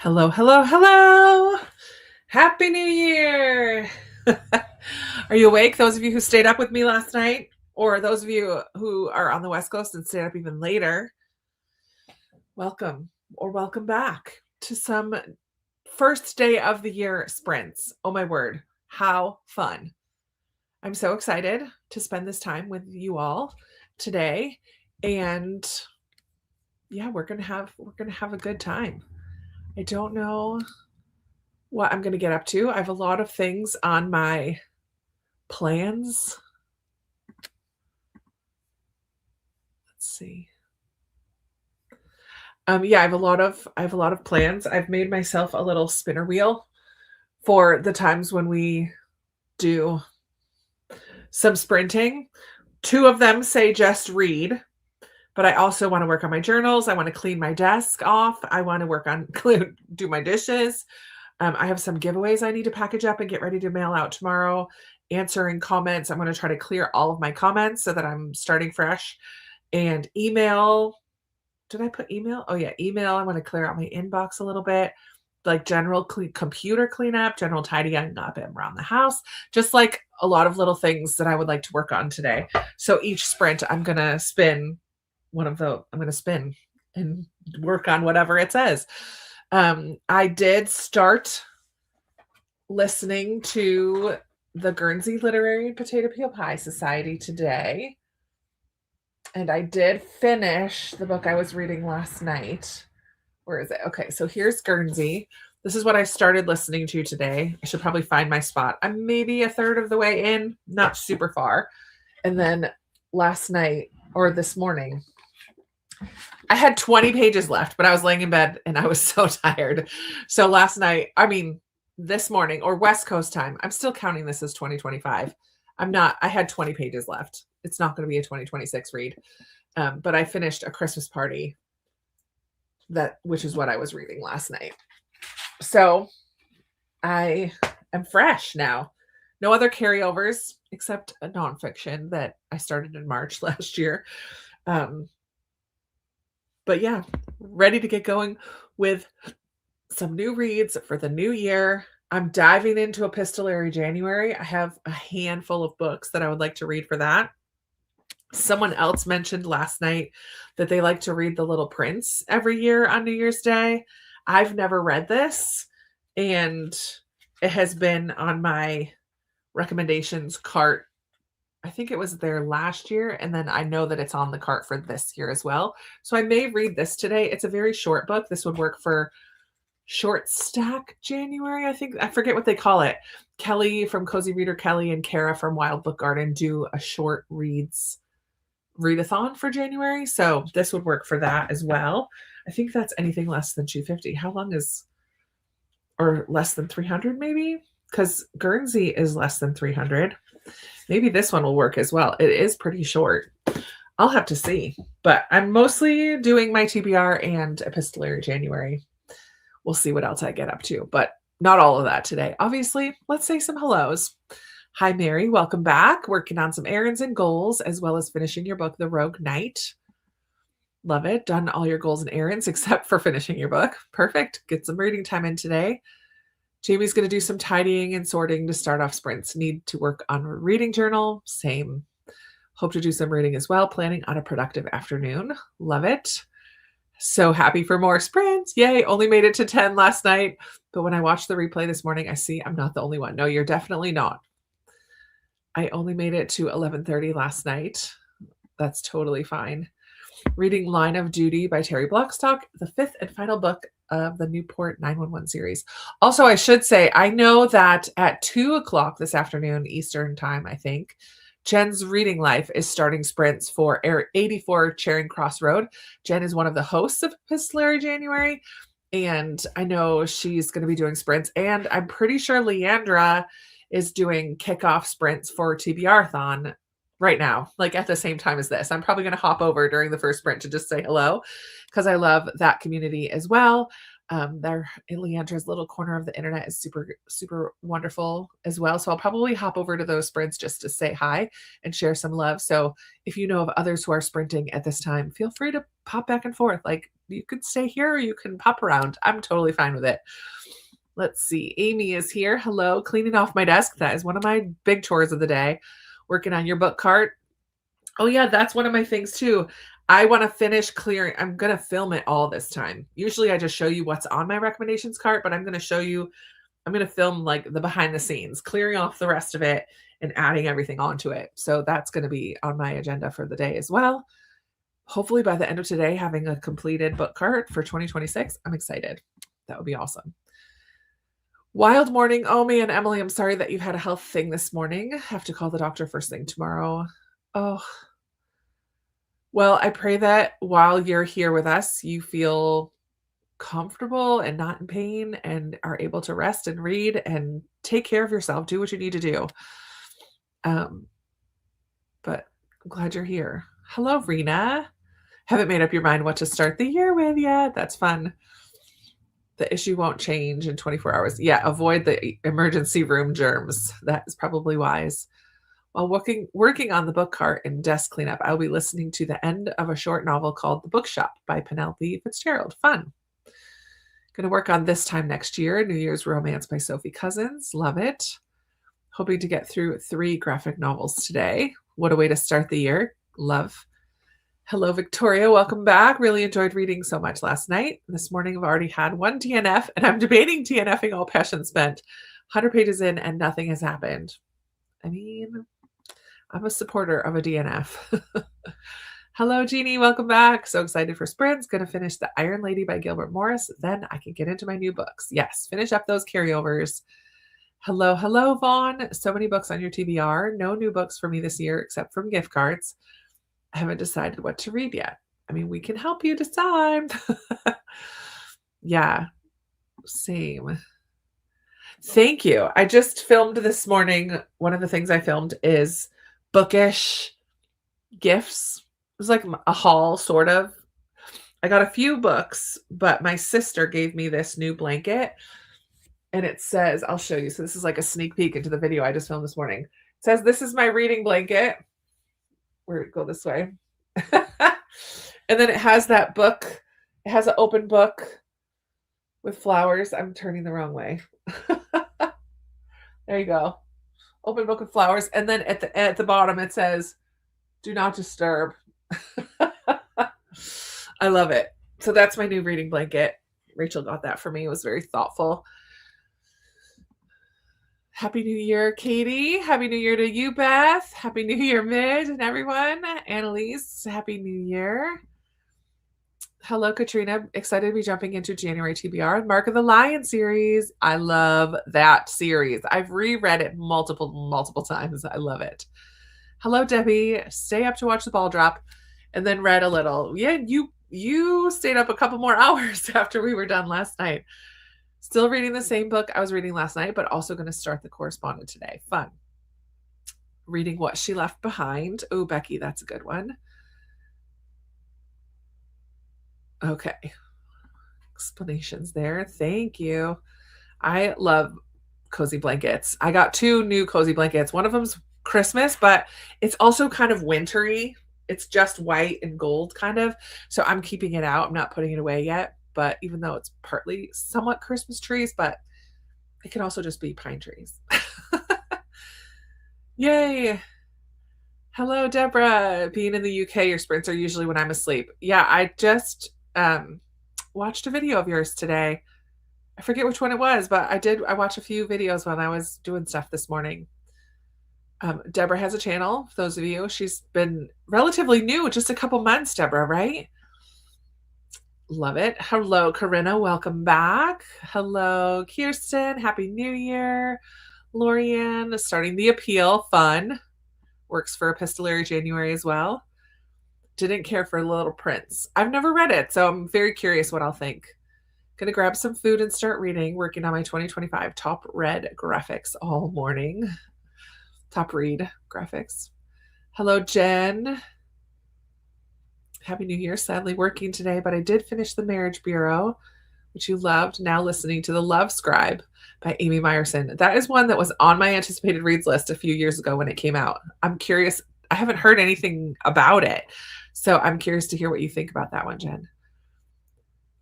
Hello, hello, hello. Happy New Year. Are you awake? Those of you who stayed up with me last night, or those of you who are on the West Coast and stayed up even later, welcome or welcome back to some first day of the year sprints. Oh my word, how fun. I'm so excited to spend this time with you all today. And yeah, we're gonna have a good time. I don't know what I'm going to get up to. I have a lot of things on my plans. Let's see. Yeah, I have a lot of plans. I've made myself a little spinner wheel for the times when we do some sprinting. Two of them say just read, but I also want to work on my journals. I want to clean my desk off. I want to work on do my dishes. I have some giveaways I need to package up and get ready to mail out tomorrow. Answering comments. I'm going to try to clear all of my comments so that I'm starting fresh. And email. Did I put email? Oh, yeah, email. I want to clear out my inbox a little bit. Like general computer cleanup, general tidying up around the house. Just like a lot of little things that I would like to work on today. So each sprint, I'm going to spin and work on whatever it says. I did start listening to the Guernsey Literary Potato Peel Pie Society today. And I did finish the book I was reading last night. Where is it? Okay, so here's Guernsey. This is what I started listening to today. I should probably find my spot. I'm maybe a third of the way in, not super far. And then last night or this morning, I had 20 pages left, but I was laying in bed and I was so tired. So last night, this morning or West Coast time, I'm still counting this as 2025. I had 20 pages left. It's not going to be a 2026 read. But I finished A Christmas Party, which is what I was reading last night. So I am fresh now. No other carryovers except a nonfiction that I started in March last year. But yeah, ready to get going with some new reads for the new year. I'm diving into Epistolary January. I have a handful of books that I would like to read for that. Someone else mentioned last night that they like to read The Little Prince every year on New Year's Day. I've never read this, and it has been on my recommendations cart. I think it was there last year, and then I know that it's on the cart for this year as well. So I may read this today. It's a very short book. This would work for Short Stack January, I think. I forget what they call it. Kelly from Cozy Reader Kelly and Kara from Wild Book Garden do a short readathon for January. So this would work for that as well. I think that's anything less than 250. How long or less than 300 maybe? Because Guernsey is less than 300. Maybe this one will work as well. It is pretty short. I'll have to see. But I'm mostly doing my TBR and Epistolary January. We'll see what else I get up to, but not all of that today. Obviously, let's say some hellos. Hi, Mary. Welcome back. Working on some errands and goals, as well as finishing your book, The Rogue Knight. Love it. Done all your goals and errands except for finishing your book. Perfect. Get some reading time in today. Jamie's going to do some tidying and sorting to start off sprints. Need to work on a reading journal. Same. Hope to do some reading as well. Planning on a productive afternoon. Love it. So happy for more sprints. Yay. Only made it to 10 last night. But when I watched the replay this morning, I see I'm not the only one. No, you're definitely not. I only made it to 11:30 last night. That's totally fine. Reading Line of Duty by Terry Blockstock, the fifth and final book of the Newport 911 series. Also, I should say, I know that at 2:00 this afternoon, Eastern time, I think, Jen's Reading Life is starting sprints for 84 Charing Cross Road. Jen is one of the hosts of Epistolary January, and I know she's going to be doing sprints. And I'm pretty sure Leandra is doing kickoff sprints for TBR-thon right now, like at the same time as this. I'm probably going to hop over during the first sprint to just say hello because I love that community as well. Leandra's little corner of the internet is super, super wonderful as well. So I'll probably hop over to those sprints just to say hi and share some love. So if you know of others who are sprinting at this time, feel free to pop back and forth. Like, you could stay here or you can pop around. I'm totally fine with it. Let's see. Amy is here. Hello. Cleaning off my desk. That is one of my big chores of the day. Working on your book cart. Oh yeah, that's one of my things too. I want to finish clearing. I'm going to film it all this time. Usually I just show you what's on my recommendations cart, but I'm going to film like the behind the scenes, clearing off the rest of it and adding everything onto it. So that's going to be on my agenda for the day as well. Hopefully by the end of today, having a completed book cart for 2026. I'm excited. That would be awesome. Wild morning. Oh man, Emily, I'm sorry that you've had a health thing this morning. Have to call the doctor first thing tomorrow. Oh, well, I pray that while you're here with us, you feel comfortable and not in pain and are able to rest and read and take care of yourself. Do what you need to do. But I'm glad you're here. Hello, Rena. Haven't made up your mind what to start the year with yet. That's fun. The issue won't change in 24 hours. Yeah, avoid the emergency room germs. That is probably wise. While working on the book cart and desk cleanup, I'll be listening to the end of a short novel called The Bookshop by Penelope Fitzgerald. Fun. Going to work on This Time Next Year, New Year's Romance by Sophie Cousins. Love it. Hoping to get through 3 graphic novels today. What a way to start the year. Love. Hello, Victoria. Welcome back. Really enjoyed reading so much last night. This morning, I've already had 1 DNF, and I'm debating DNFing All Passion Spent. 100 pages in, and nothing has happened. I mean, I'm a supporter of a DNF. Hello, Jeannie. Welcome back. So excited for sprints. Going to finish The Iron Lady by Gilbert Morris. Then I can get into my new books. Yes, finish up those carryovers. Hello, Vaughn. So many books on your TBR. No new books for me this year except from gift cards. I haven't decided what to read yet. I mean, we can help you decide. Yeah, same. Thank you. I just filmed this morning. One of the things I filmed is bookish gifts. It was like a haul, sort of. I got a few books, but my sister gave me this new blanket. And it says, I'll show you. So this is like a sneak peek into the video I just filmed this morning. It says, this is my reading blanket. Where it go this way. And then it has that book. It has an open book with flowers. I'm turning the wrong way. There you go. Open book with flowers. And then at the bottom it says, do not disturb. I love it. So that's my new reading blanket. Rachel got that for me. It was very thoughtful. Happy New Year, Katie. Happy New Year to you, Beth. Happy New Year, Mid, and everyone. Annalise, Happy New Year. Hello, Katrina. Excited to be jumping into January TBR. Mark of the Lion series. I love that series. I've reread it multiple times. I love it. Hello, Debbie. Stay up to watch the ball drop and then read a little. Yeah, you stayed up a couple more hours after we were done last night. Still reading the same book I was reading last night, but also going to start The Correspondent today. Fun. Reading What She Left Behind. Oh, Becky, that's a good one. Okay. Explanations there. Thank you. I love cozy blankets. I got 2 new cozy blankets. One of them's Christmas, but it's also kind of wintry. It's just white and gold kind of. So I'm keeping it out. I'm not putting it away yet. But even though it's partly somewhat Christmas trees, but it can also just be pine trees. Yay. Hello, Deborah. Being in the UK, your sprints are usually when I'm asleep. Yeah, I just watched a video of yours today. I forget which one it was, but I watched a few videos when I was doing stuff this morning. Deborah has a channel, for those of you. She's been relatively new, just a couple months, Deborah, right? Love it. Hello, Corinna. Welcome back. Hello, Kirsten. Happy New Year. Lorianne, starting the appeal. Fun. Works for Epistolary January as well. Didn't care for Little Prince. I've never read it, so I'm very curious what I'll think. Gonna grab some food and start reading. Working on my 2025 top read graphics all morning. Top read graphics. Hello, Jen. Happy New Year. Sadly working today, but I did finish The Marriage Bureau, which you loved. Now listening to The Love Scribe by Amy Meyerson. That is one that was on my anticipated reads list a few years ago when it came out. I'm curious. I haven't heard anything about it, so I'm curious to hear what you think about that one, Jen.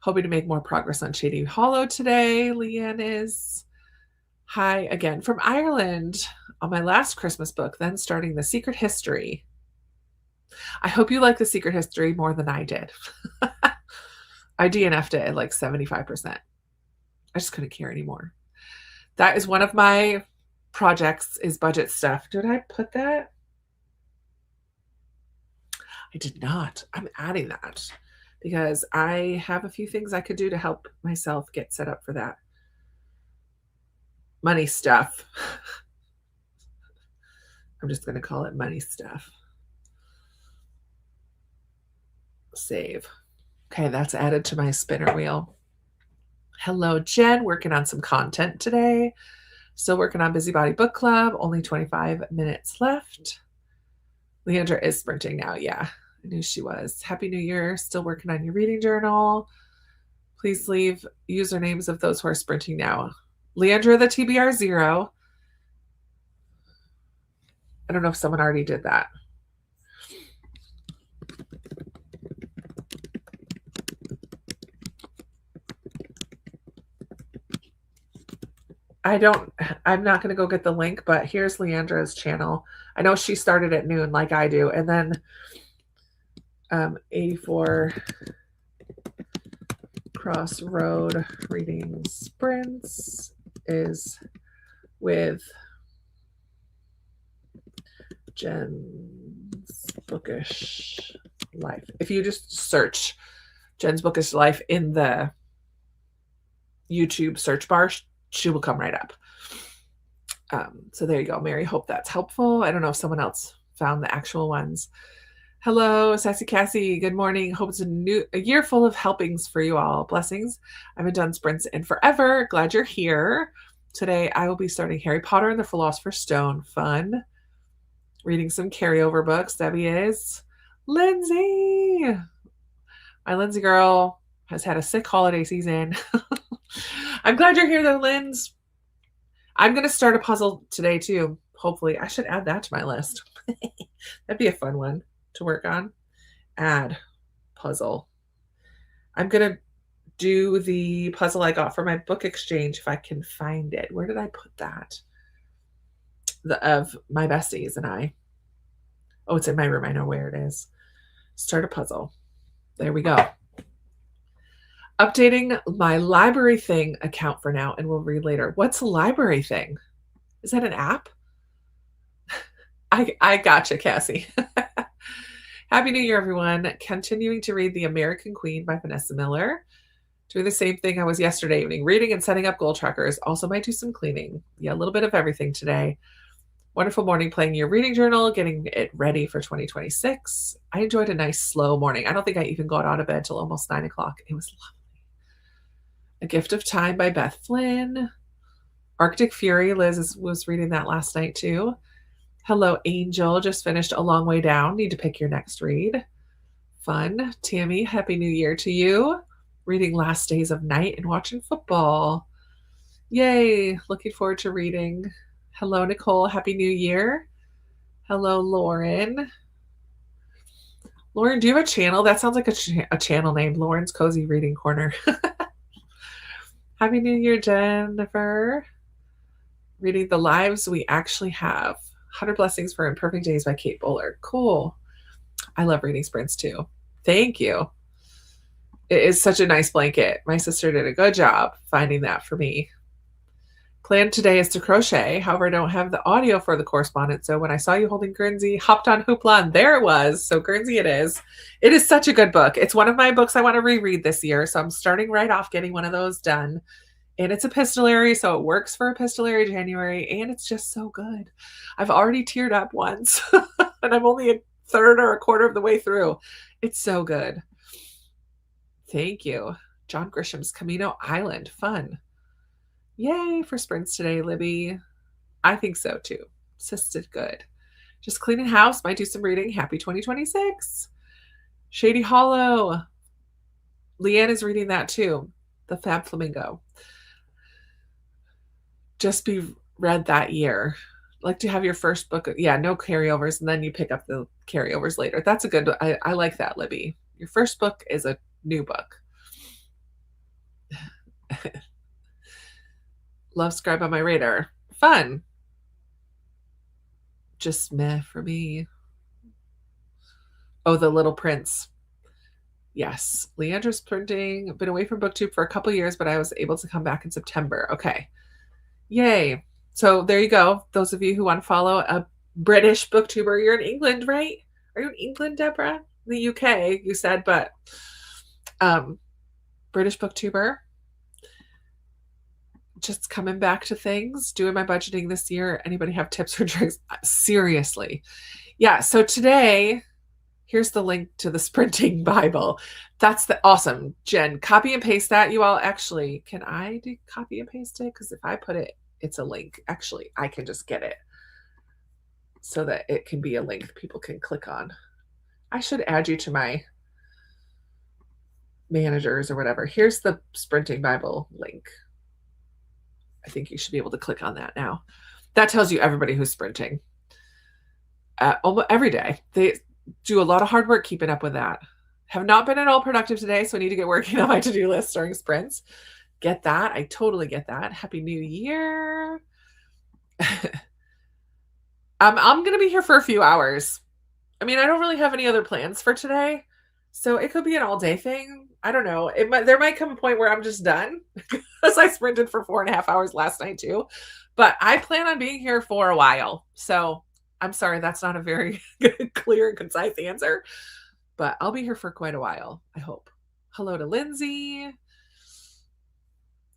Hoping to make more progress on Shady Hollow today. Leanne is. Hi again from Ireland on my last Christmas book, then starting The Secret History. I hope you like The Secret History more than I did. I DNF'd it at like 75%. I just couldn't care anymore. That is one of my projects, is budget stuff. Did I put that? I did not. I'm adding that because I have a few things I could do to help myself get set up for that. Money stuff. I'm just going to call it money stuff. Save. Okay, that's added to my spinner wheel. Hello, Jen. Working on some content today. Still working on Busybody Book Club. Only 25 minutes left. Leandra is sprinting now. Yeah, I knew she was. Happy New Year. Still working on your reading journal. Please leave usernames of those who are sprinting now. Leandra, the TBR0. I don't know if someone already did that. I'm not going to go get the link, but here's Leandra's channel. I know she started at noon like I do. And then 84 Crossroad Reading Sprints is with Jen's Bookish Life. If you just search Jen's Bookish Life in the YouTube search bar, she will come right up. So there you go, Mary. Hope that's helpful. I don't know if someone else found the actual ones. Hello, Sassy Cassie. Good morning. Hope it's a year full of helpings for you all. Blessings. I haven't done sprints in forever. Glad you're here. Today I will be starting Harry Potter and the Philosopher's Stone. Fun. Reading some carryover books. Debbie is. Lindsay. My Lindsay girl has had a sick holiday season. I'm glad you're here though, Linz. I'm going to start a puzzle today too. Hopefully. I should add that to my list. That'd be a fun one to work on. Add puzzle. I'm going to do the puzzle I got for my book exchange if I can find it. Where did I put that? Of my besties and I. Oh, it's in my room. I know where it is. Start a puzzle. There we go. Updating my Library Thing account for now, and we'll read later. What's a Library Thing? Is that an app? I gotcha, Cassie. Happy New Year, everyone. Continuing to read The American Queen by Vanessa Miller. Doing the same thing I was yesterday evening, reading and setting up goal trackers. Also might do some cleaning. Yeah, a little bit of everything today. Wonderful morning playing your reading journal, getting it ready for 2026. I enjoyed a nice slow morning. I don't think I even got out of bed till almost 9 o'clock. It was lovely. A Gift of Time by Beth Flynn. Arctic Fury, Liz was reading that last night too. Hello, Angel. Just finished A Long Way Down. Need to pick your next read. Fun. Tammy, Happy New Year to you. Reading Last Days of Night and watching football. Yay. Looking forward to reading. Hello, Nicole. Happy New Year. Hello, Lauren. Lauren, do you have a channel? That sounds like a channel name. Lauren's Cozy Reading Corner. Happy New Year, Jennifer. Reading The Lives We Actually Have. 100 Blessings for Imperfect Days by Kate Bowler. Cool. I love reading sprints too. Thank you. It is such a nice blanket. My sister did a good job finding that for me. Plan today is to crochet. However, I don't have the audio for the correspondence. So when I saw you holding Guernsey, hopped on Hoopla, and there it was. So Guernsey it is. It is such a good book. It's one of my books I want to reread this year. So I'm starting right off getting one of those done. And it's epistolary, so it works for epistolary January. And it's just so good. I've already teared up once. And I'm only a third or a quarter of the way through. It's so good. Thank you. John Grisham's Camino Island. Fun. Yay for sprints today, Libby. I think so too. Assisted good. Just cleaning house. Might do some reading. Happy 2026. Shady Hollow. Leanne is reading that too. The Fab Flamingo. Just be read that year. Like to have your first book. Yeah, no carryovers. And then you pick up the carryovers later. That's a good. I like that, Libby. Your first book is a new book. Love Scribe on my radar. Fun. Just meh for me. Oh, The Little Prince. Yes. Leandra's printing. Been away from BookTube for a couple years, but I was able to come back in September. Okay. Yay. So there you go. Those of you who want to follow a British booktuber, you're in England, right? Are you in England, Deborah? The UK, you said, but British booktuber. Just coming back to things, doing my budgeting this year. Anybody have tips or tricks? Seriously. Yeah. So today, here's the link to the Sprinting Bible. That's the awesome, Jen. Copy and paste that. You all actually, can I do copy and paste it? Because if I put it, it's a link. Actually, I can just get it so that it can be a link people can click on. I should add you to my managers or whatever. Here's the Sprinting Bible link. I think you should be able to click on that now. That tells you everybody who's sprinting. Almost every day. They do a lot of hard work keeping up with that. Have not been at all productive today, so I need to get working on my to-do list during sprints. Get that. I totally get that. Happy New Year. I'm going to be here for a few hours. I mean, I don't really have any other plans for today, so it could be an all-day thing. I don't know. There might come a point where I'm just done because I sprinted for 4.5 hours last night too. But I plan on being here for a while. So I'm sorry, that's not a very clear and concise answer. But I'll be here for quite a while, I hope. Hello to Lindsay.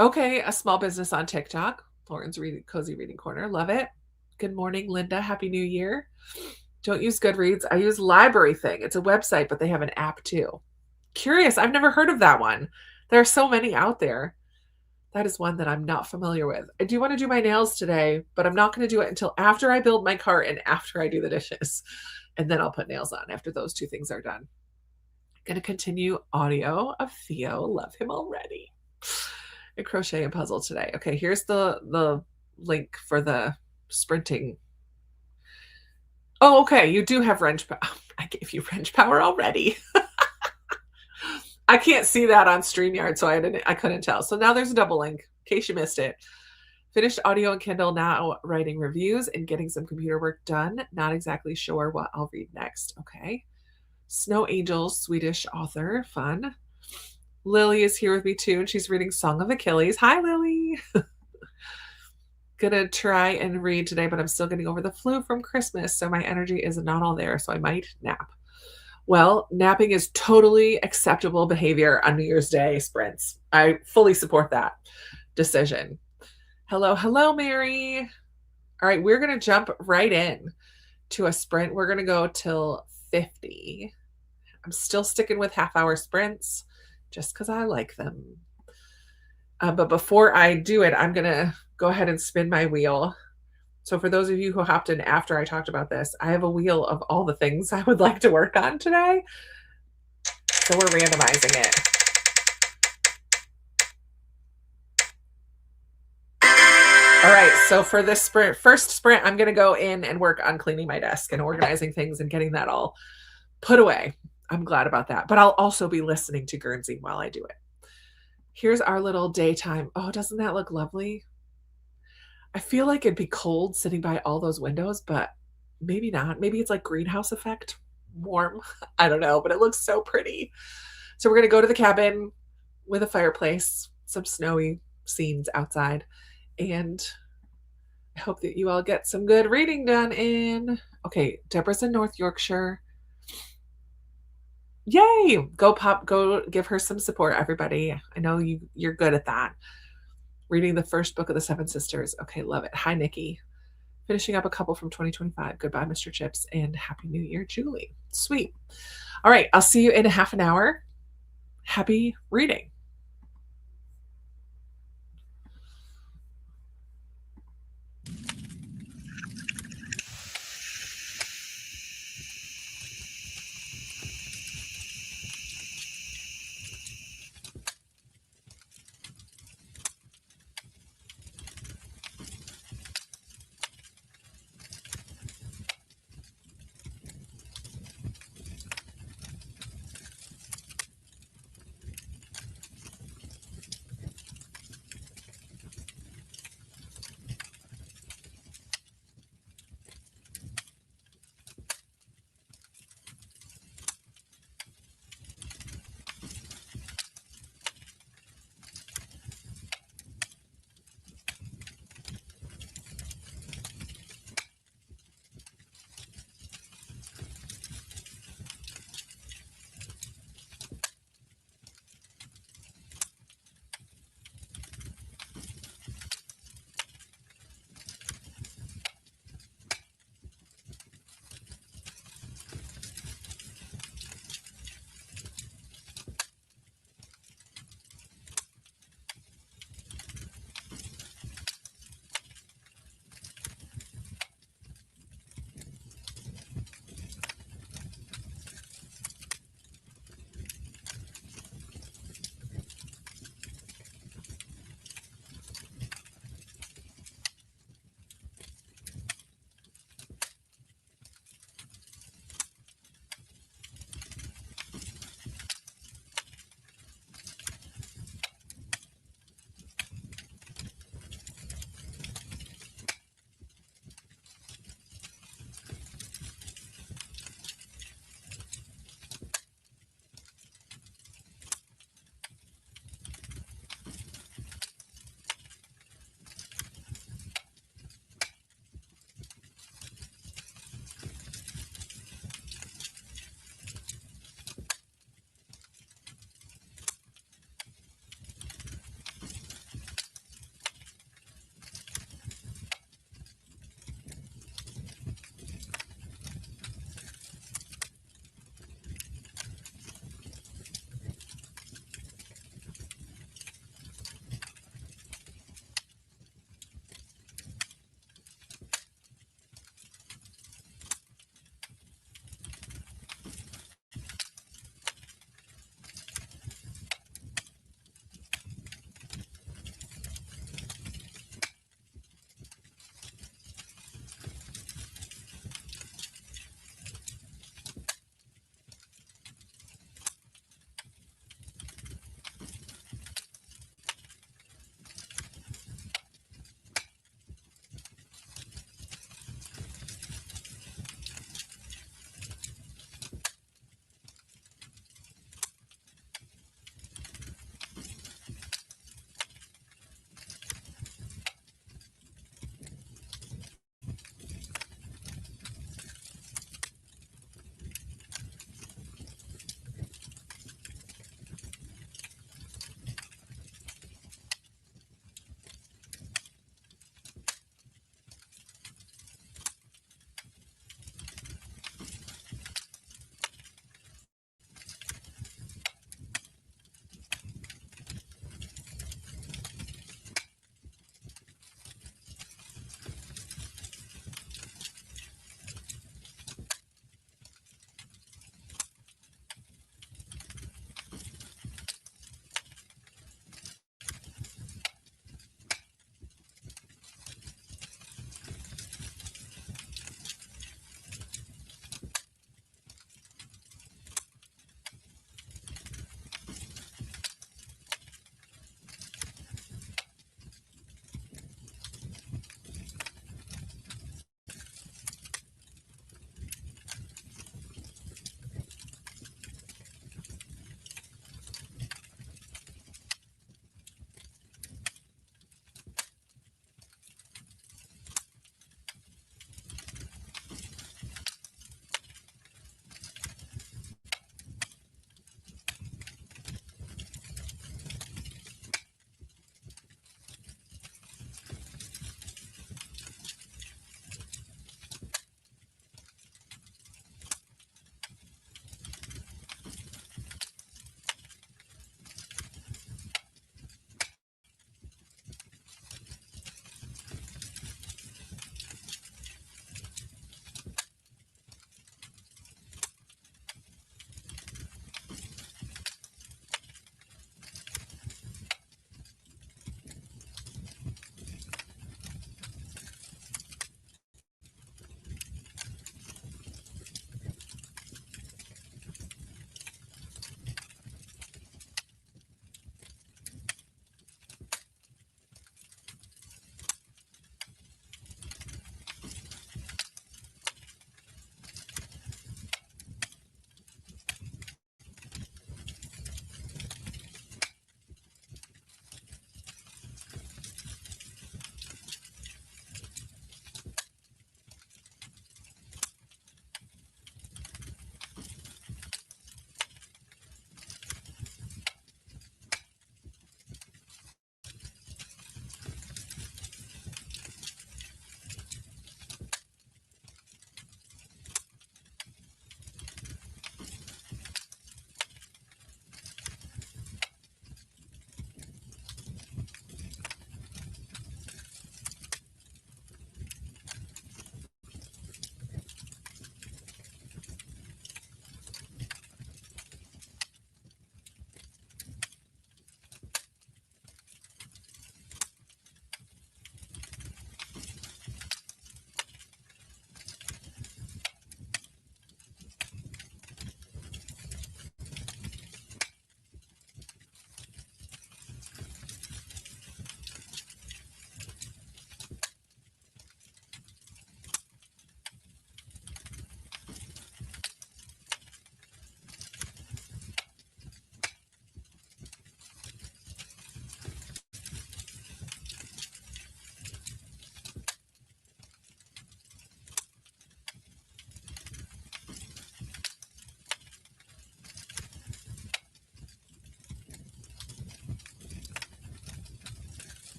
Okay, a small business on TikTok. Lauren's Cozy Reading Corner. Love it. Good morning, Linda. Happy New Year. Don't use Goodreads. I use Library Thing. It's a website, but they have an app too. Curious. I've never heard of that one. There are so many out there. That is one that I'm not familiar with. I do want to do my nails today, but I'm not going to do it until after I build my cart and after I do the dishes. And then I'll put nails on after those two things are done. I'm going to continue audio of Theo. Love him already. And crochet and puzzle today. Okay, here's the link for the sprinting. Oh, okay. You do have wrench power. I gave you wrench power already. I can't see that on StreamYard, so I couldn't tell. So now there's a double link in case you missed it. Finished audio and Kindle, now writing reviews and getting some computer work done. Not exactly sure what I'll read next. Okay. Snow Angels, Swedish author. Fun. Lily is here with me too, and she's reading Song of Achilles. Hi, Lily. Gonna try and read today, but I'm still getting over the flu from Christmas, so my energy is not all there, so I might nap. Well, napping is totally acceptable behavior on New Year's Day sprints. I fully support that decision. Hello, Mary. All right, we're going to jump right in to a sprint. We're going to go till 50. I'm still sticking with half-hour sprints just because I like them. But before I do it, I'm going to go ahead and spin my wheel. So for those of you who hopped in after I talked about this, I have a wheel of all the things I would like to work on today. So we're randomizing it. All right, so for this first sprint, I'm going to go in and work on cleaning my desk and organizing things and getting that all put away. I'm glad about that. But I'll also be listening to Guernsey while I do it. Here's our little daytime. Oh, doesn't that look lovely? I feel like it'd be cold sitting by all those windows, but maybe not. Maybe it's like greenhouse effect, warm. I don't know, but it looks so pretty. So we're going to go to the cabin with a fireplace, some snowy scenes outside, and I hope that you all get some good reading done in. Okay, Deborah's in North Yorkshire. Yay! Go give her some support, everybody. I know you're good at that. Reading the first book of the Seven Sisters. Okay, love it. Hi, Nikki. Finishing up a couple from 2025. Goodbye, Mr. Chips, and Happy New Year, Julie. Sweet. All right, I'll see you in a half an hour. Happy reading.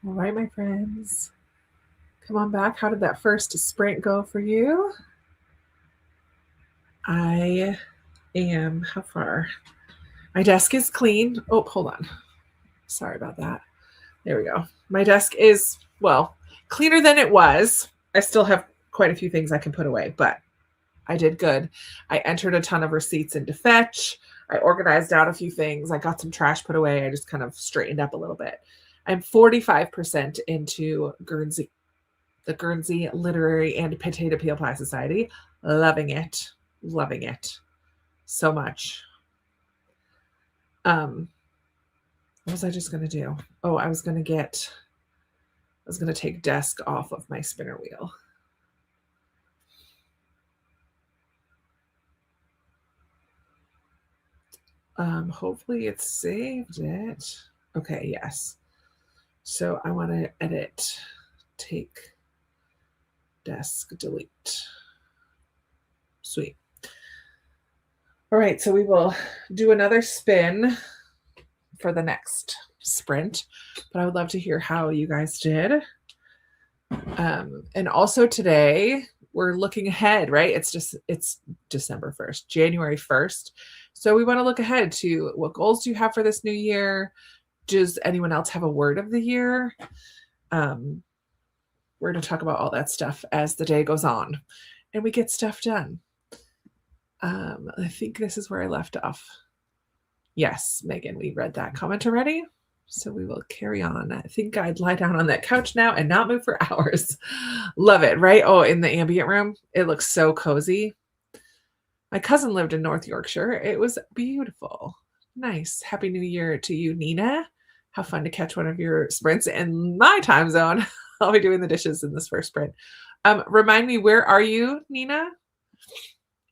All right, my friends. Come on back. How did that first sprint go for you? I am, how far? My desk is clean. Oh, hold on. Sorry about that. There we go. My desk is, well, cleaner than it was. I still have quite a few things I can put away, but I did good. I entered a ton of receipts into Fetch. I organized out a few things. I got some trash put away. I just kind of straightened up a little bit. I'm 45% into Guernsey, the Guernsey Literary and Potato Peel Pie Society. Loving it. Loving it so much. What was I just going to do? Oh, I was going to take desk off of my spinner wheel. Hopefully it saved it. Okay, yes. So I want to edit, take, desk, delete. Sweet. All right, so we will do another spin for the next sprint, but I would love to hear how you guys did. And also today we're looking ahead, right? It's December 1st, January 1st. So we want to look ahead to what goals do you have for this new year? Does anyone else have a word of the year? We're going to talk about all that stuff as the day goes on and we get stuff done. I think this is where I left off. Yes, Megan, we read that comment already. So we will carry on. I think I'd lie down on that couch now and not move for hours. Love it, right? Oh, in the ambient room, it looks so cozy. My cousin lived in North Yorkshire. It was beautiful. Nice. Happy New Year to you, Nina. How fun to catch one of your sprints in my time zone. I'll be doing the dishes in this first sprint. Remind me, where are you, Nina?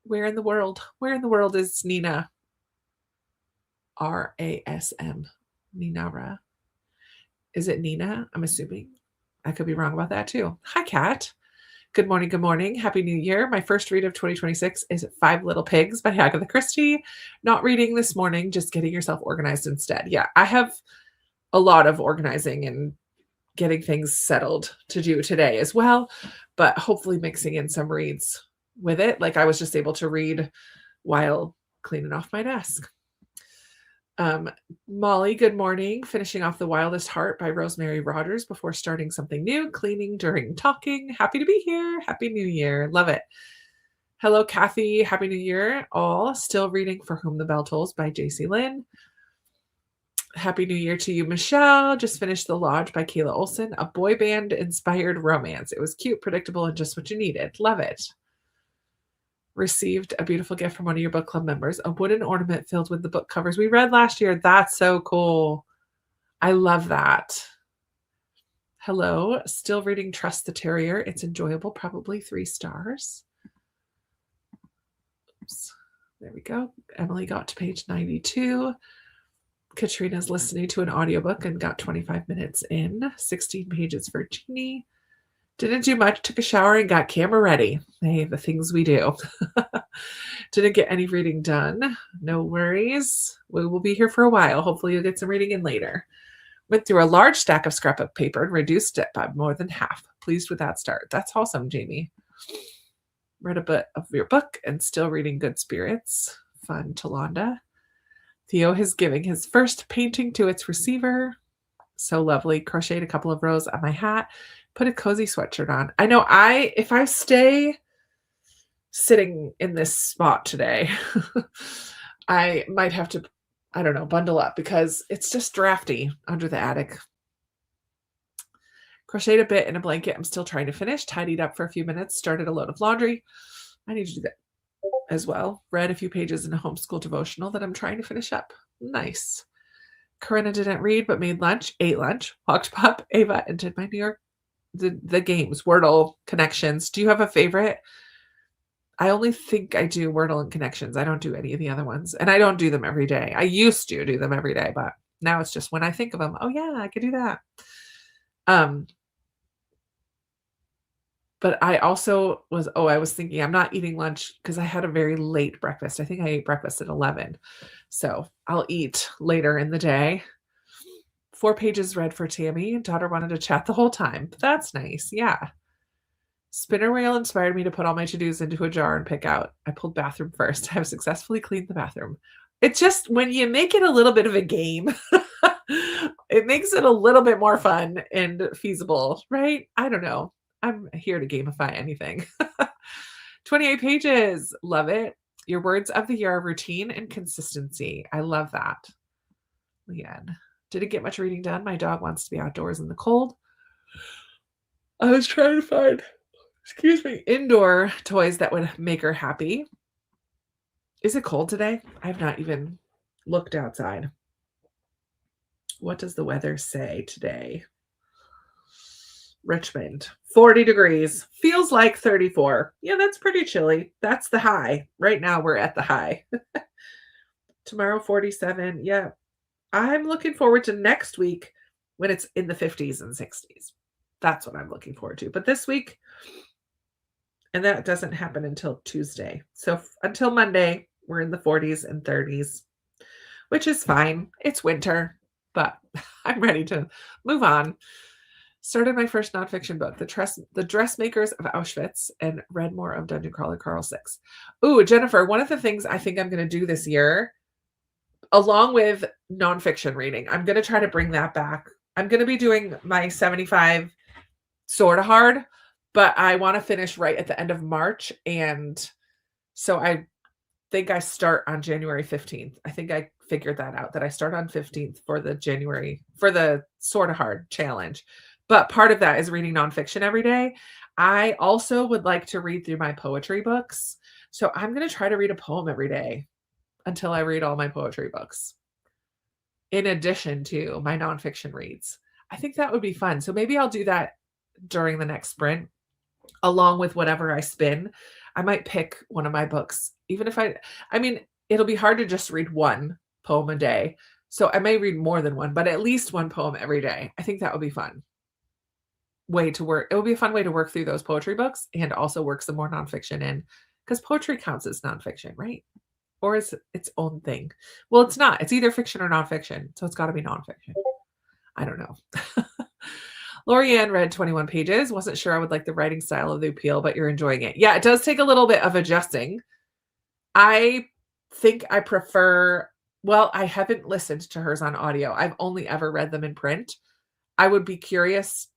Where in the world? Where in the world is Nina? R-A-S-M. Ninara. Is it Nina? I'm assuming. I could be wrong about that too. Hi, Kat. Good morning. Good morning. Happy New Year. My first read of 2026 is Five Little Pigs by Agatha Christie. Not reading this morning, just getting yourself organized instead. Yeah, I have a lot of organizing and getting things settled to do today as well, but hopefully mixing in some reads with it. Like I was just able to read while cleaning off my desk. Molly, good morning. Finishing off The Wildest Heart by Rosemary Rogers before starting something new, cleaning during talking. Happy to be here. Happy New Year. Love it. Hello, Kathy. Happy New Year. All still reading For Whom the Bell Tolls by J.C. Lynn. Happy New Year to you, Michelle. Just finished The Lodge by Kayla Olson, a boy band inspired romance. It was cute, predictable, and just what you needed. Love it. Received a beautiful gift from one of your book club members, a wooden ornament filled with the book covers we read last year. That's so cool. I love that. Hello, still reading Trust the Terrier. It's enjoyable, probably 3 stars. Oops. There we go. Emily got to page 92. Katrina's listening to an audiobook and got 25 minutes in. 16 pages for Jeannie. Didn't do much, took a shower and got camera ready. Hey, the things we do. Didn't get any reading done. No worries. We will be here for a while. Hopefully you'll get some reading in later. Went through a large stack of scrapbook paper and reduced it by more than half. Pleased with that start. That's awesome, Jamie. Read a bit of your book and still reading Good Spirits. Fun, Talonda. Theo is giving his first painting to its receiver. So lovely. Crocheted a couple of rows on my hat. Put a cozy sweatshirt on. I know if I stay sitting in this spot today, I might have to, I don't know, bundle up because it's just drafty under the attic. Crocheted a bit in a blanket. I'm still trying to finish. Tidied up for a few minutes. Started a load of laundry. I need to do that as well. Read a few pages in a homeschool devotional that I'm trying to finish up. Nice. Corinna didn't read but made lunch, ate lunch, walked Pop, Ava, and did my New York the games, Wordle, Connections. Do you have a favorite? I only think I do Wordle and Connections. I don't do any of the other ones. And I don't do them every day. I used to do them every day, but now it's just when I think of them, oh yeah, I could do that. But I also I was thinking I'm not eating lunch because I had a very late breakfast. I think I ate breakfast at 11. So I'll eat later in the day. 4 pages read for Tammy. Daughter wanted to chat the whole time. That's nice. Yeah. Spinner wheel inspired me to put all my to-dos into a jar and pick out. I pulled bathroom first. I have successfully cleaned the bathroom. It's just when you make it a little bit of a game, it makes it a little bit more fun and feasible, right? I don't know. I'm here to gamify anything. 28 pages. Love it. Your words of the year are routine and consistency. I love that. Leanne. Didn't get much reading done. My dog wants to be outdoors in the cold. I was trying to find, indoor toys that would make her happy. Is it cold today? I have not even looked outside. What does the weather say today? Richmond, 40 degrees. Feels like 34. Yeah, that's pretty chilly. That's the high. Right now we're at the high. Tomorrow, 47. Yeah. I'm looking forward to next week when it's in the 50s and 60s. That's what I'm looking forward to. But this week, and that doesn't happen until Tuesday. So until Monday, we're in the 40s and 30s, which is fine. It's winter, but I'm ready to move on. Started my first nonfiction book, The Dressmakers of Auschwitz, and read more of Dungeon Crawler Carl 6. Ooh, Jennifer, one of the things I think I'm going to do this year, along with nonfiction reading, I'm going to try to bring that back. I'm going to be doing my 75 sort of hard, but I want to finish right at the end of March. And so I think I start on January 15th. I think I figured that out, that I start on 15th for the sort of hard challenge. But part of that is reading nonfiction every day. I also would like to read through my poetry books. So I'm going to try to read a poem every day until I read all my poetry books, in addition to my nonfiction reads. I think that would be fun. So maybe I'll do that during the next sprint, along with whatever I spin. I might pick one of my books, even if it'll be hard to just read one poem a day. So I may read more than one, but at least one poem every day. I think that would be fun. Way to work. It will be a fun way to work through those poetry books and also work some more nonfiction in, because poetry counts as nonfiction, right? Or is its own thing? Well, it's not. It's either fiction or nonfiction. So it's got to be nonfiction. I don't know. Lorianne read 21 pages. Wasn't sure I would like the writing style of the appeal, but you're enjoying it. Yeah, it does take a little bit of adjusting. I think I prefer, well, I haven't listened to hers on audio. I've only ever read them in print. I would be curious.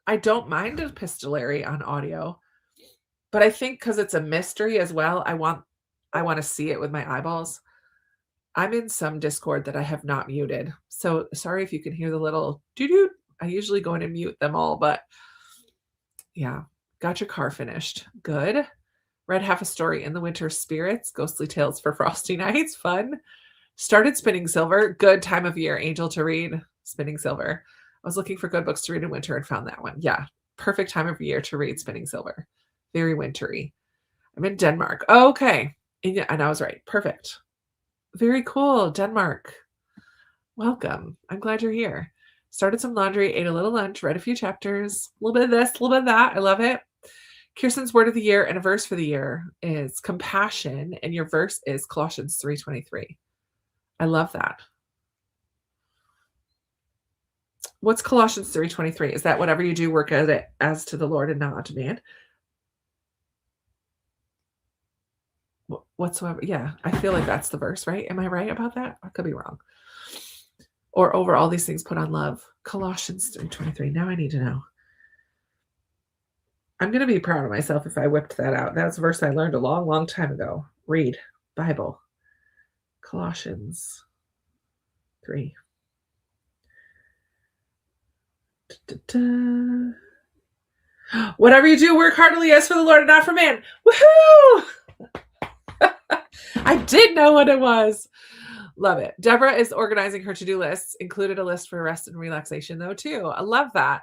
I don't mind epistolary on audio, but I think because it's a mystery as well, I want to see it with my eyeballs. I'm in some Discord that I have not muted. So sorry if you can hear the little doo-doo. I usually go in and mute them all, but yeah. Got your car finished. Good. Read half a story, In the Winter Spirits, Ghostly Tales for Frosty Nights. Fun. Started Spinning Silver. Good time of year, Angel, to read Spinning Silver. I was looking for good books to read in winter and found that one. Yeah. Perfect time of year to read Spinning Silver. Very wintry. I'm in Denmark. Oh, okay. And I was right. Perfect. Very cool. Denmark. Welcome. I'm glad you're here. Started some laundry, ate a little lunch, read a few chapters, a little bit of this, a little bit of that. I love it. Kirsten's word of the year and a verse for the year is compassion, and your verse is Colossians 3:23. I love that. What's Colossians 3:23? Is that whatever you do, work at it as to the Lord and not unto man? Whatsoever. Yeah, I feel like that's the verse, right? Am I right about that? I could be wrong. Or over all these things put on love. Colossians 3:23. Now I need to know. I'm going to be proud of myself if I whipped that out. That's a verse I learned a long, long time ago. Read Bible. Colossians 3. Whatever you do, work heartily as for the Lord and not for man. Woohoo! I did know what it was. Love it. Deborah is organizing her to-do lists, included a list for rest and relaxation though too. I love that.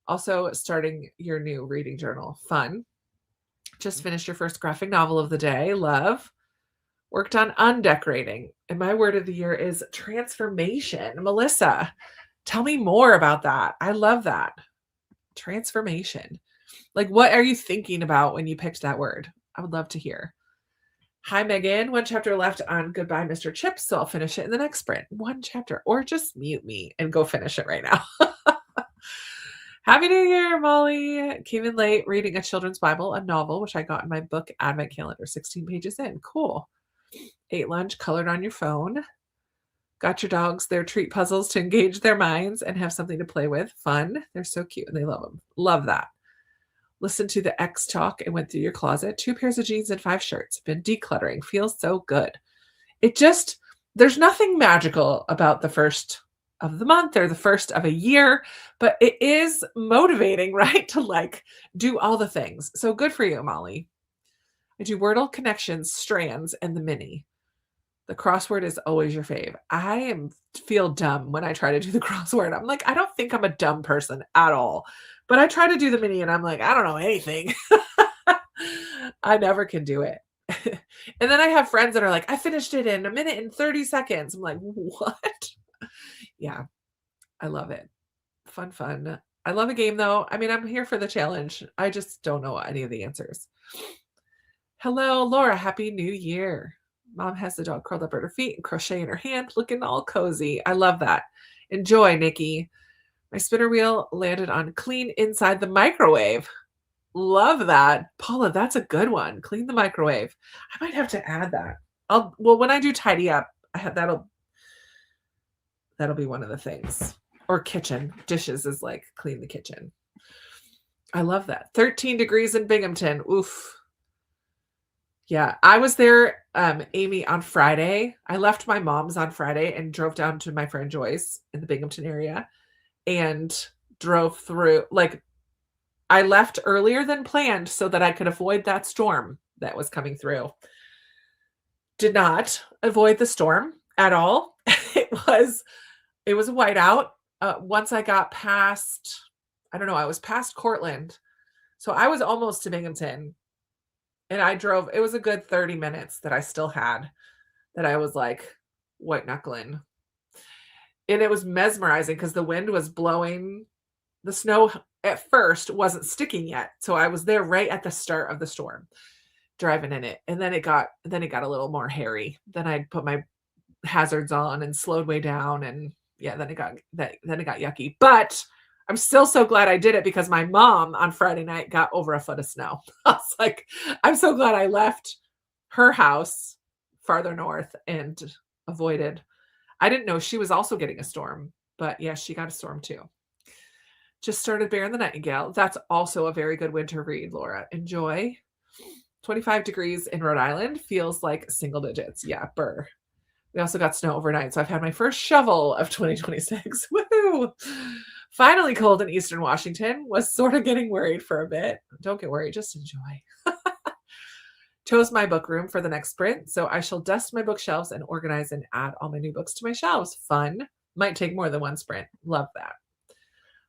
Also starting your new reading journal. Fun. Just finished your first graphic novel of the day. Love. Worked on undecorating. And my word of the year is transformation. Melissa, tell me more about that. I love that. Transformation. Like, what are you thinking about when you picked that word? I would love to hear. Hi, Megan. One chapter left on Goodbye, Mr. Chips, so I'll finish it in the next sprint. One chapter, or just mute me and go finish it right now. Happy New Year, Molly. Came in late reading a children's Bible, a novel, which I got in my book advent calendar, 16 pages in. Cool. Ate lunch, colored on your phone. Got your dogs their treat puzzles to engage their minds and have something to play with. Fun. They're so cute and they love them. Love that. Listened to the X talk and went through your closet. 2 pairs of jeans and 5 shirts. Been decluttering. Feels so good. It just, there's nothing magical about the first of the month or the first of a year, but it is motivating, right? To like do all the things. So good for you, Molly. I do Wordle, Connections, Strands, and the Mini. The crossword is always your fave. Feel dumb when I try to do the crossword. I'm like, I don't think I'm a dumb person at all. But I try to do the Mini and I'm like, I don't know anything. I never can do it. And then I have friends that are like, I finished it in a minute and 30 seconds. I'm like, what? Yeah, I love it. Fun. I love a game though. I mean, I'm here for the challenge. I just don't know any of the answers. Hello, Laura. Happy New Year. Mom has the dog curled up at her feet and crochet in her hand, looking all cozy. I love that. Enjoy, Nikki. My spinner wheel landed on clean inside the microwave. Love that. Paula, that's a good one. Clean the microwave. I might have to add that. When I do tidy up, that'll be one of the things. Or kitchen. Dishes is like clean the kitchen. I love that. 13 degrees in Binghamton. Oof. Yeah, I was there, Amy, on Friday. I left my mom's on Friday and drove down to my friend Joyce in the Binghamton area and drove through. Like, I left earlier than planned so that I could avoid that storm that was coming through. Did not avoid the storm at all. It was a whiteout. Once I got past, I don't know, I was past Cortland. So I was almost to Binghamton. And I drove, it was a good 30 minutes that I still had that I was like white knuckling. And it was mesmerizing because the wind was blowing. The snow at first wasn't sticking yet. So I was there right at the start of the storm, driving in it. And then it got a little more hairy. Then I put my hazards on and slowed way down. And yeah, then it got yucky. But I'm still so glad I did it because my mom on Friday night got over a foot of snow. I was like, I'm so glad I left her house farther north and avoided. I didn't know she was also getting a storm, but yeah, she got a storm too. Just started Bear and the Nightingale. That's also a very good winter read, Laura. Enjoy. 25 degrees in Rhode Island feels like single digits. Yeah, burr. We also got snow overnight, so I've had my first shovel of 2026. Woohoo! Finally cold in Eastern Washington. Was sort of getting worried for a bit. Don't get worried, just enjoy. Chose my book room for the next sprint, so I shall dust my bookshelves and organize and add all my new books to my shelves. Fun. Might take more than one sprint. Love that.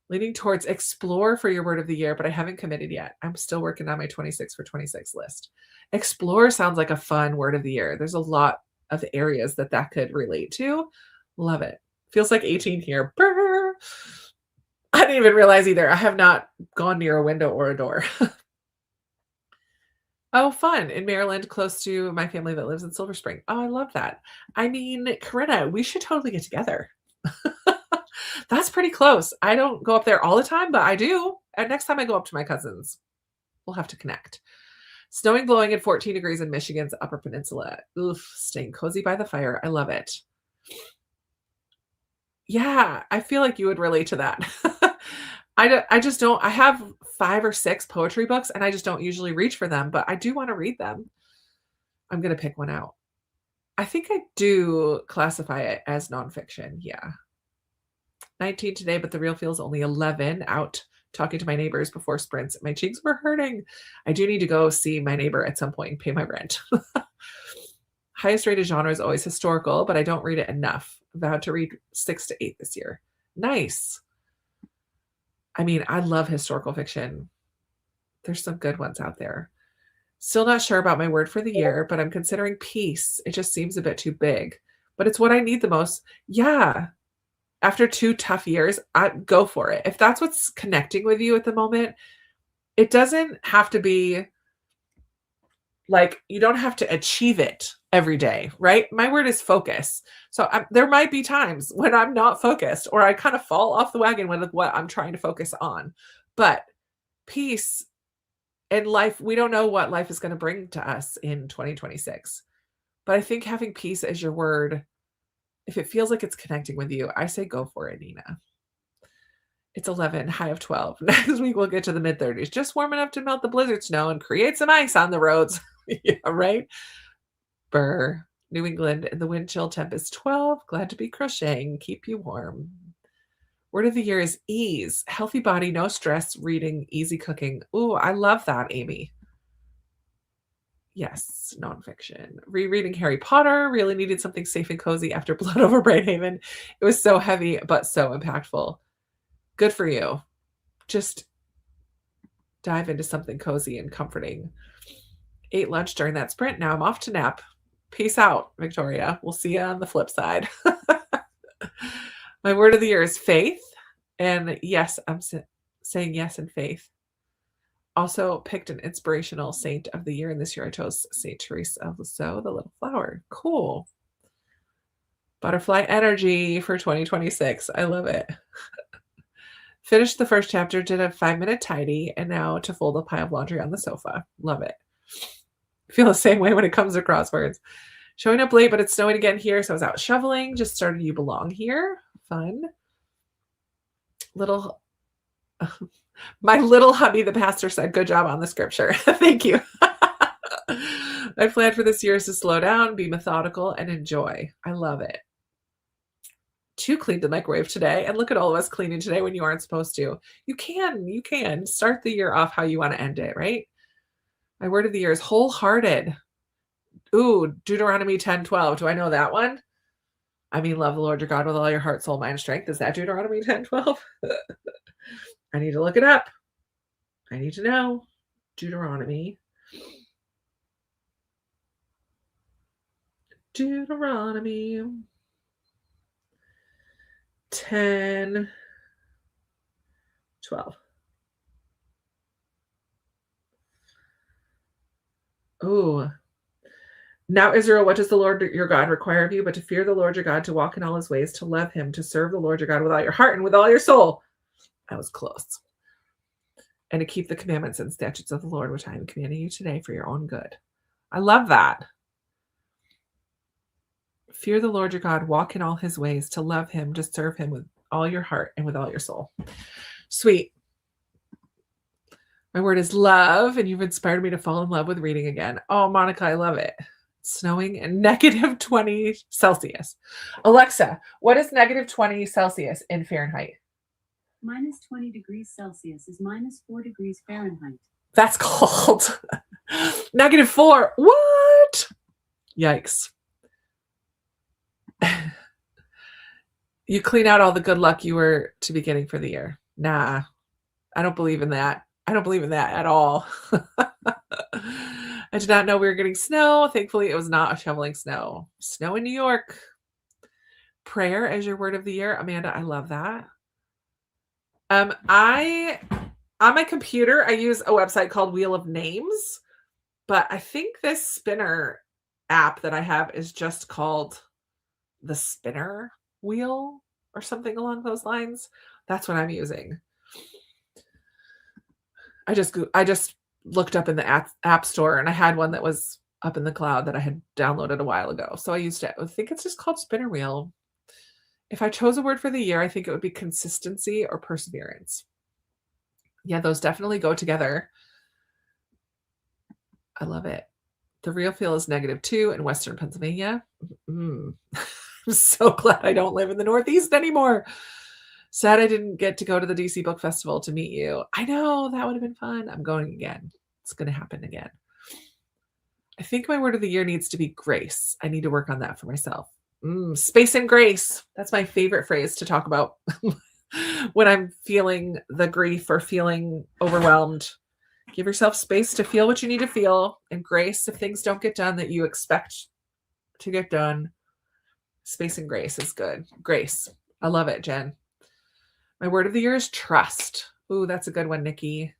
Leaning towards explore for your word of the year, but I haven't committed yet. I'm still working on my 26 for 26 list. Explore sounds like a fun word of the year. There's a lot of areas that could relate to. Love it. Feels like 18 here. Brr. I didn't even realize either. I have not gone near a window or a door. Oh, fun. In Maryland, close to my family that lives in Silver Spring. Oh, I love that. I mean, Corinna, we should totally get together. That's pretty close. I don't go up there all the time, but I do. And next time I go up to my cousins, we'll have to connect. Snowing, blowing at 14 degrees in Michigan's Upper Peninsula. Oof, staying cozy by the fire. I love it. Yeah, I feel like you would relate to that. I just don't. I have 5 or 6 poetry books, and I just don't usually reach for them, but I do want to read them. I'm going to pick one out. I think I do classify it as nonfiction. Yeah. 19 today, but the real feels only 11 out talking to my neighbors before sprints. My cheeks were hurting. I do need to go see my neighbor at some point and pay my rent. Highest rated genre is always historical, but I don't read it enough. Vowed to read 6 to 8 this year. Nice. I mean, I love historical fiction. There's some good ones out there. Still not sure about my word for the year, but I'm considering peace. It just seems a bit too big, but it's what I need the most. Yeah. After 2 tough years, I go for it. If that's what's connecting with you at the moment, it doesn't have to be Like, you don't have to achieve it every day, right? My word is focus. So there might be times when I'm not focused or I kind of fall off the wagon with what I'm trying to focus on. But peace and life, we don't know what life is going to bring to us in 2026. But I think having peace as your word, if it feels like it's connecting with you, I say go for it, Nina. It's 11, high of 12. Next week, we'll get to the mid 30s. Just warm enough to melt the blizzard snow and create some ice on the roads. Yeah, right? Burr. New England, and the wind chill temp is 12. Glad to be crocheting. Keep you warm. Word of the year is ease. Healthy body, no stress, reading, easy cooking. Ooh, I love that, Amy. Yes, nonfiction. Rereading Harry Potter. Really needed something safe and cozy after Blood over Brighthaven. It was so heavy, but so impactful. Good for you. Just dive into something cozy and comforting. Ate lunch during that sprint. Now I'm off to nap. Peace out, Victoria. We'll see you on the flip side. My word of the year is faith. And yes, I'm saying yes in faith. Also picked an inspirational saint of the year. And this year I chose St. Teresa of Lisieux, the little flower. Cool. Butterfly energy for 2026. I love it. Finished the first chapter, did a 5-minute tidy, and now to fold a pile of laundry on the sofa. Love it. Feel the same way when it comes to crosswords. Showing up late, but it's snowing again here, so I was out shoveling. Just started You Belong Here. Fun. My little hubby, the pastor, said, good job on the scripture. Thank you. My plan for this year is to slow down, be methodical, and enjoy. I love it. 2 cleaned the microwave today, and look at all of us cleaning today when you aren't supposed to. You can start the year off how you want to end it, right? My word of the year is wholehearted. Ooh, Deuteronomy 10:12. Do I know that one? I mean, love the Lord your God with all your heart, soul, mind, and strength. Is that Deuteronomy 10:12? I need to look it up. I need to know. Deuteronomy 10:12. Ooh. Now, Israel, what does the Lord your God require of you? But to fear the Lord your God, to walk in all his ways, to love him, to serve the Lord your God with all your heart and with all your soul. That was close. And to keep the commandments and statutes of the Lord, which I am commanding you today for your own good. I love that. Fear the Lord your God, walk in all his ways, to love him, to serve him with all your heart and with all your soul. Sweet. My word is love, and you've inspired me to fall in love with reading again. Oh, Monica, I love it. Snowing and negative 20 Celsius. Alexa, what is negative 20 Celsius in Fahrenheit? Minus 20 degrees Celsius is minus 4 degrees Fahrenheit. That's called negative 4. What? Yikes. You clean out all the good luck you were to be getting for the year. Nah, I don't believe in that. I don't believe in that at all. I did not know we were getting snow. Thankfully, it was not a shoveling snow. Snow in New York. Prayer as your word of the year. Amanda, I love that. On my computer, I use a website called Wheel of Names, but I think this spinner app that I have is just called the Spinner Wheel or something along those lines. That's what I'm using. I just looked up in the app store, and I had one that was up in the cloud that I had downloaded a while ago. So I used it. I think it's just called Spinner Wheel. If I chose a word for the year, I think it would be consistency or perseverance. Yeah, those definitely go together. I love it. The real feel is -2 in Western Pennsylvania. I'm so glad I don't live in the Northeast anymore. Sad I didn't get to go to the DC Book Festival to meet you. I know, that would have been fun. I'm going again. It's going to happen again. I think my word of the year needs to be grace. I need to work on that for myself. Space and grace. That's my favorite phrase to talk about when I'm feeling the grief or feeling overwhelmed. Give yourself space to feel what you need to feel, and grace if things don't get done that you expect to get done. Space and grace is good. Grace. I love it, Jen. My word of the year is trust. Ooh, that's a good one, Nikki.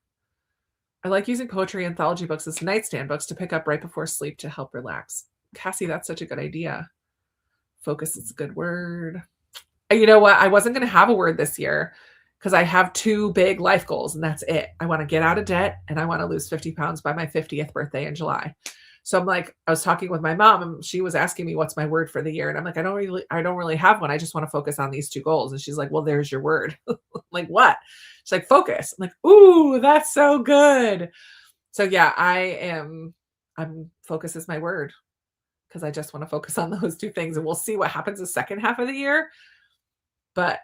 I like using poetry anthology books as nightstand books to pick up right before sleep to help relax. Cassie, that's such a good idea. Focus is a good word. You know what? I wasn't going to have a word this year because I have 2 big life goals, and that's it. I want to get out of debt and I want to lose 50 pounds by my 50th birthday in July. So I'm like, I was talking with my mom and she was asking me what's my word for the year. And I'm like, I don't really have one. I just want to focus on these 2 goals. And she's like, well, there's your word. I'm like, what? She's like, focus. I'm like, ooh, that's so good. So yeah, I'm focus is my word because I just want to focus on those 2 things, and we'll see what happens the second half of the year. But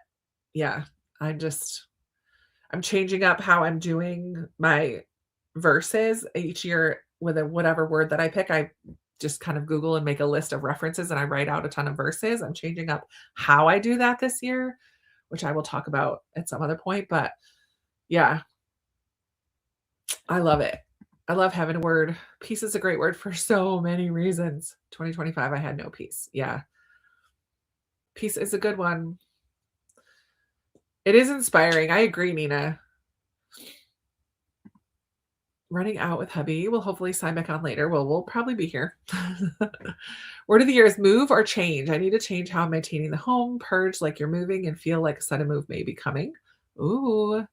yeah, I'm changing up how I'm doing my verses each year with whatever word that I pick. I just kind of Google and make a list of references and I write out a ton of verses. I'm changing up how I do that this year, which I will talk about at some other point. But yeah, I love it. I love having a word. Peace is a great word for so many reasons. 2025, I had no peace. Yeah. Peace is a good one. It is inspiring. I agree, Nina. Running out with hubby. We'll hopefully sign back on later. Well, we'll probably be here. Word of the year is move or change. I need to change how I'm maintaining the home, purge like you're moving, and feel like a sudden move may be coming. Ooh,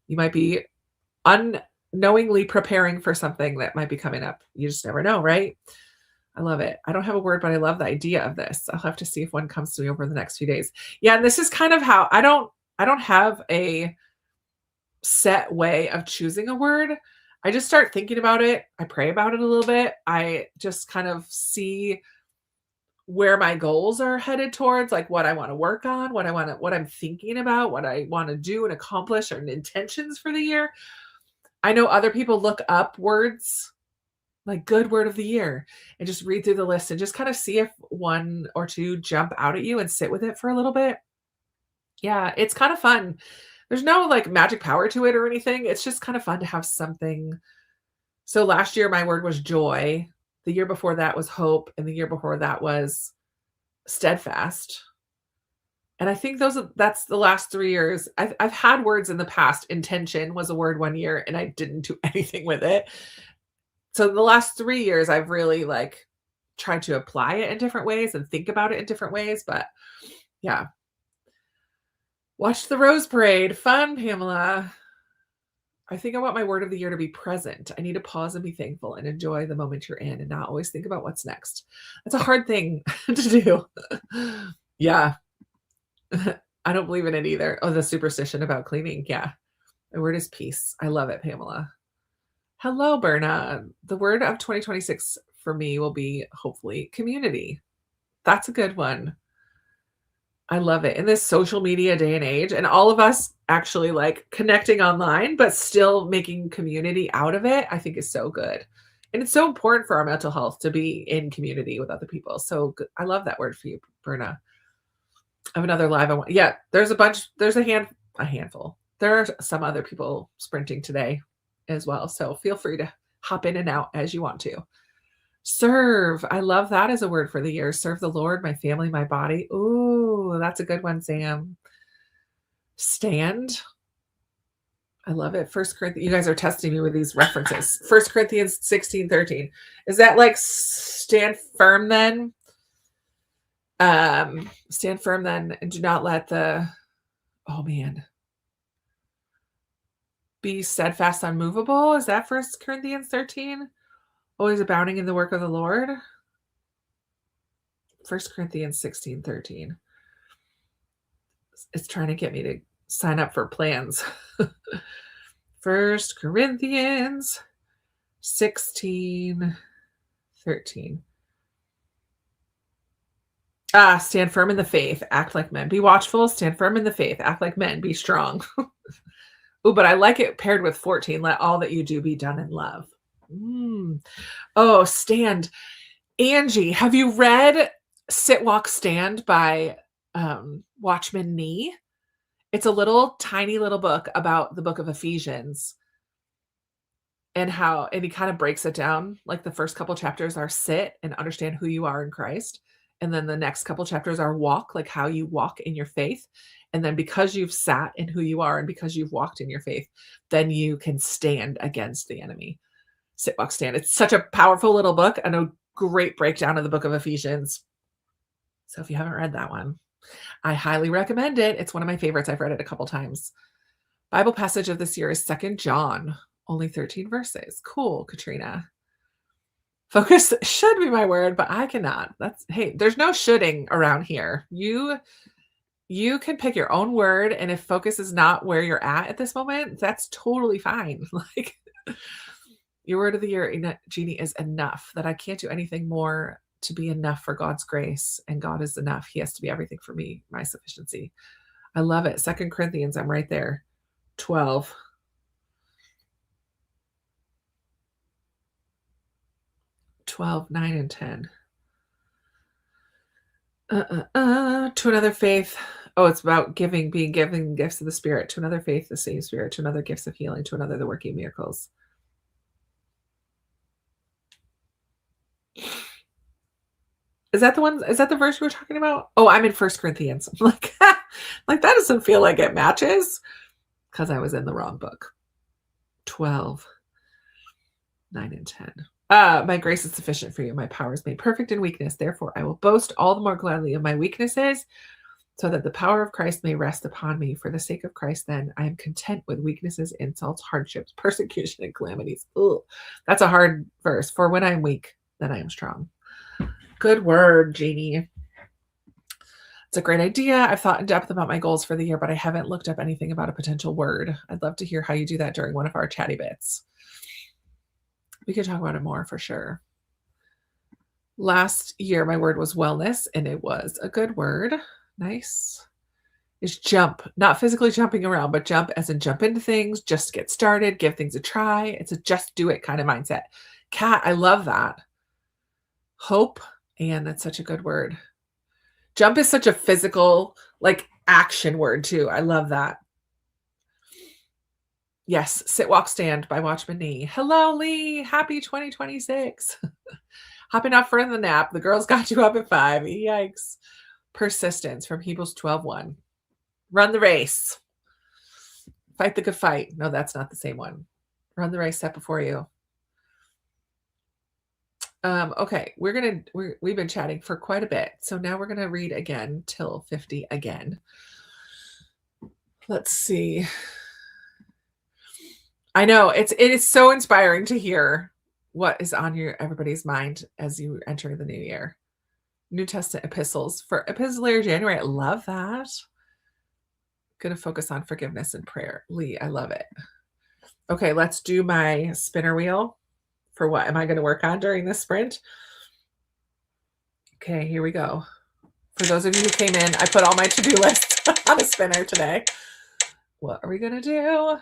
you might be unknowingly preparing for something that might be coming up. You just never know, right? I love it. I don't have a word, but I love the idea of this. I'll have to see if one comes to me over the next few days. Yeah, and this is kind of how I don't have a set way of choosing a word. I just start thinking about it. I pray about it a little bit. I just kind of see where my goals are headed towards, like what I want to work on, what I'm thinking about, what I want to do and accomplish, or intentions for the year. I know other people look up words like good word of the year and just read through the list and just kind of see if 1 or 2 jump out at you and sit with it for a little bit. Yeah, it's kind of fun. There's no like magic power to it or anything. It's just kind of fun to have something. So last year my word was joy. The year before that was hope. And the year before that was steadfast. And I think that's the last 3 years. I've had words in the past. Intention was a word one year and I didn't do anything with it. So the last 3 years I've really like tried to apply it in different ways and think about it in different ways. But yeah. Watch the Rose Parade. Fun, Pamela. I think I want my word of the year to be present. I need to pause and be thankful and enjoy the moment you're in and not always think about what's next. That's a hard thing to do. Yeah. I don't believe in it either. Oh, the superstition about cleaning. Yeah. My word is peace. I love it, Pamela. Hello, Berna. The word of 2026 for me will be hopefully community. That's a good one. I love it in this social media day and age, and all of us actually like connecting online, but still making community out of it, I think is so good. And it's so important for our mental health to be in community with other people. So good. I love that word for you, Berna. I have another live. Yeah, there's a handful. There are some other people sprinting today as well. So feel free to hop in and out as you want to. Serve. I love that as a word for the year. Serve the Lord, my family, my body. Ooh, that's a good one, Sam. Stand. I love it. 1 Corinthians. You guys are testing me with these references. 1 Corinthians 16:13. Is that like stand firm then? Stand firm then and do not let be steadfast, unmovable. Is that 1 Corinthians 13? Always abounding in the work of the Lord. 1 Corinthians 16:13. It's trying to get me to sign up for plans. 1 Corinthians 16:13. Stand firm in the faith, act like men. Be watchful, stand firm in the faith, act like men, be strong. Ooh, but I like it paired with 14. Let all that you do be done in love. Oh, stand. Angie, have you read Sit, Walk, Stand by Watchman Nee? It's a tiny little book about the book of Ephesians and he kind of breaks it down. Like the first couple chapters are sit and understand who you are in Christ. And then the next couple chapters are walk, like how you walk in your faith. And then because you've sat in who you are and because you've walked in your faith, then you can stand against the enemy. Sit, walk, stand. It's such a powerful little book and a great breakdown of the book of Ephesians. So if you haven't read that one, I highly recommend it. It's one of my favorites. I've read it a couple times. Bible passage of this year is 2 John, only 13 verses. Cool, Katrina. Focus should be my word, but I cannot. Hey, there's no shoulding around here. You can pick your own word, and if focus is not where you're at this moment, that's totally fine. Like, your word of the year, Jeannie, is enough. That I can't do anything more to be enough for God's grace, and God is enough. He has to be everything for me, my sufficiency. I love it. 2 Corinthians, I'm right there. 12. "9 and 10. To another faith." Oh, it's about being given gifts of the Spirit. To another faith, the same Spirit. To another, gifts of healing. To another, the working miracles. Is that the verse you were talking about? Oh, I'm in 1 Corinthians. I'm like, like that doesn't feel like it matches, because I was in the wrong book. 12, 9 and 10. My grace is sufficient for you. My power is made perfect in weakness. Therefore, I will boast all the more gladly of my weaknesses, so that the power of Christ may rest upon me. For the sake of Christ, then, I am content with weaknesses, insults, hardships, persecution, and calamities. Ooh, that's a hard verse. For when I am weak, then I am strong. Good word, Jeannie. It's a great idea. I've thought in depth about my goals for the year, but I haven't looked up anything about a potential word. I'd love to hear how you do that during one of our chatty bits. We could talk about it more for sure. Last year, my word was wellness, and it was a good word. Nice. Is jump, not physically jumping around, but jump as in jump into things, just get started, give things a try. It's a just do it kind of mindset. Kat, I love that. Hope, and that's such a good word. Jump is such a physical, like, action word too. I love that. Yes, Sit, Walk, Stand by Watchman Nee. Hello, Lee. Happy 2026. Hopping off for the nap. The girls got you up at 5. Yikes. Persistence from Hebrews 12:1. Run the race. Fight the good fight. No, that's not the same one. Run the race set before you. Okay, we've been chatting for quite a bit. So now we're going to read again till 50 again. Let's see. I know it is so inspiring to hear what is on everybody's mind as you enter the new year. New Testament epistles for Epistolary January. I love that. Going to focus on forgiveness and prayer. Lee, I love it. Okay, let's do my spinner wheel for what am I going to work on during this sprint. Okay, here we go. For those of you who came in, I put all my to-do lists on a spinner today. What are we going to do?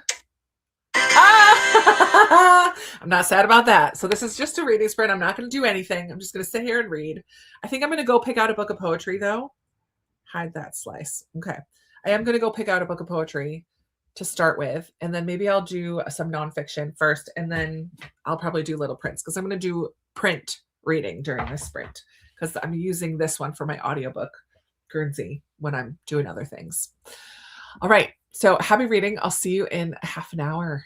I'm not sad about that. So this is just a reading sprint. I'm not going to do anything. I'm just going to sit here and read. I think I'm going to go pick out a book of poetry, though. Hide that slice. Okay. I am going to go pick out a book of poetry to start with, and then maybe I'll do some nonfiction first, and then I'll probably do Little Prince, because I'm going to do print reading during this sprint, because I'm using this one for my audiobook, Guernsey, when I'm doing other things. All right. So happy reading. I'll see you in half an hour.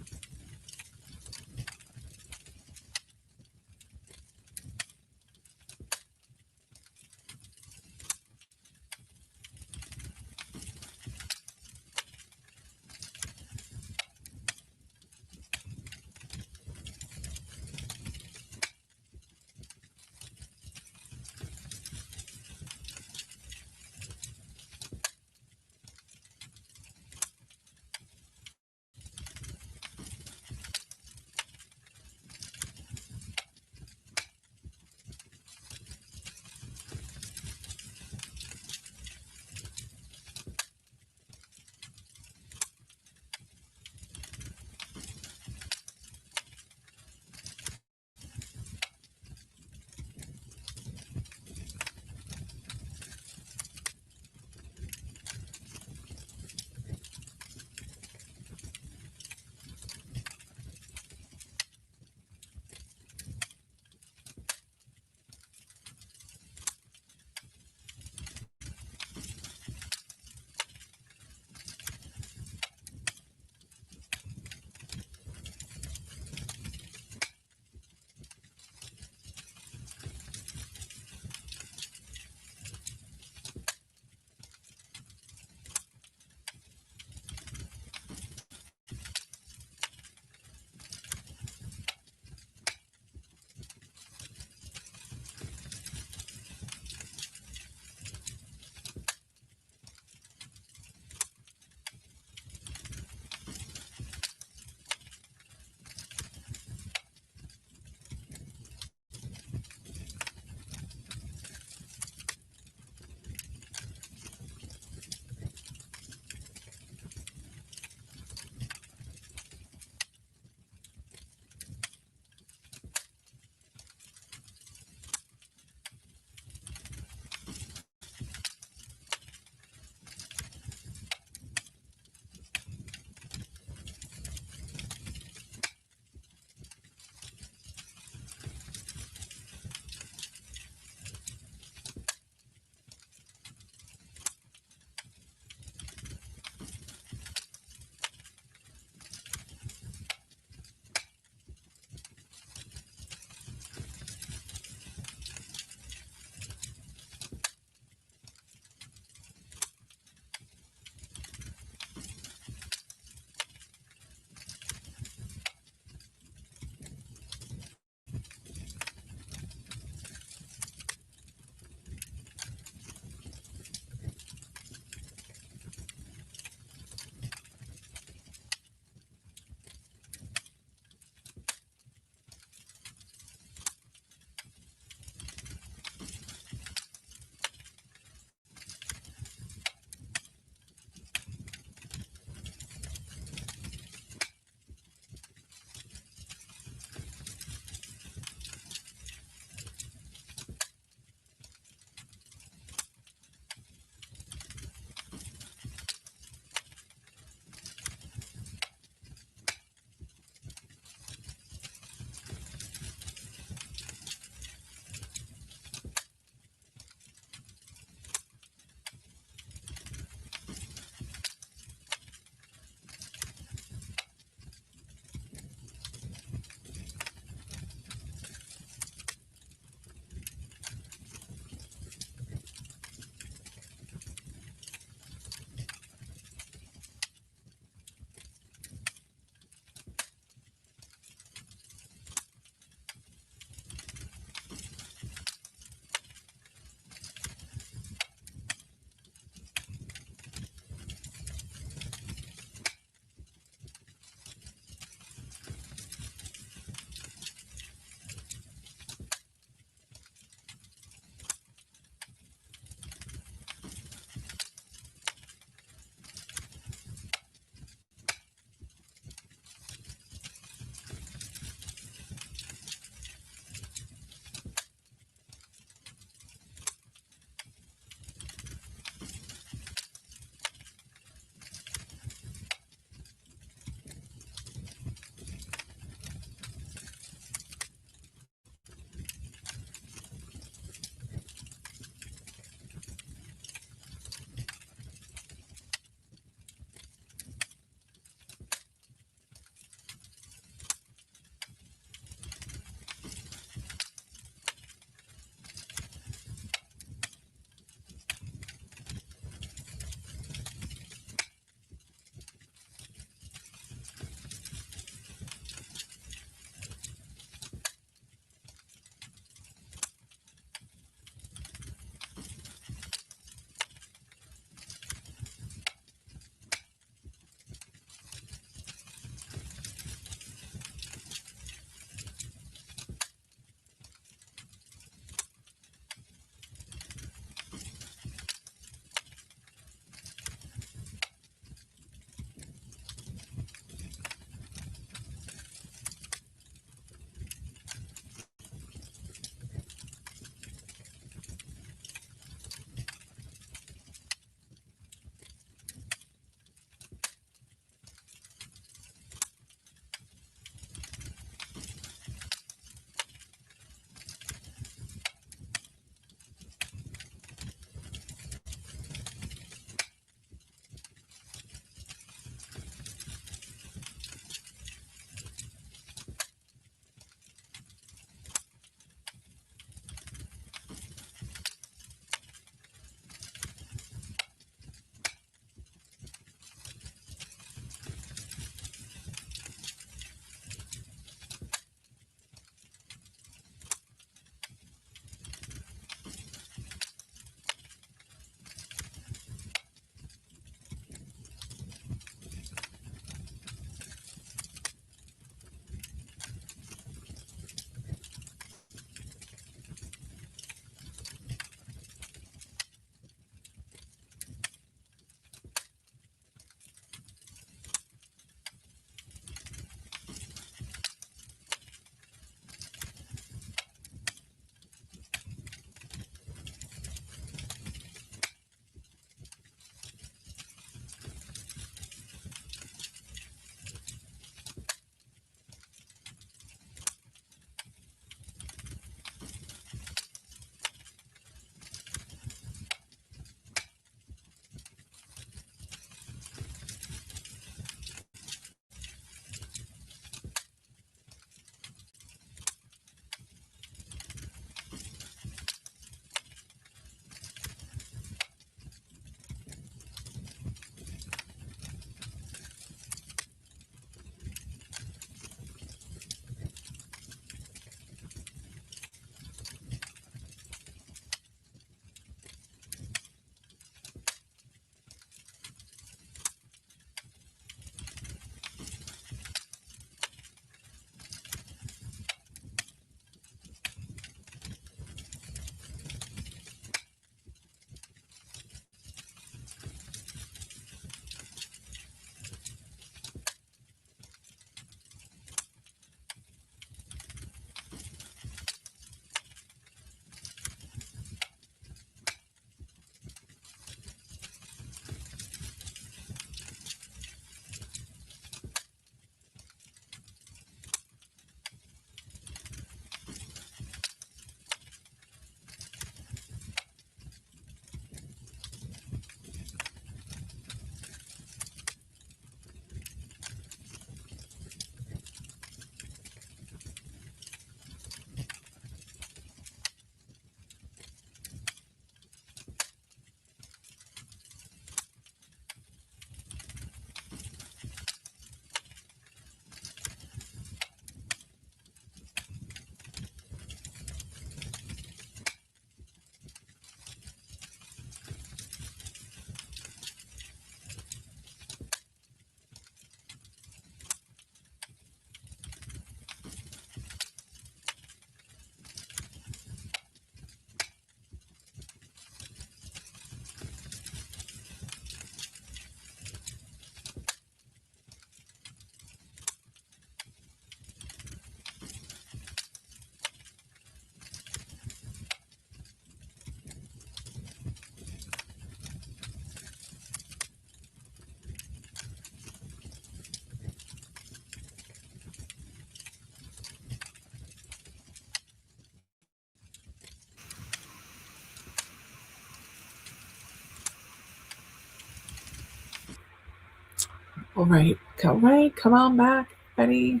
All right. Come on back, Betty.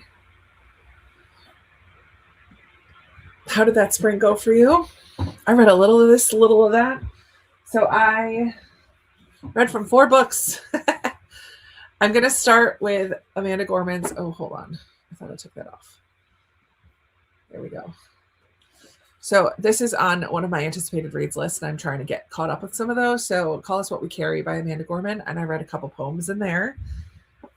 How did that spring go for you? I read a little of this, a little of that. So I read from 4 books. I'm going to start with Amanda Gorman's. Oh, hold on. I thought I took that off. There we go. So this is on one of my anticipated reads lists, and I'm trying to get caught up with some of those. So Call Us What We Carry by Amanda Gorman, and I read a couple poems in there.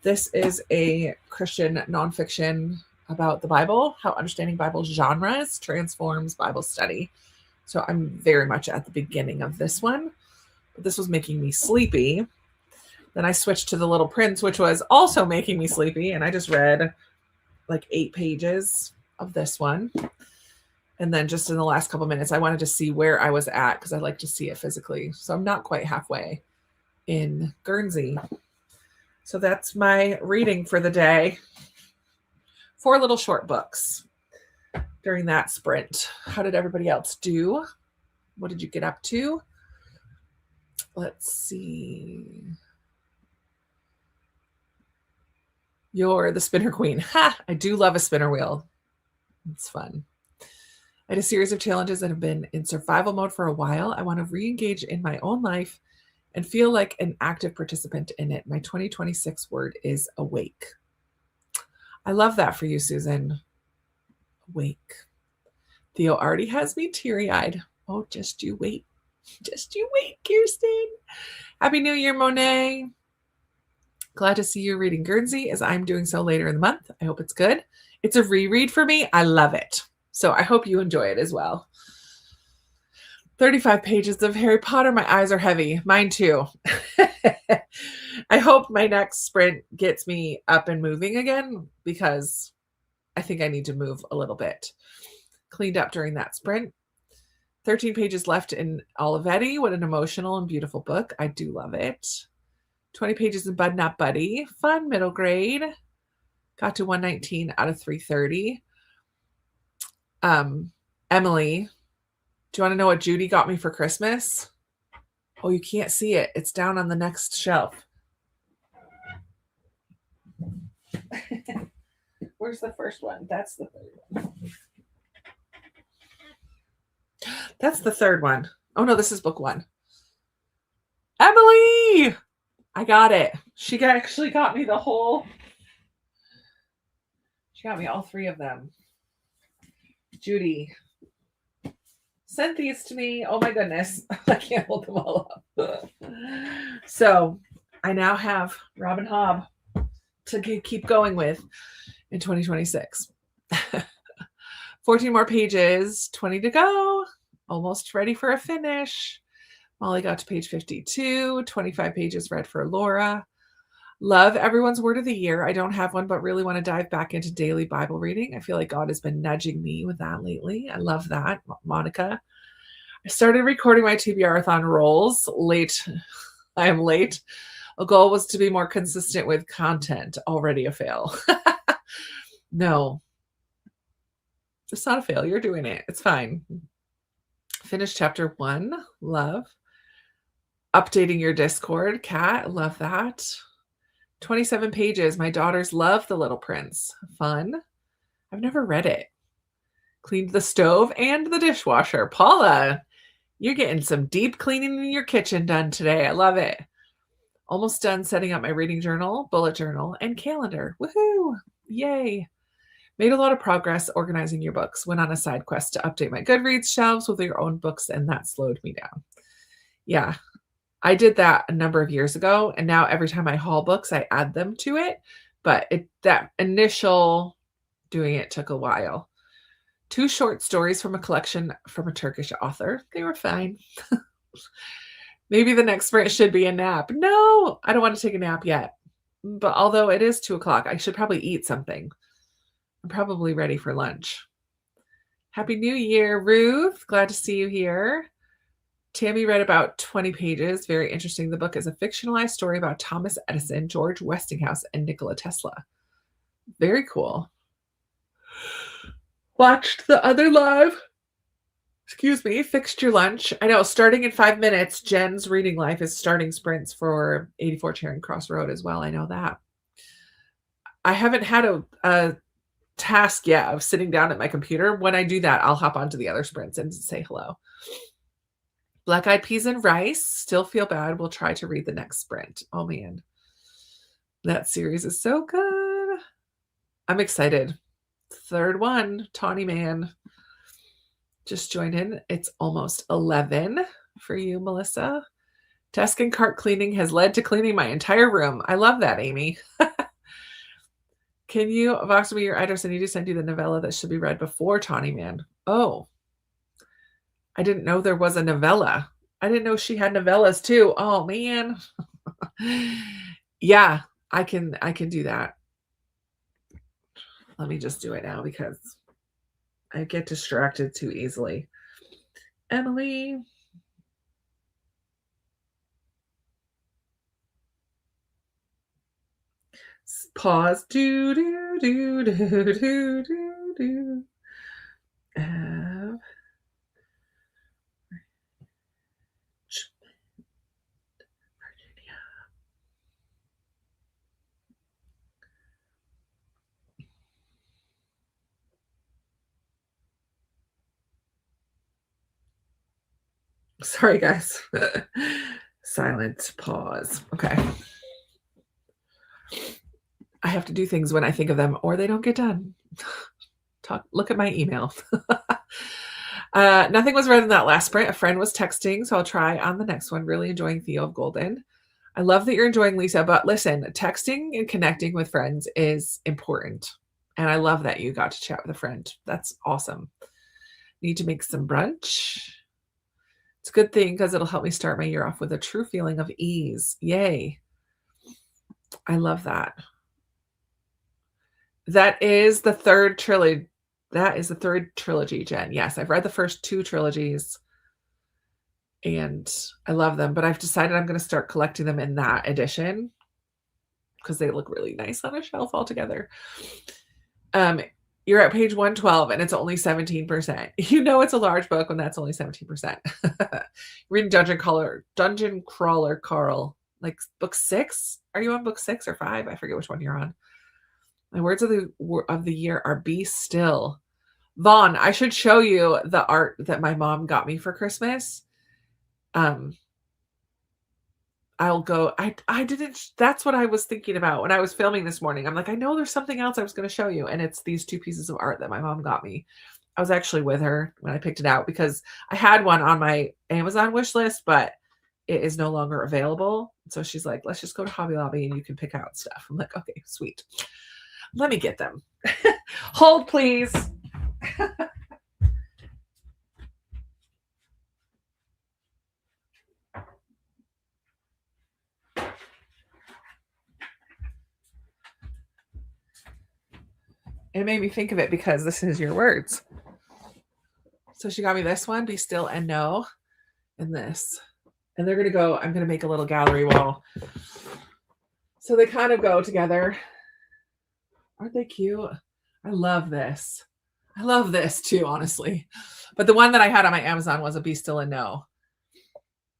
This is a Christian nonfiction about the Bible, how understanding Bible genres transforms Bible study. So I'm very much at the beginning of this one. But this was making me sleepy. Then I switched to The Little Prince, which was also making me sleepy, and I just read like 8 pages of this one. And then just in the last couple minutes, I wanted to see where I was at because I like to see it physically. So I'm not quite halfway in Guernsey. So that's my reading for the day. 4 little short books during that sprint. How did everybody else do? What did you get up to? Let's see. You're the spinner queen. Ha! I do love a spinner wheel. It's fun. I had a series of challenges that have been in survival mode for a while. I want to re-engage in my own life and feel like an active participant in it. My 2026 word is awake. I love that for you, Susan. Awake. Theo already has me teary-eyed. Oh, just you wait. Just you wait, Kirsten. Happy New Year, Monet. Glad to see you reading Guernsey as I'm doing so later in the month. I hope it's good. It's a reread for me. I love it. So I hope you enjoy it as well. 35 pages of Harry Potter. My eyes are heavy. Mine too. I hope my next sprint gets me up and moving again because I think I need to move a little bit. Cleaned up during that sprint. 13 pages left in Olivetti. What an emotional and beautiful book. I do love it. 20 pages in Bud Not Buddy. Fun middle grade. Got to 119 out of 330. Emily, do you want to know what Judy got me for Christmas? Oh, you can't see it. It's down on the next shelf. Where's the first one? That's the third one. That's the third one. Oh, no, this is book 1. Emily! I got it. She actually got me the whole... She got me all 3 of them. Judy sent these to me. Oh my goodness. I can't hold them all up. So I now have Robin Hobb to keep going with in 2026. 14 more pages, 20 to go. Almost ready for a finish. Molly got to page 52, 25 pages read for Laura. Love everyone's word of the year. I don't have one, but really want to dive back into daily Bible reading. I feel like God has been nudging me with that lately. I love that. Monica. I started recording my TBR-a-thon rolls late. I am late. A goal was to be more consistent with content. Already a fail. No. It's not a fail. You're doing it. It's fine. Finish chapter 1. Love. Updating your Discord. Kat. Love that. 27 pages. My daughters love The Little Prince. Fun. I've never read it. Cleaned the stove and the dishwasher. Paula, you're getting some deep cleaning in your kitchen done today. I love it. Almost done setting up my reading journal, bullet journal, and calendar. Woohoo! Yay. Made a lot of progress organizing your books. Went on a side quest to update my Goodreads shelves with your own books, and that slowed me down. Yeah. I did that a number of years ago, and now every time I haul books, I add them to it. But that initial doing it took a while. 2 short stories from a collection from a Turkish author. They were fine. Maybe the next sprint should be a nap. No, I don't want to take a nap yet. But although it is 2:00, I should probably eat something. I'm probably ready for lunch. Happy New Year, Ruth. Glad to see you here. Tammy read about 20 pages. Very interesting. The book is a fictionalized story about Thomas Edison, George Westinghouse, and Nikola Tesla. Very cool. Watched the other live. Excuse me. Fixed your lunch. I know, starting in 5 minutes, Jen's reading life is starting sprints for 84 Charing Cross Road as well. I know that. I haven't had a task yet of sitting down at my computer. When I do that, I'll hop onto the other sprints and say hello. Black Eyed Peas and Rice. Still feel bad. We'll try to read the next sprint. Oh man. That series is so good. I'm excited. Third one, Tawny Man. Just joined in. It's almost 11 for you, Melissa. Desk and cart cleaning has led to cleaning my entire room. I love that, Amy. Can you Vox me your address? I need to send you the novella that should be read before Tawny Man. Oh, I didn't know there was a novella. I didn't know she had novellas too. Oh man. Yeah, I can do that. Let me just do it now because I get distracted too easily. Emily. Pause. Do, do, do, do, do, do, do. Sorry, guys. Silent pause. Okay. I have to do things when I think of them or they don't get done. Look at my email. Nothing was read in that last sprint. A friend was texting, so I'll try on the next one. Really enjoying Theo of Golden. I love that you're enjoying Lisa, but listen, texting and connecting with friends is important. And I love that you got to chat with a friend. That's awesome. Need to make some brunch. It's a good thing because it'll help me start my year off with a true feeling of ease. Yay. I love that. That is the third trilogy. That is the third trilogy, Jen. Yes, I've read the first two trilogies and I love them, but I've decided I'm going to start collecting them in that edition because they look really nice on a shelf all together. You're at page 112 and it's only 17%. You know it's a large book when that's only 17%. Reading Dungeon Crawler Carl, like book 6. Are you on book 6 or 5? I forget which one you're on. My words of the year are be still. Vaughn, I should show you the art that my mom got me for Christmas. I'll go. I didn't. That's what I was thinking about when I was filming this morning. I'm like, I know there's something else I was going to show you. And it's these 2 pieces of art that my mom got me. I was actually with her when I picked it out because I had one on my Amazon wish list, but it is no longer available. So she's like, let's just go to Hobby Lobby and you can pick out stuff. I'm like, okay, sweet. Let me get them. Hold, please. It made me think of it because this is your words. So she got me this one, be still and know, and this. And they're going to go, I'm going to make a little gallery wall. So they kind of go together. Aren't they cute? I love this. I love this too, honestly. But the one that I had on my Amazon was a be still and know.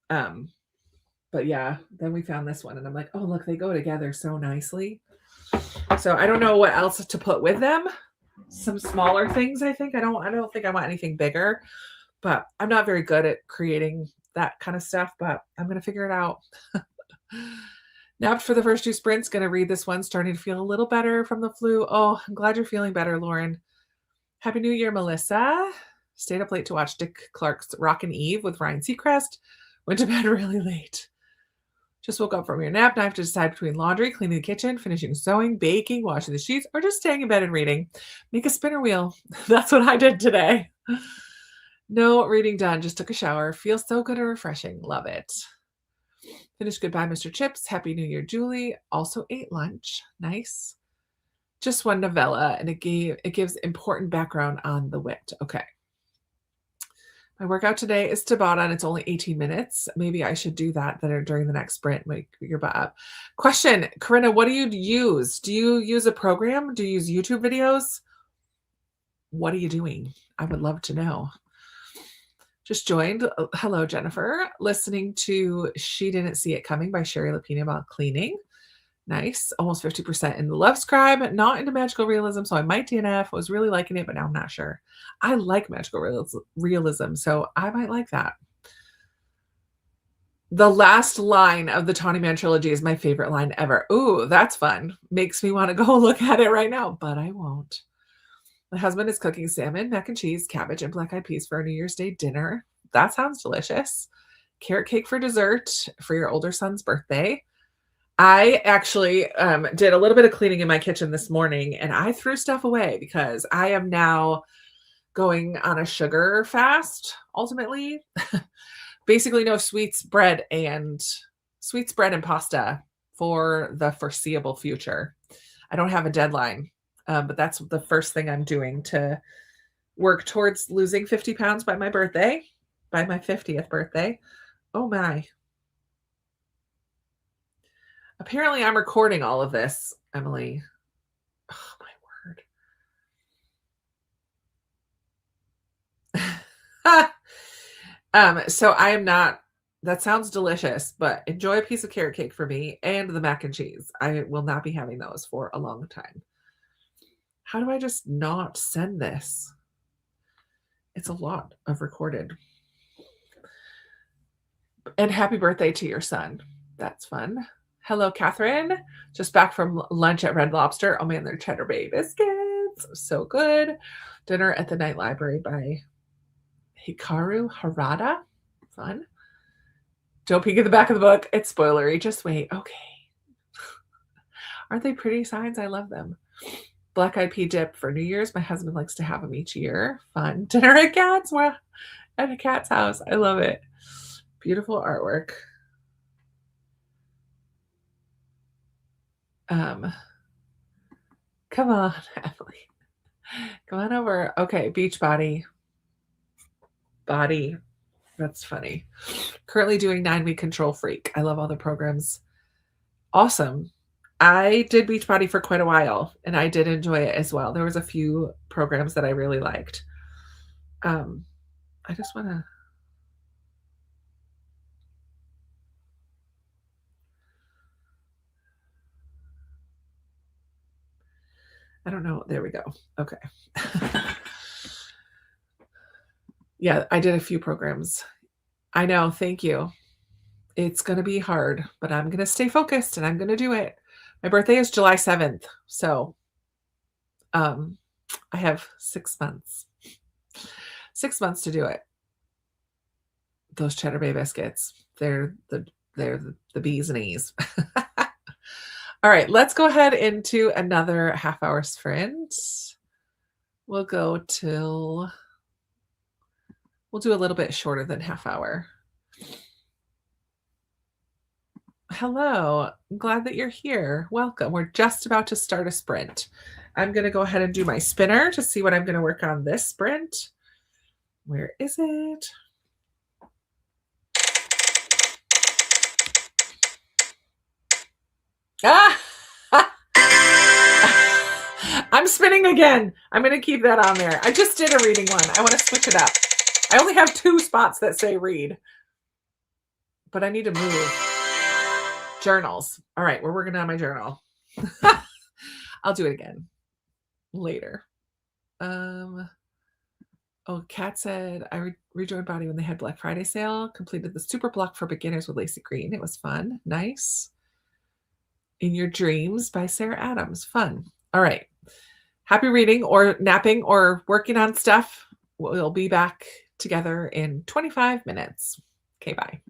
But yeah, then we found this one and I'm like, oh, look, they go together so nicely. So I don't know what else to put with them. Some smaller things, I think. I don't think I want anything bigger, but I'm not very good at creating that kind of stuff, but I'm going to figure it out. Napped for the first 2 sprints. Going to read this one. Starting to feel a little better from the flu. Oh, I'm glad you're feeling better, Lauren. Happy New Year, Melissa. Stayed up late to watch Dick Clark's Rockin' Eve with Ryan Seacrest. Went to bed really late. Just woke up from your nap. Now I have to decide between laundry, cleaning the kitchen, finishing sewing, baking, washing the sheets, or just staying in bed and reading. Make a spinner wheel. That's what I did today. No reading done. Just took a shower. Feels so good and refreshing. Love it. Finished Goodbye, Mr. Chips. Happy New Year, Julie. Also ate lunch. Nice. Just one novella, and it gives important background on the wit. Okay. My workout today is Tabata, and it's only 18 minutes. Maybe I should do that during the next sprint. Wake your butt up. Question, Corinna, what do you use? Do you use a program? Do you use YouTube videos? What are you doing? I would love to know. Just joined. Hello, Jennifer. Listening to She Didn't See It Coming by Sherry Lapina about cleaning. Nice. Almost 50% in the Love Scribe, not into magical realism, so I might DNF. Was really liking it, but now I'm not sure. I like magical realism, so I might like that. The last line of the Tawny Man trilogy is my favorite line ever. Ooh, that's fun. Makes me want to go look at it right now, but I won't. My husband is cooking salmon, mac and cheese, cabbage, and black-eyed peas for our New Year's Day dinner. That sounds delicious. Carrot cake for dessert for your older son's birthday. I actually did a little bit of cleaning in my kitchen this morning, and I threw stuff away because I am now going on a sugar fast, ultimately. Basically no sweets, bread, and pasta for the foreseeable future. I don't have a deadline, but that's the first thing I'm doing to work towards losing 50 pounds by my birthday, by my 50th birthday. Oh my. Apparently I'm recording all of this, Emily. Oh my word. So I am not, that sounds delicious, but enjoy a piece of carrot cake for me and the mac and cheese. I will not be having those for a long time. How do I just not send this? It's a lot of recorded. And happy birthday to your son. That's fun. Hello, Catherine. Just back from lunch at Red Lobster. Oh man, they're Cheddar Bay biscuits. So good. Dinner at the Night Library by Hikaru Harada. Fun. Don't peek at the back of the book. It's spoilery. Just wait. Okay. Aren't they pretty signs? I love them. Black-eyed pea dip for New Year's. My husband likes to have them each year. Fun. Dinner at at a cat's house. I love it. Beautiful artwork. Come on, Emily. Come on over. Okay, Beachbody. Body. That's funny. Currently doing 9-week Control Freak. I love all the programs. Awesome. I did Beachbody for quite a while, and I did enjoy it as well. There was a few programs that I really liked. I just want to... I don't know. There we go. Okay. Yeah, I did a few programs. I know. Thank you. It's going to be hard, but I'm going to stay focused and I'm going to do it. My birthday is July 7th. So I have 6 months. 6 months to do it. Those Cheddar Bay biscuits. They're the bee's knees. All right, let's go ahead into another half-hour sprint. We'll do a little bit shorter than half hour. Hello, I'm glad that you're here. Welcome. We're just about to start a sprint. I'm going to go ahead and do my spinner to see what I'm going to work on this sprint. Where is it? Ah! I'm spinning again. I'm going to keep that on there. I just did a reading one. I want to switch it up. I only have 2 spots that say read, but I need to move. Journals. All right, we're working on my journal. I'll do it again later. Oh, Kat said, I rejoined Body when they had Black Friday sale. Completed the super block for beginners with Lacey Green. It was fun. Nice. In Your Dreams by Sarah Adams. Fun. All right. Happy reading or napping or working on stuff. We'll be back together in 25 minutes. Okay, bye.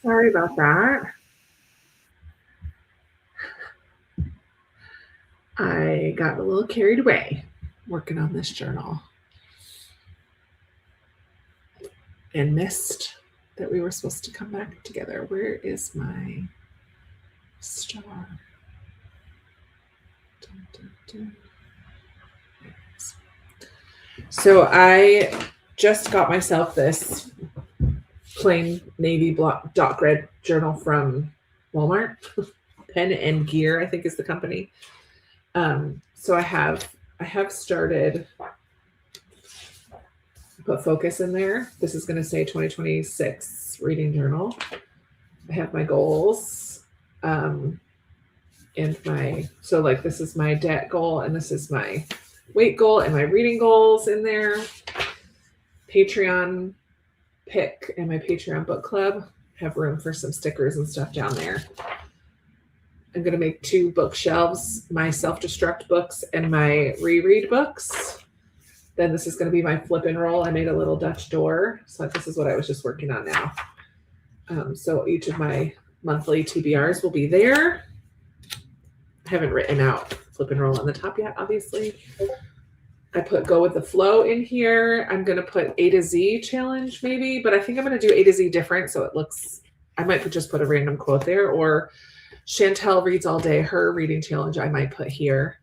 Sorry about that. I got a little carried away working on this journal and missed that we were supposed to come back together. Where is my star? Dun, dun, dun. There it is. So I just got myself this plain navy block dot grid journal from Walmart. Pen and Gear, I think, is the company. So I have started, put focus in there. This is going to say 2026 reading journal. I have my goals, and so like this is my debt goal, and this is my weight goal, and my reading goals in there. Patreon pick and my Patreon book club have room for some stickers and stuff down there. I'm going to make 2 bookshelves, my self-destruct books and my reread books. Then this is going to be my flip and roll. I made a little Dutch door. So this is what I was just working on now. So each of my monthly TBRs will be there. I haven't written out flip and roll on the top yet, obviously. I put go with the flow in here. I'm going to put A to Z challenge maybe, but I think I'm going to do A to Z different. So it looks, I might just put a random quote there, or Chantel reads all day, her reading challenge I might put here.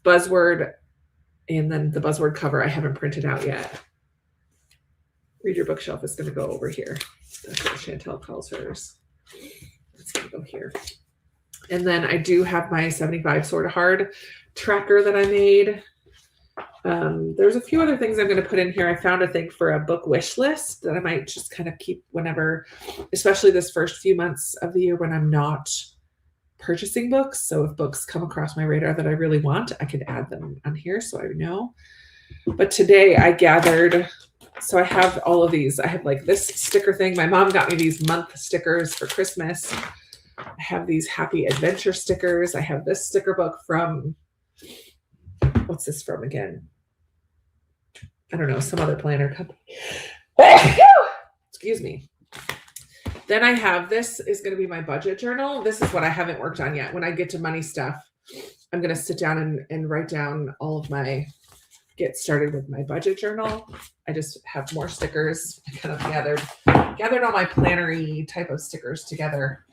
Buzzword, and then the buzzword cover I haven't printed out yet. Read your bookshelf is going to go over here. That's what Chantel calls hers. It's going to go here. And then I do have my 75 Sort of Hard tracker that I made. There's a few other things I'm going to put in here. I found a thing for a book wish list that I might just kind of keep whenever, especially this first few months of the year when I'm not purchasing books. So if books come across my radar that I really want, I can add them on here so I know. But today I gathered, so I have all of these. I have like this sticker thing. My mom got me these month stickers for Christmas. I have these happy adventure stickers. I have this sticker book from, what's this from again? I don't know, some other planner company. Excuse me. Then I have, this is going to be my budget journal. This is what I haven't worked on yet. When I get to money stuff, I'm going to sit down and write down all of my, get started with my budget journal. I just have more stickers. I kind of gathered all my planner-y type of stickers together.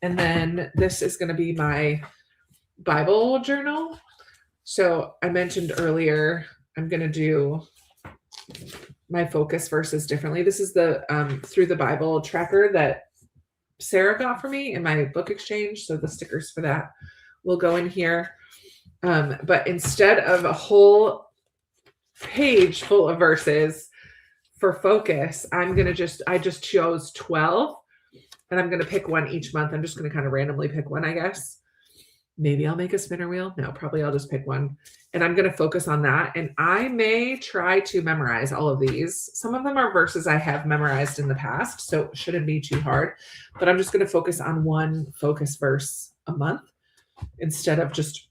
And then this is going to be my Bible journal. So I mentioned earlier, I'm going to do my focus verses differently. This is the Through the Bible tracker that Sarah got for me in my book exchange. So the stickers for that will go in here. But instead of a whole page full of verses for focus, I just chose 12, and I'm going to pick one each month. I'm just going to kind of randomly pick one, I guess. Maybe I'll make a spinner wheel. No, probably I'll just pick one. And I'm going to focus on that. And I may try to memorize all of these. Some of them are verses I have memorized in the past, so it shouldn't be too hard. But I'm just going to focus on one focus verse a month instead of just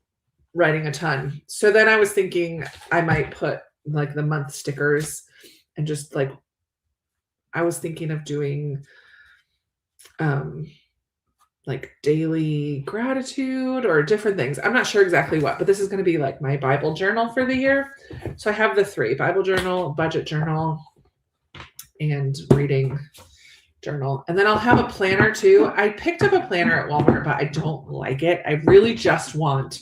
writing a ton. So then I was thinking I might put like the month stickers and just like, I was thinking of doing like daily gratitude or different things. I'm not sure exactly what, but this is going to be like my Bible journal for the year. So I have the 3: Bible journal, budget journal, and reading journal. And then I'll have a planner too. I picked up a planner at Walmart, but I don't like it. I really just want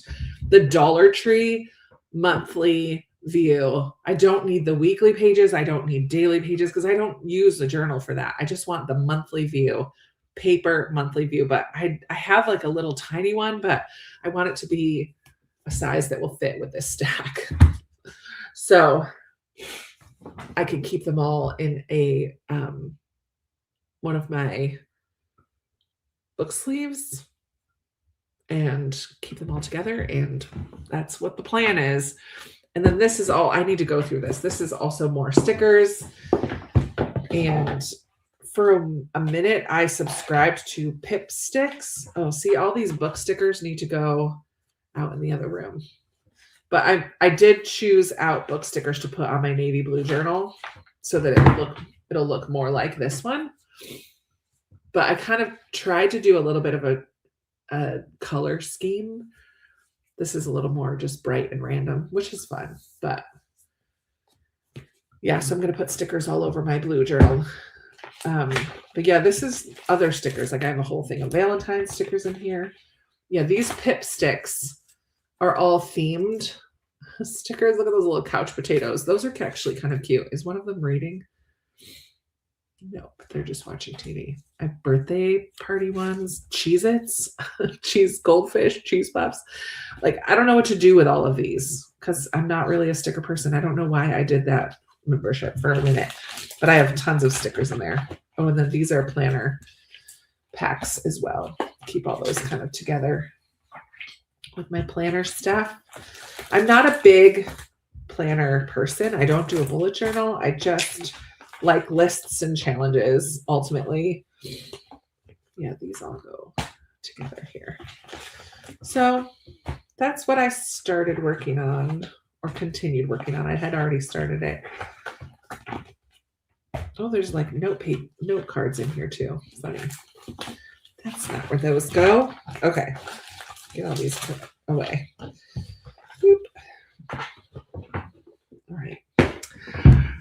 the Dollar Tree monthly view. I don't need the weekly pages. I don't need daily pages because I don't use the journal for that. I just want the monthly view. Paper monthly view, but I have like a little tiny one, but I want it to be a size that will fit with this stack. So I can keep them all in a one of my book sleeves and keep them all together, and that's what the plan is. And then this is all I need to go through this. This is also more stickers, and for a minute, I subscribed to Pip Sticks. Oh, see, all these book stickers need to go out in the other room. But I did choose out book stickers to put on my navy blue journal so that it would look it'll look more like this one. But I kind of tried to do a little bit of a color scheme. This is a little more just bright and random, which is fun. But yeah, so I'm going to put stickers all over my blue journal. But yeah, this is other stickers. Like I have a whole thing of Valentine stickers in here. Yeah, these Pip sticks are all themed stickers. Look at those little couch potatoes. Those are actually kind of cute. Is one of them reading? Nope, they're just watching TV. I have birthday party ones, Cheez-Its, cheese goldfish, cheese puffs. Like, I don't know what to do with all of these because I'm not really a sticker person. I don't know why I did that membership for a minute, but I have tons of stickers in there. Oh, and then these are planner packs as well. Keep all those kind of together with my planner stuff. I'm not a big planner person. I don't do a bullet journal. I just like lists and challenges ultimately. Yeah, these all go together here. So that's what I started working on or continued working on. I had already started it. Oh, there's like note cards in here too. Funny. That's not where those go. Okay. Get all these put away. Boop. All right.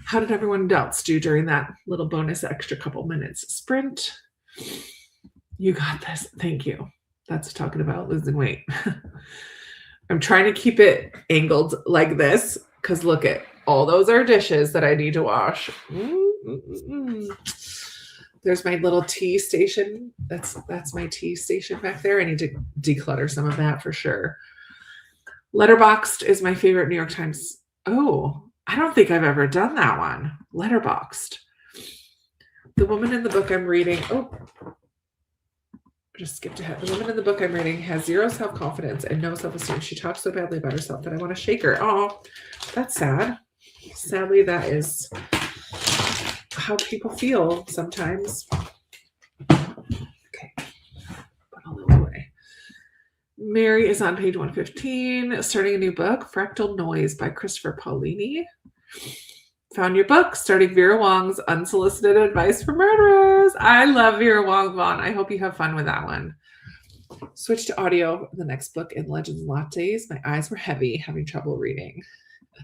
How did everyone else do during that little bonus extra couple minutes sprint? You got this. Thank you. That's talking about losing weight. I'm trying to keep it angled like this because look at all those are dishes that I need to wash. There's my little tea station. That's my tea station back there. I need to declutter some of that for sure. Letterboxd is my favorite New York Times. Oh, I don't think I've ever done that one. Letterboxd. The woman in the book I'm reading. Oh, just skipped ahead. The woman in the book I'm reading has zero self-confidence and no self-esteem. She talks so badly about herself that I want to shake her. Oh, that's sad. Sadly, that is how people feel sometimes. Okay, put all those away. Mary is on page 115, starting a new book, Fractal Noise by Christopher Paolini. Found your book, starting Vera Wong's Unsolicited Advice for Murderers. I love Vera Wong, Vaughn. I hope you have fun with that one. Switch to audio. The next book in Legends Lattes. My eyes were heavy, having trouble reading. I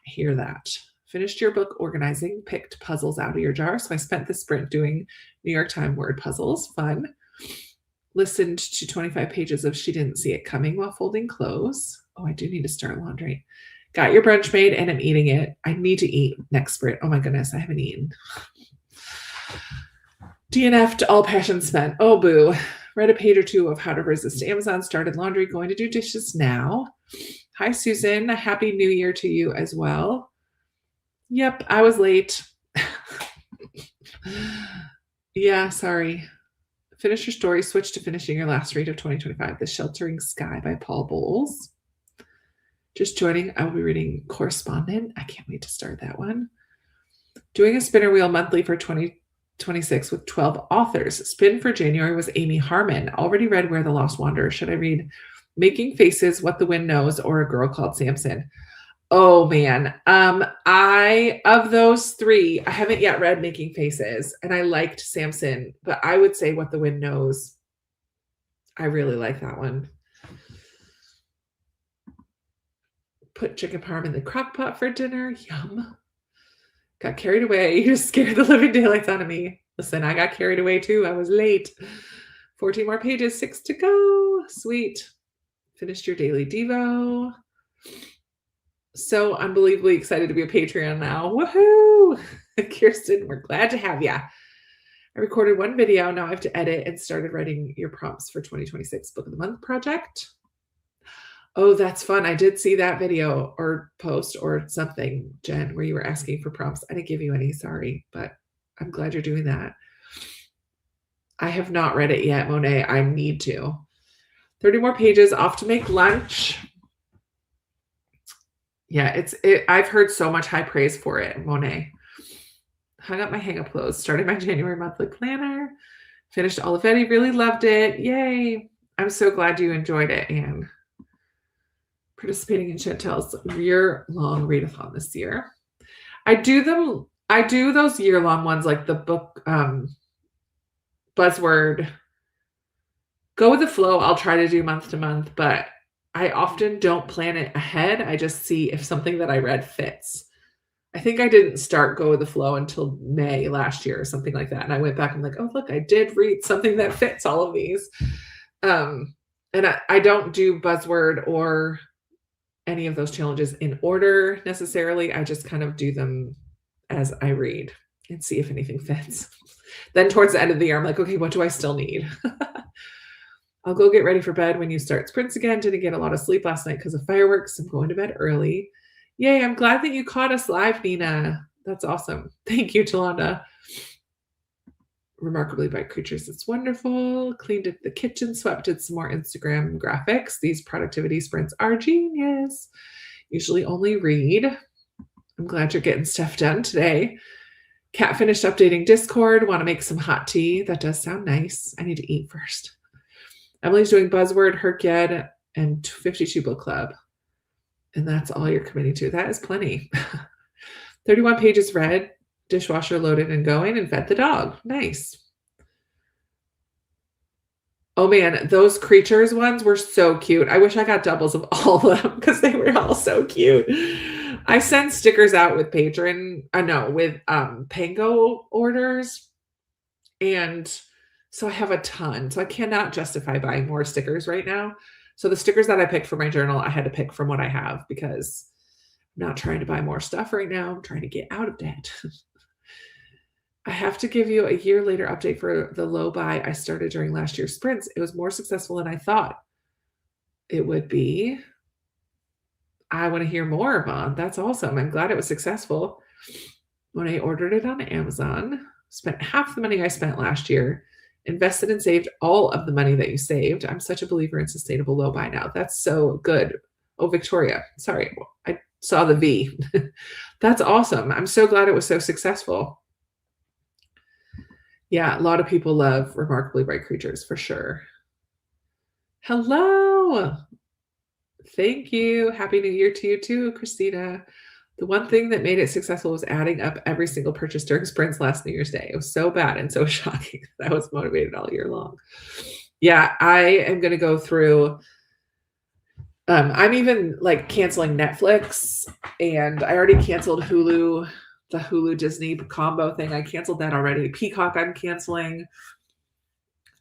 hear that. Finished your book organizing, picked puzzles out of your jar. So I spent the sprint doing New York Times word puzzles. Fun. Listened to 25 pages of She Didn't See It Coming while folding clothes. Oh, I do need to start laundry. Got your brunch made and I'm eating it. I need to eat next sprint. Oh my goodness, I haven't eaten. DNF'd, all passion spent. Oh boo. Read a page or two of How to Resist Amazon. Started laundry. Going to do dishes now. Hi Susan. A happy new year to you as well. Yep, I was late. Yeah, sorry. Finish your story. Switch to finishing your last read of 2025, The Sheltering Sky by Paul Bowles. Just joining. I will be reading Correspondent. I can't wait to start that one. Doing a spinner wheel monthly for 2026 with 12 authors. Spin for January was Amy Harmon. Already read Where the Lost Wander. Should I read Making Faces, What the Wind Knows, or A Girl Called Samson? Oh man. Of those three, I haven't yet read Making Faces, and I liked Samson, but I would say What the Wind Knows. I really like that one. Put chicken parm in the crock pot for dinner. Yum. Got carried away. You just scared the living daylights out of me. Listen, I got carried away too. I was late. 14 more pages, 6 to go. Sweet. Finished your daily Devo. So unbelievably excited to be a Patreon now. Woohoo! Kirsten, we're glad to have you. I recorded one video. Now I have to edit and started writing your prompts for 2026 Book of the Month project. Oh, that's fun. I did see that video or post or something, Jen, where you were asking for prompts. I didn't give you any, sorry, but I'm glad you're doing that. I have not read it yet, Monet. I need to. 30 more pages, off to make lunch. Yeah, I've heard so much high praise for it, Monet. Hung up my hang-up clothes, started my January monthly planner, finished Olivetti, really loved it. Yay. I'm so glad you enjoyed it, Anne. Participating in Chantel's year-long readathon this year. I do them I do those year-long ones like the book buzzword. Go with the flow. I'll try to do month to month, but I often don't plan it ahead. I just see if something that I read fits. I think I didn't start Go with the Flow until May last year or something like that. And I went back and like, oh, look, I did read something that fits all of these. And I don't do buzzword or any of those challenges in order necessarily. I just kind of do them as I read and see if anything fits. Then towards the end of the year, I'm like, okay, what do I still need? I'll go get ready for bed when you start sprints again. Didn't get a lot of sleep last night because of fireworks. I'm going to bed early. Yay, I'm glad that you caught us live, Nina. That's awesome. Thank you, Talonda. Remarkably Bright Creatures. It's wonderful. Cleaned up the kitchen, swept, did some more Instagram graphics. These productivity sprints are genius. Usually only read. I'm glad you're getting stuff done today. Kat finished updating Discord. Want to make some hot tea. That does sound nice. I need to eat first. Emily's doing Buzzword, Herkyed, and 52 Book Club. And that's all you're committing to. That is plenty. 31 pages read, dishwasher loaded and going, and fed the dog. Nice. Oh man, those creatures ones were so cute. I wish I got doubles of all of them because they were all so cute. I send stickers out with with Pango orders. And so I have a ton. So I cannot justify buying more stickers right now. So the stickers that I picked for my journal, I had to pick from what I have because I'm not trying to buy more stuff right now. I'm trying to get out of debt. I have to give you a year later update for the low buy I started during last year's sprints. It was more successful than I thought it would be. I want to hear more, Mom. That's awesome. I'm glad it was successful. When I ordered it on Amazon, spent half the money I spent last year, invested and saved all of the money that you saved. I'm such a believer in sustainable low buy now. That's so good. Oh, Victoria. Sorry. I saw the V. That's awesome. I'm so glad it was so successful. Yeah, a lot of people love Remarkably Bright Creatures for sure. Hello. Thank you. Happy New Year to you too, Christina. The one thing that made it successful was adding up every single purchase during sprints last New Year's Day. It was so bad and so shocking that I was motivated all year long. Yeah, I am going to go through. I'm even like canceling Netflix, and I already canceled Hulu, the Hulu Disney combo thing. I canceled that already. Peacock, I'm canceling.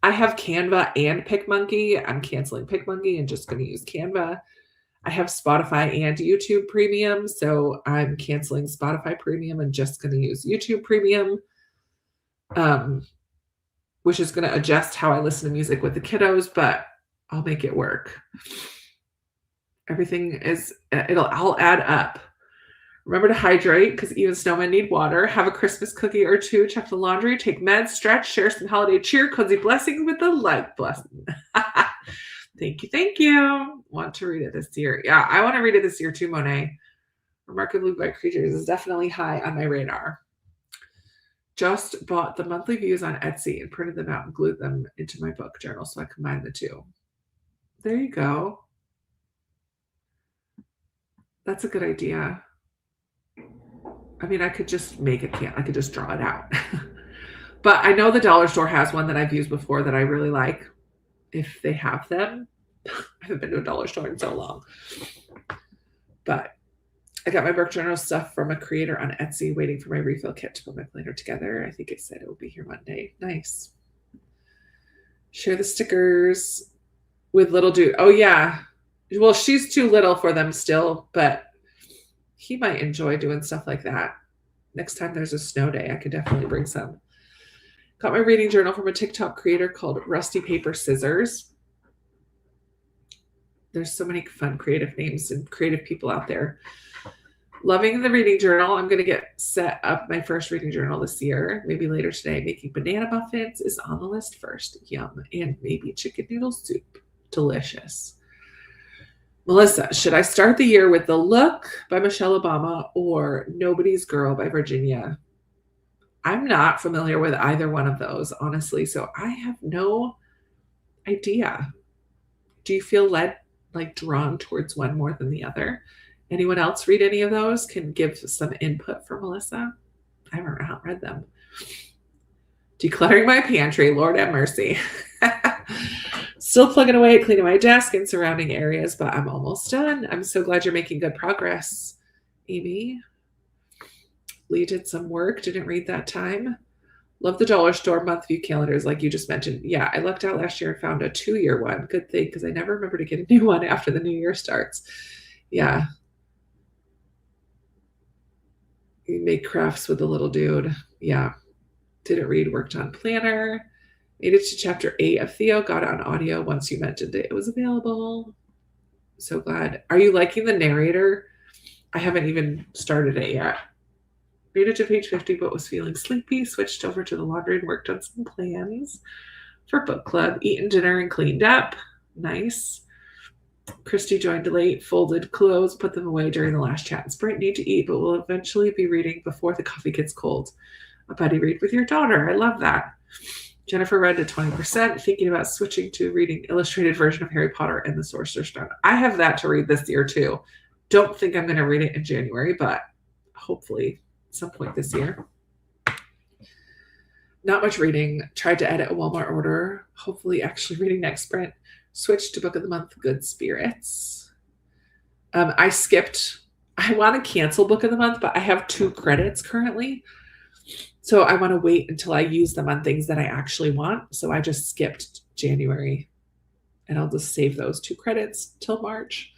I have Canva and PicMonkey. I'm canceling PicMonkey and just going to use Canva. I have Spotify and YouTube Premium, so I'm canceling Spotify Premium and just going to use YouTube Premium, which is going to adjust how I listen to music with the kiddos, but I'll make it work. Everything is, I'll add up. Remember to hydrate because even snowmen need water. Have a Christmas cookie or two. Check the laundry. Take meds. Stretch. Share some holiday cheer. Cozy blessings with the like button. Thank you. Thank you. Want to read it this year. Yeah, I want to read it this year too, Monet. Remarkably Bright Creatures is definitely high on my radar. Just bought the monthly views on Etsy and printed them out and glued them into my book journal so I combine the two. There you go. That's a good idea. I mean, I could just make a can. I could just draw it out. But I know the dollar store has one that I've used before that I really like. If they have them. I haven't been to a dollar store in so long. But I got my book journal stuff from a creator on Etsy, waiting for my refill kit to put my planner together. I think it said it will be here Monday. Nice. Share the stickers with little dude. Oh, yeah. Well, she's too little for them still, but he might enjoy doing stuff like that. Next time there's a snow day, I could definitely bring some. Got my reading journal from a TikTok creator called Rusty Paper Scissors. There's so many fun creative names and creative people out there. Loving the reading journal. I'm going to get set up my first reading journal this year, maybe later today. Making banana muffins is on the list first. Yum. And maybe chicken noodle soup. Delicious. Melissa, should I start the year with The Look by Michelle Obama or Nobody's Girl by Virginia? I'm not familiar with either one of those, honestly, so I have no idea. Do you feel drawn towards one more than the other? Anyone else read any of those? Can give some input for Melissa? I haven't read them. Decluttering my pantry, Lord have mercy. Still plugging away, cleaning my desk and surrounding areas, but I'm almost done. I'm so glad you're making good progress, Amy. Lee did some work, didn't read that time. Love the dollar store month view calendars like you just mentioned. Yeah, I lucked out last year and found a 2-year one. Good thing, because I never remember to get a new one after the new year starts. Yeah. You make crafts with the little dude. Yeah. Didn't read, worked on planner. Made it to chapter 8 of Theo. Got it on audio once you mentioned it. It was available. So glad. Are you liking the narrator? I haven't even started it yet. Made it to page 50, but was feeling sleepy. Switched over to the laundry and worked on some plans for book club. Eaten dinner and cleaned up. Nice. Christy joined late, folded clothes, put them away during the last chat. Sprint need to eat, but we'll eventually be reading before the coffee gets cold. A buddy read with your daughter. I love that. Jennifer read to 20%, thinking about switching to reading illustrated version of Harry Potter and the Sorcerer's Stone. I have that to read this year too. Don't think I'm going to read it in January, but hopefully some point this year. Not much reading. Tried to edit a Walmart order. Hopefully actually reading next sprint. Switched to book of the month, Good Spirits. I skipped. I want to cancel book of the month, but I have 2 credits currently. So I want to wait until I use them on things that I actually want. So I just skipped January and I'll just save those 2 credits till March.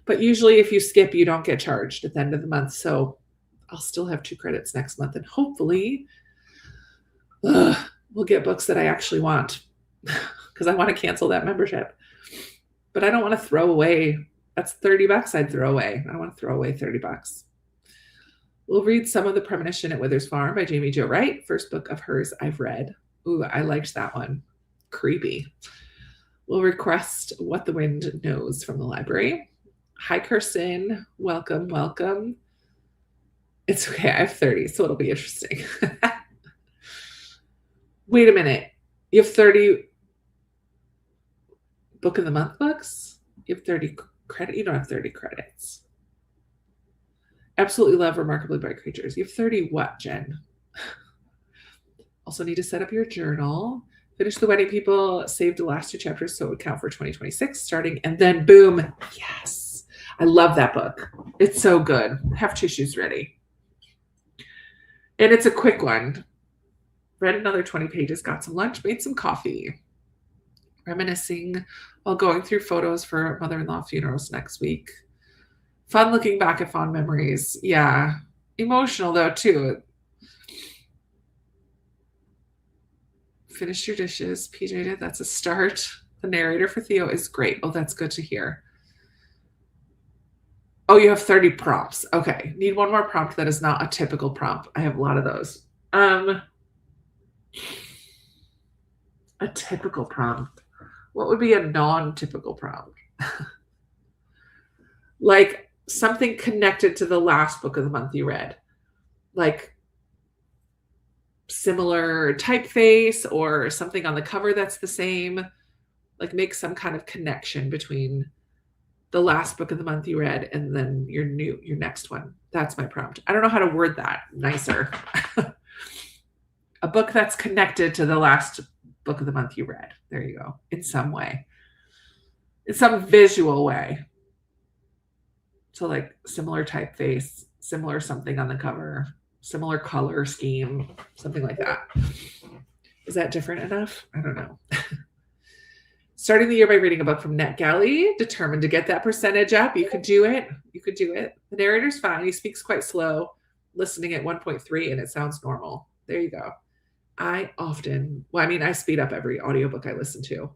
But usually if you skip, you don't get charged at the end of the month. So I'll still have 2 credits next month. And hopefully we'll get books that I actually want because I want to cancel that membership. But I don't want to throw away. That's $30 I'd throw away. I don't want to throw away $30. We'll read some of The Premonition at Withers Farm by Jamie Jo Wright. First book of hers I've read. Ooh, I liked that one. Creepy. We'll request What the Wind Knows from the library. Hi, Kirsten. Welcome, welcome. It's okay. I have 30, so it'll be interesting. Wait a minute. You have 30 book of the month books? You have 30 credit? You don't have 30 credits. Absolutely love Remarkably Bright Creatures. You have 30 what, Jen? Also need to set up your journal. Finish The Wedding People. Saved the last 2 chapters so it would count for 2026 starting. And then boom. Yes. I love that book. It's so good. Have tissues ready. And it's a quick one. Read another 20 pages. Got some lunch. Made some coffee. Reminiscing while going through photos for mother-in-law funerals next week. Fun looking back at fond memories. Yeah. Emotional, though, too. Finished your dishes. PJ did. That's a start. The narrator for Theo is great. Oh, that's good to hear. Oh, you have 30 prompts. Okay. Need one more prompt that is not a typical prompt. I have a lot of those. A typical prompt. What would be a non-typical prompt? Like something connected to the last book of the month you read. Like similar typeface or something on the cover that's the same. Like make some kind of connection between the last book of the month you read and then your next one. That's my prompt. I don't know how to word that nicer. A book that's connected to the last book of the month you read. There you go. In some way. In some visual way. So like similar typeface, similar something on the cover, similar color scheme, something like that. Is that different enough? I don't know. Starting the year by reading a book from NetGalley, determined to get that percentage up. You could do it. You could do it. The narrator's fine. He speaks quite slow, listening at 1.3, and it sounds normal. There you go. I speed up every audiobook I listen to.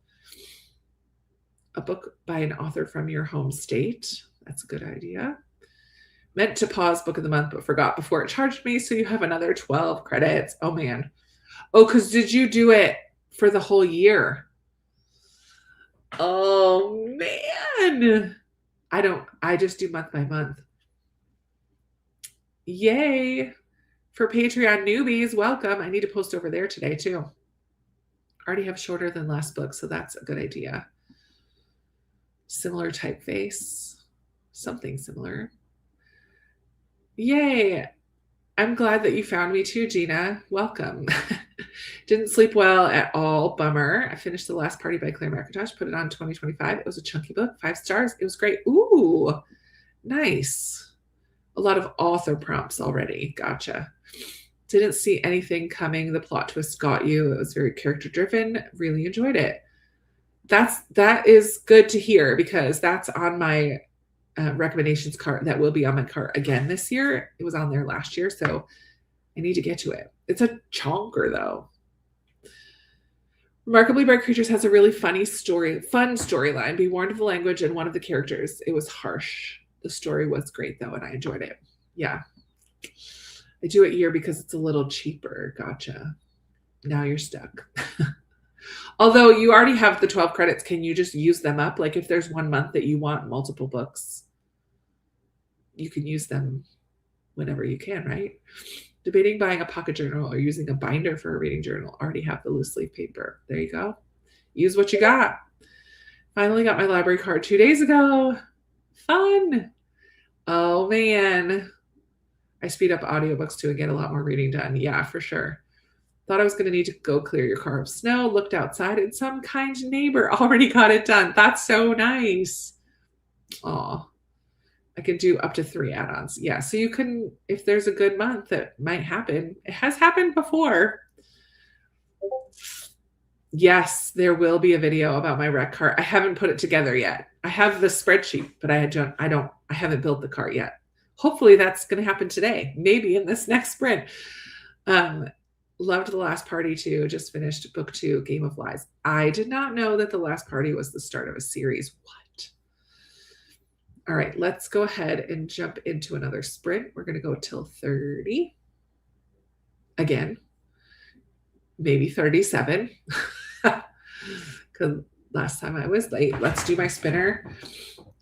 A book by an author from your home state. That's a good idea. Meant to pause book of the month, but forgot before it charged me. So you have another 12 credits. Oh, man. Oh, because did you do it for the whole year? Oh, man. I just do month by month. Yay. For Patreon newbies, welcome. I need to post over there today, too. Already have shorter than last book, so that's a good idea. Similar typeface. Something similar. Yay. I'm glad that you found me too, Gina. Welcome. Didn't sleep well at all. Bummer. I finished The Last Party by Claire McIntosh, put it on 2025. It was a chunky book, 5 stars. It was great. Ooh, nice. A lot of author prompts already. Gotcha. Didn't see anything coming. The plot twist got you. It was very character driven. Really enjoyed it. That is good to hear because that's on my recommendations cart. That will be on my cart again this year. It was on there last year, so I need to get to it. It's a chonker though. Remarkably Bright Creatures has a really fun storyline. Be warned of the language and one of the characters. It was harsh. The story was great though, and I enjoyed it. Yeah. I do it year because it's a little cheaper. Gotcha. Now you're stuck. Although you already have the 12 credits, can you just use them up? Like if there's 1 month that you want multiple books, you can use them whenever you can, right? Debating buying a pocket journal or using a binder for a reading journal. Already have the loose leaf paper. There you go. Use what you got. Finally got my library card 2 days ago. Fun. Oh man. I speed up audiobooks too and get a lot more reading done. Yeah, for sure. Thought I was going to need to go clear your car of snow. Looked outside and some kind neighbor already got it done. That's so nice. Aw. I can do up to 3 add-ons. Yeah, so you can, if there's a good month, that might happen. It has happened before. Yes, there will be a video about my rec cart. I haven't put it together yet. I have the spreadsheet, but I haven't built the cart yet. Hopefully that's going to happen today, maybe in this next sprint. Loved The Last Party too. Just finished book 2, Game of Lies. I did not know that The Last Party was the start of a series. What? All right, let's go ahead and jump into another sprint. We're going to go till 30. Again, maybe 37. Because last time I was late. Let's do my spinner.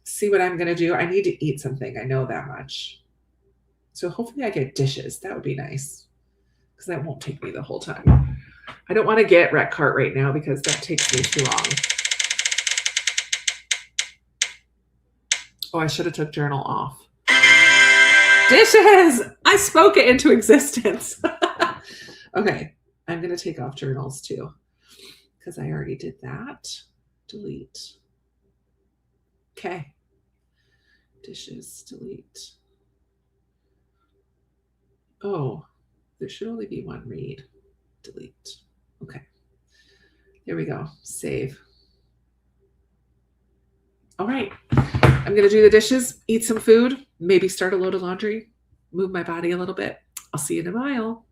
See what I'm going to do. I need to eat something. I know that much. So hopefully I get dishes. That would be nice. Because that won't take me the whole time. I don't want to get rec cart right now because that takes me too long. Oh, I should have took journal off. Dishes! I spoke it into existence. Okay, I'm going to take off journals too because I already did that. Delete. Okay. Dishes, delete. Oh, there should only be 1 read. Delete. Okay. There we go. Save. All right. I'm going to do the dishes, eat some food, maybe start a load of laundry, move my body a little bit. I'll see you in a while.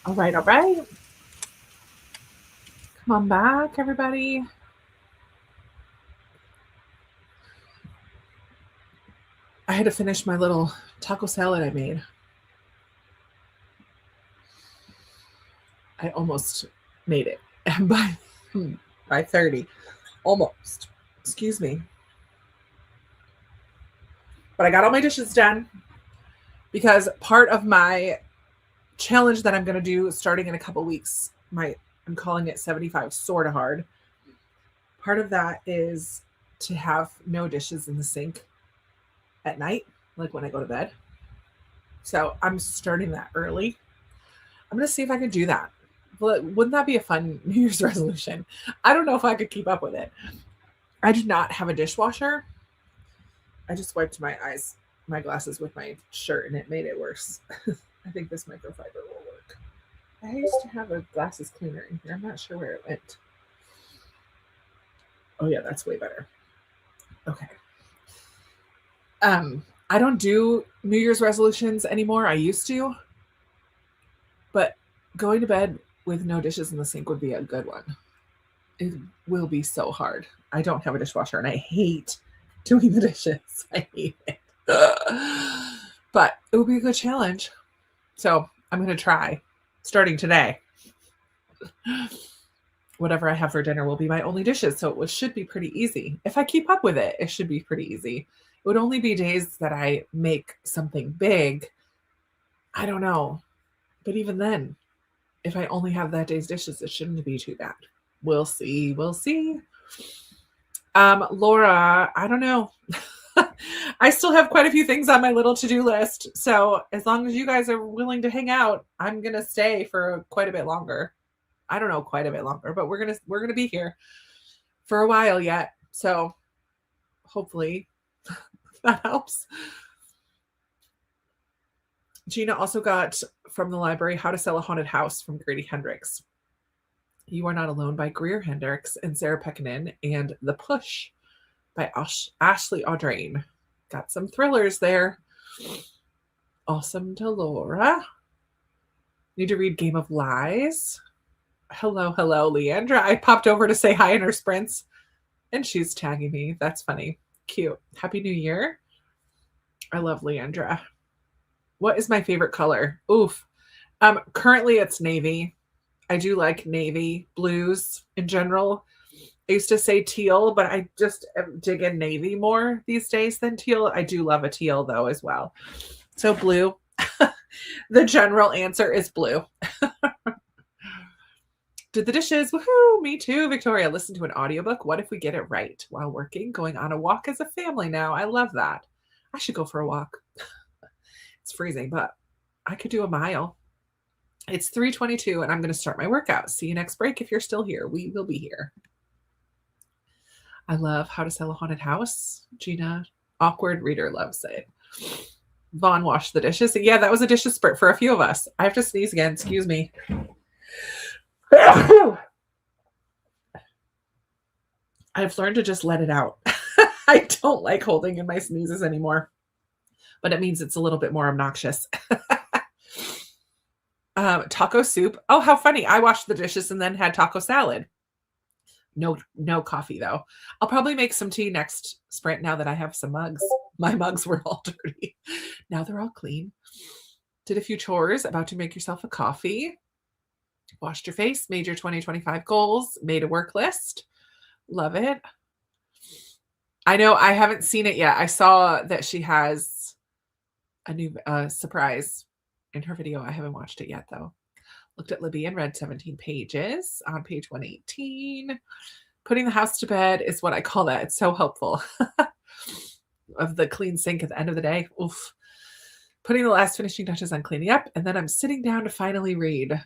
All right, all right. Come on back, everybody. I had to finish my little taco salad I made. I almost made it by 30. Almost. Excuse me. But I got all my dishes done because part of my challenge that I'm going to do starting in a couple weeks, I'm calling it 75 sorta hard. Part of that is to have no dishes in the sink at night, like when I go to bed. So I'm starting that early. I'm going to see if I can do that. Well, wouldn't that be a fun New Year's resolution? I don't know if I could keep up with it. I do not have a dishwasher. I just wiped my glasses with my shirt and it made it worse. I think this microfiber will work. I used to have a glasses cleaner in here. I'm not sure where it went. Oh yeah, that's way better. Okay. I don't do New Year's resolutions anymore. I used to. But going to bed with no dishes in the sink would be a good one. It will be so hard. I don't have a dishwasher and I hate doing the dishes. I hate it. But it would be a good challenge. So I'm going to try starting today. Whatever I have for dinner will be my only dishes. So it should be pretty easy. If I keep up with it, it should be pretty easy. It would only be days that I make something big. I don't know. But even then, if I only have that day's dishes, it shouldn't be too bad. We'll see. We'll see. Laura, I don't know. I still have quite a few things on my little to-do list. So as long as you guys are willing to hang out, I'm going to stay for quite a bit longer. I don't know, quite a bit longer, but we're going to be here for a while yet. So hopefully that helps. Gina also got from the library How to Sell a Haunted House from Grady Hendrix. You Are Not Alone by Greer Hendricks and Sarah Pekkanen, and The Push by Ashley Audrain. Got some thrillers there. Awesome to Laura. Need to read Game of Lies. Hello, Leandra. I popped over to say hi in her sprints, and she's tagging me. That's funny. Cute. Happy New Year. I love Leandra. What is my favorite color? Oof. Currently it's navy. I do like navy, blues in general. I used to say teal, but I just dig in navy more these days than teal. I do love a teal though as well. So blue. The general answer is blue. Did the dishes. Woohoo! Me too, Victoria. Listen to an audiobook. What if we get it right while working? Going on a walk as a family now. I love that. I should go for a walk. It's freezing, but I could do a mile. It's 3:22 and I'm going to start my workout. See you next break if you're still here. We will be here. I love How to Sell a Haunted House. Gina, awkward reader, loves it. Vaughn washed the dishes. Yeah, that was a dishes spurt for a few of us. I have to sneeze again. Excuse me. I've learned to just let it out. I don't like holding in my sneezes anymore, but it means it's a little bit more obnoxious. Taco soup. Oh, how funny. I washed the dishes and then had taco salad. No coffee though. I'll probably make some tea next sprint now that I have some mugs. My mugs were all dirty. Now they're all clean. Did a few chores. About to make yourself a coffee. Washed your face. Made your 2025 goals. Made a work list. Love it. I know I haven't seen it yet. I saw that she has a new surprise in her video. I haven't watched it yet though. Looked at Libby and read 17 pages on page 118. Putting the house to bed is what I call that. It's so helpful. Of the clean sink at the end of the day. Oof. Putting the last finishing touches on cleaning up. And then I'm sitting down to finally read.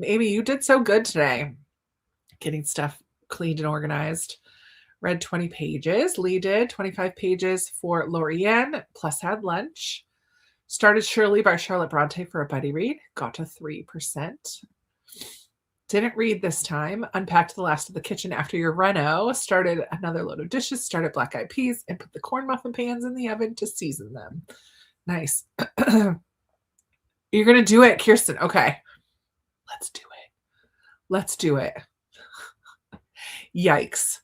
Amy, you did so good today. Getting stuff cleaned and organized. Read 20 pages. Lee did 25 pages for Lorianne, plus had lunch. Started Shirley by Charlotte Bronte for a buddy read. Got to 3%. Didn't read this time. Unpacked the last of the kitchen after your reno. Started another load of dishes. Started black eyed peas and put the corn muffin pans in the oven to season them. Nice. You're going to do it, Kirsten. Okay. Let's do it. Let's do it. Yikes.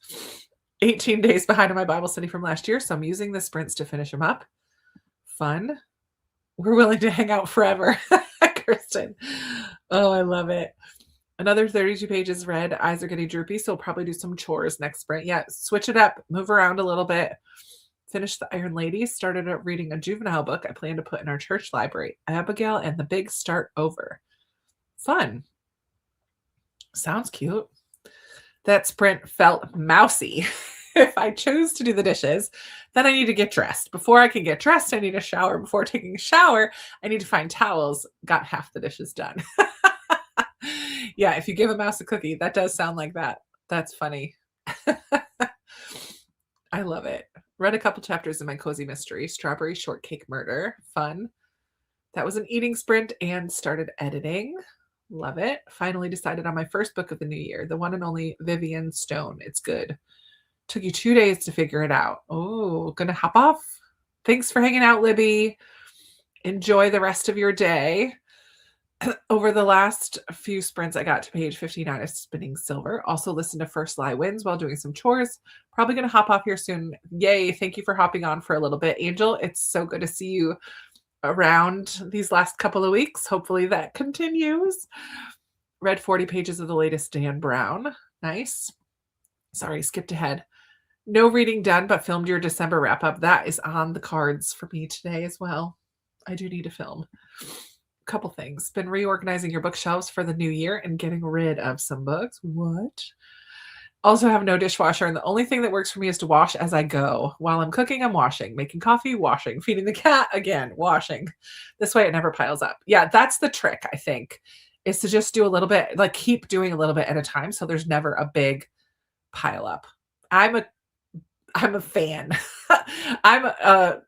18 days behind on my Bible study from last year, so I'm using the sprints to finish them up. Fun. We're willing to hang out forever, Kristen. Oh, I love it. Another 32 pages read. Eyes are getting droopy, so I'll probably do some chores next sprint. Yeah, switch it up, move around a little bit. Finish The Iron Lady. Started reading a juvenile book I plan to put in our church library. Abigail and the Big Start Over. Fun. Sounds cute. That sprint felt mousy. If I choose to do the dishes, then I need to get dressed. Before I can get dressed, I need a shower. Before taking a shower, I need to find towels. Got half the dishes done. Yeah, if you give a mouse a cookie, that does sound like that. That's funny. I love it. Read a couple chapters in my cozy mystery, Strawberry Shortcake Murder. Fun. That was an eating sprint and started editing. Love it. Finally decided on my first book of the new year, the one and only Vivian Stone. It's good. Took you 2 days to figure it out. Oh, gonna hop off. Thanks for hanging out, Libby. Enjoy the rest of your day. Over the last few sprints, I got to page 59 of Spinning Silver. Also listened to First Lie Wins while doing some chores. Probably going to hop off here soon. Yay. Thank you for hopping on for a little bit. Angel, it's so good to see you around these last couple of weeks. Hopefully that continues. Read 40 pages of the latest Dan Brown. Nice. Sorry, skipped ahead. No reading done, but filmed your December wrap up. That is on the cards for me today as well. I do need to film. Couple things. Been reorganizing your bookshelves for the new year and getting rid of some books. What? Also have no dishwasher, and the only thing that works for me is to wash as I go. While I'm cooking, I'm washing. Making coffee, washing. Feeding the cat, again, washing. This way it never piles up. Yeah, that's the trick, I think, is to just do a little bit, like keep doing a little bit at a time so there's never a big pile up. I'm a fan. I'm a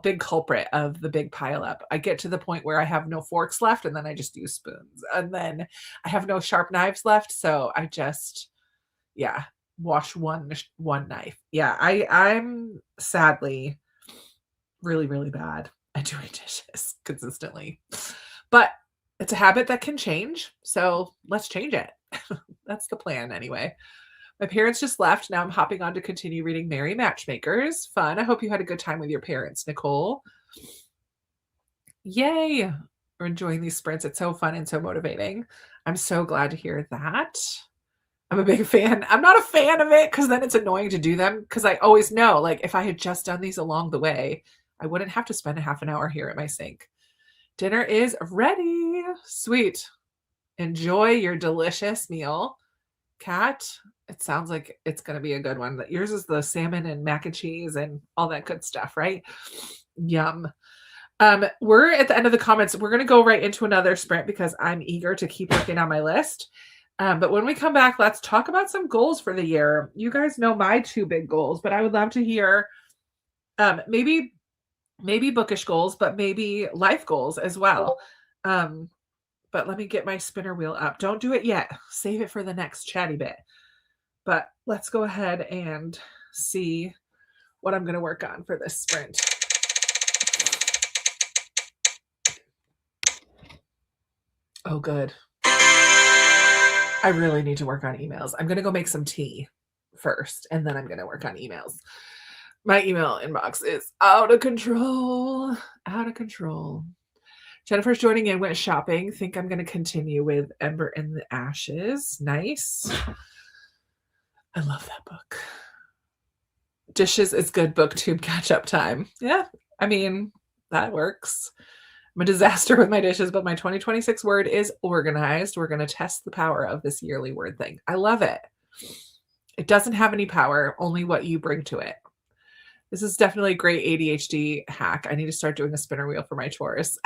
big culprit of the big pile up. I get to the point where I have no forks left and then I just use spoons. And then I have no sharp knives left. So I just, wash one knife. Yeah, I'm sadly really, really bad at doing dishes consistently. But it's a habit that can change. So let's change it. That's the plan anyway. My parents just left. Now I'm hopping on to continue reading Merry Matchmakers. Fun. I hope you had a good time with your parents, Nicole. Yay. We're enjoying these sprints. It's so fun and so motivating. I'm so glad to hear that. I'm a big fan. I'm not a fan of it because then it's annoying to do them because I always know, like, if I had just done these along the way, I wouldn't have to spend a half an hour here at my sink. Dinner is ready. Sweet. Enjoy your delicious meal. Kat, it sounds like it's going to be a good one. Yours is the salmon and mac and cheese and all that good stuff, right? Yum. We're at the end of the comments. We're going to go right into another sprint because I'm eager to keep working on my list. But when we come back, let's talk about some goals for the year. You guys know my 2 big goals, but I would love to hear maybe bookish goals, but maybe life goals as well. But let me get my spinner wheel up. Don't do it yet. Save it for the next chatty bit. But let's go ahead and see what I'm going to work on for this sprint. Oh, good. I really need to work on emails. I'm going to go make some tea first, and then I'm going to work on emails. My email inbox is out of control. Out of control. Jennifer's joining in, went shopping. Think I'm going to continue with Ember in the Ashes. Nice. I love that book. Dishes is good booktube catch-up time. Yeah, I mean, that works. I'm a disaster with my dishes, but my 2026 word is organized. We're going to test the power of this yearly word thing. I love it. It doesn't have any power, only what you bring to it. This is definitely a great ADHD hack. I need to start doing a spinner wheel for my chores.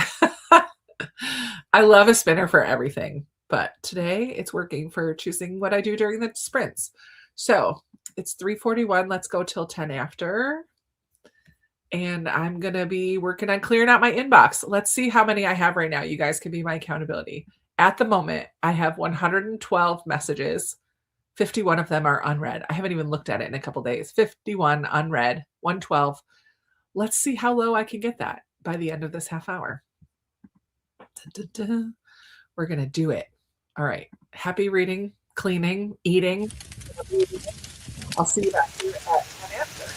I love a spinner for everything, but today it's working for choosing what I do during the sprints. So it's 3:41. Let's go till 10 after. And I'm going to be working on clearing out my inbox. Let's see how many I have right now. You guys can be my accountability. At the moment, I have 112 messages. 51 of them are unread. I haven't even looked at it in a couple days. 51 unread, 112. Let's see how low I can get that by the end of this half hour. We're going to do it. All right. Happy reading, cleaning, eating. I'll see you back here at 10 after.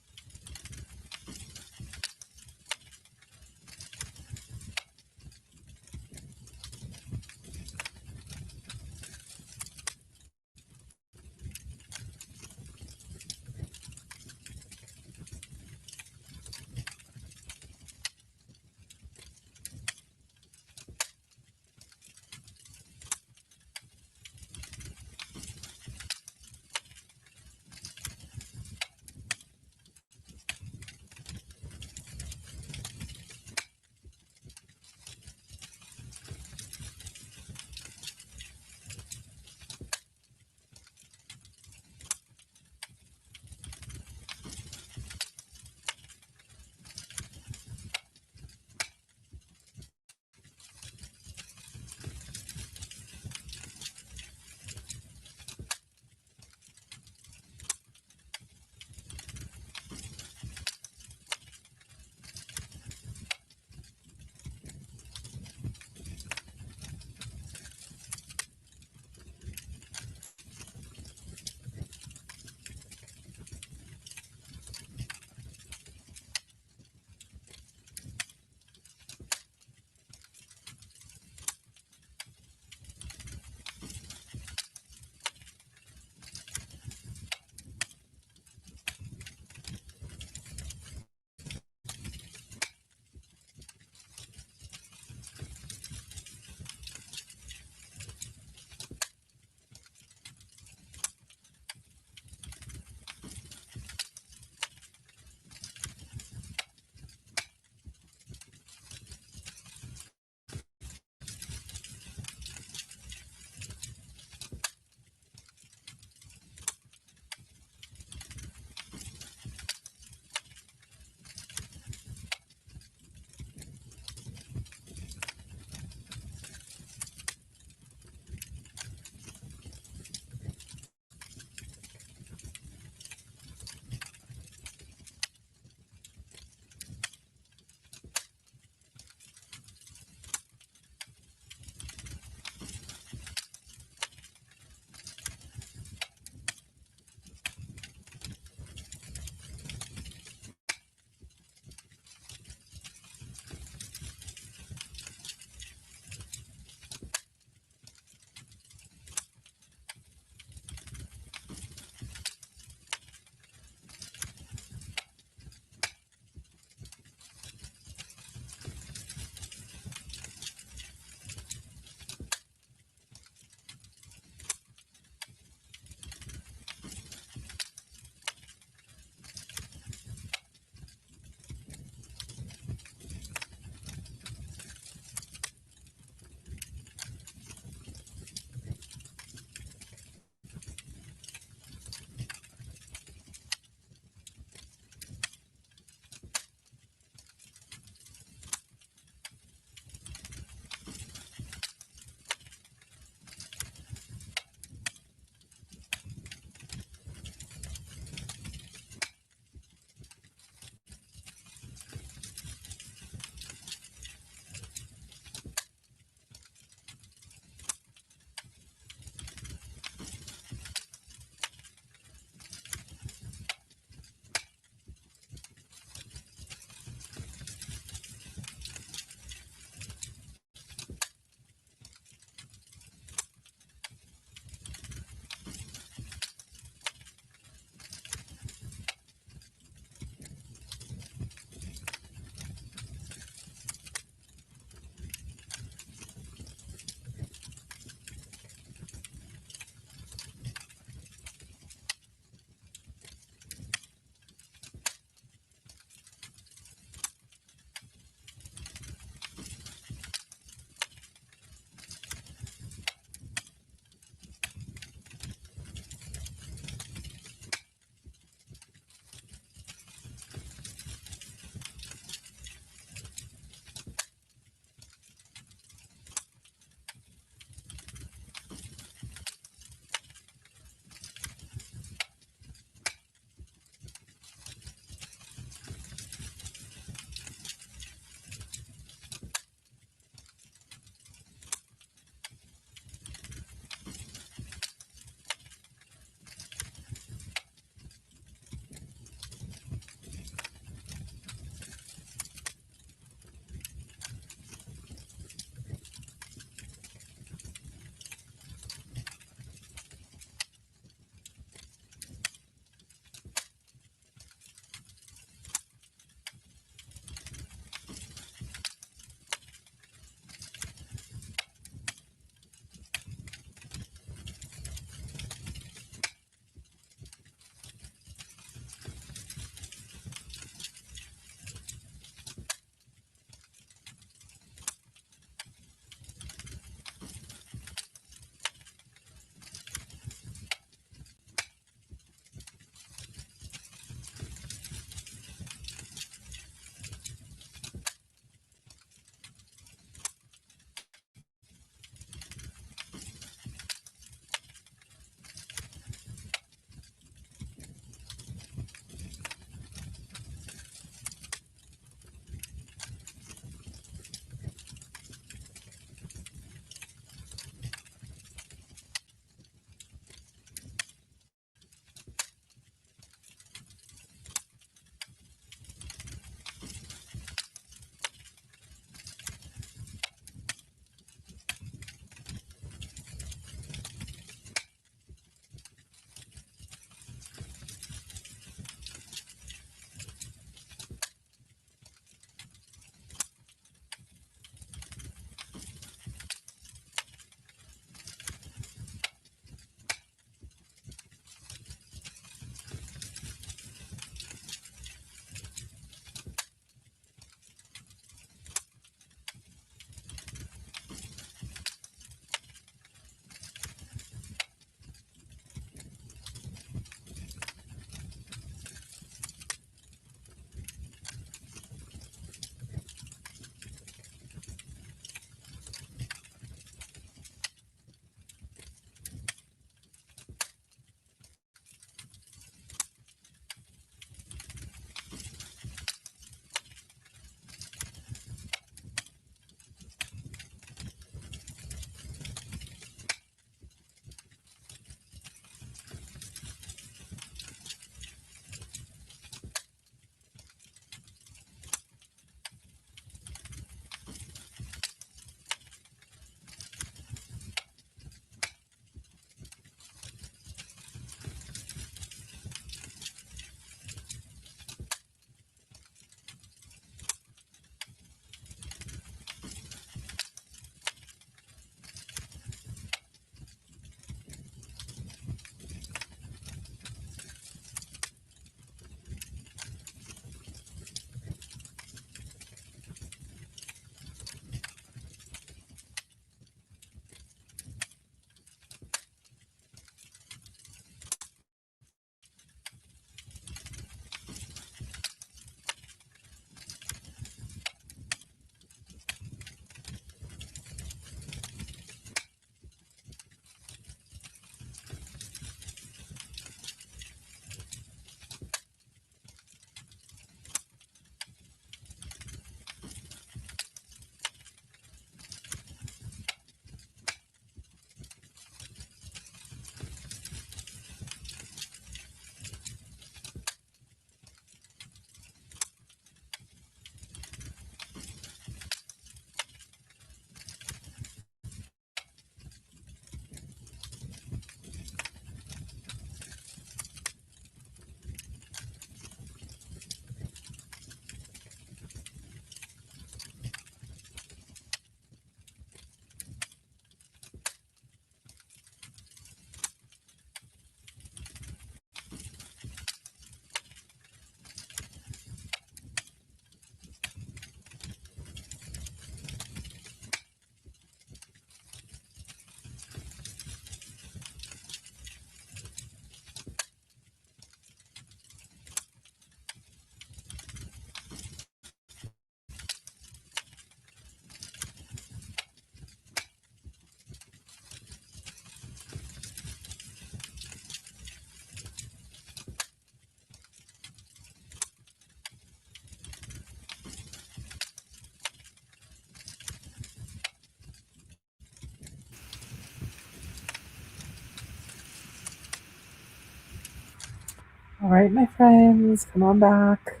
All right, my friends, come on back.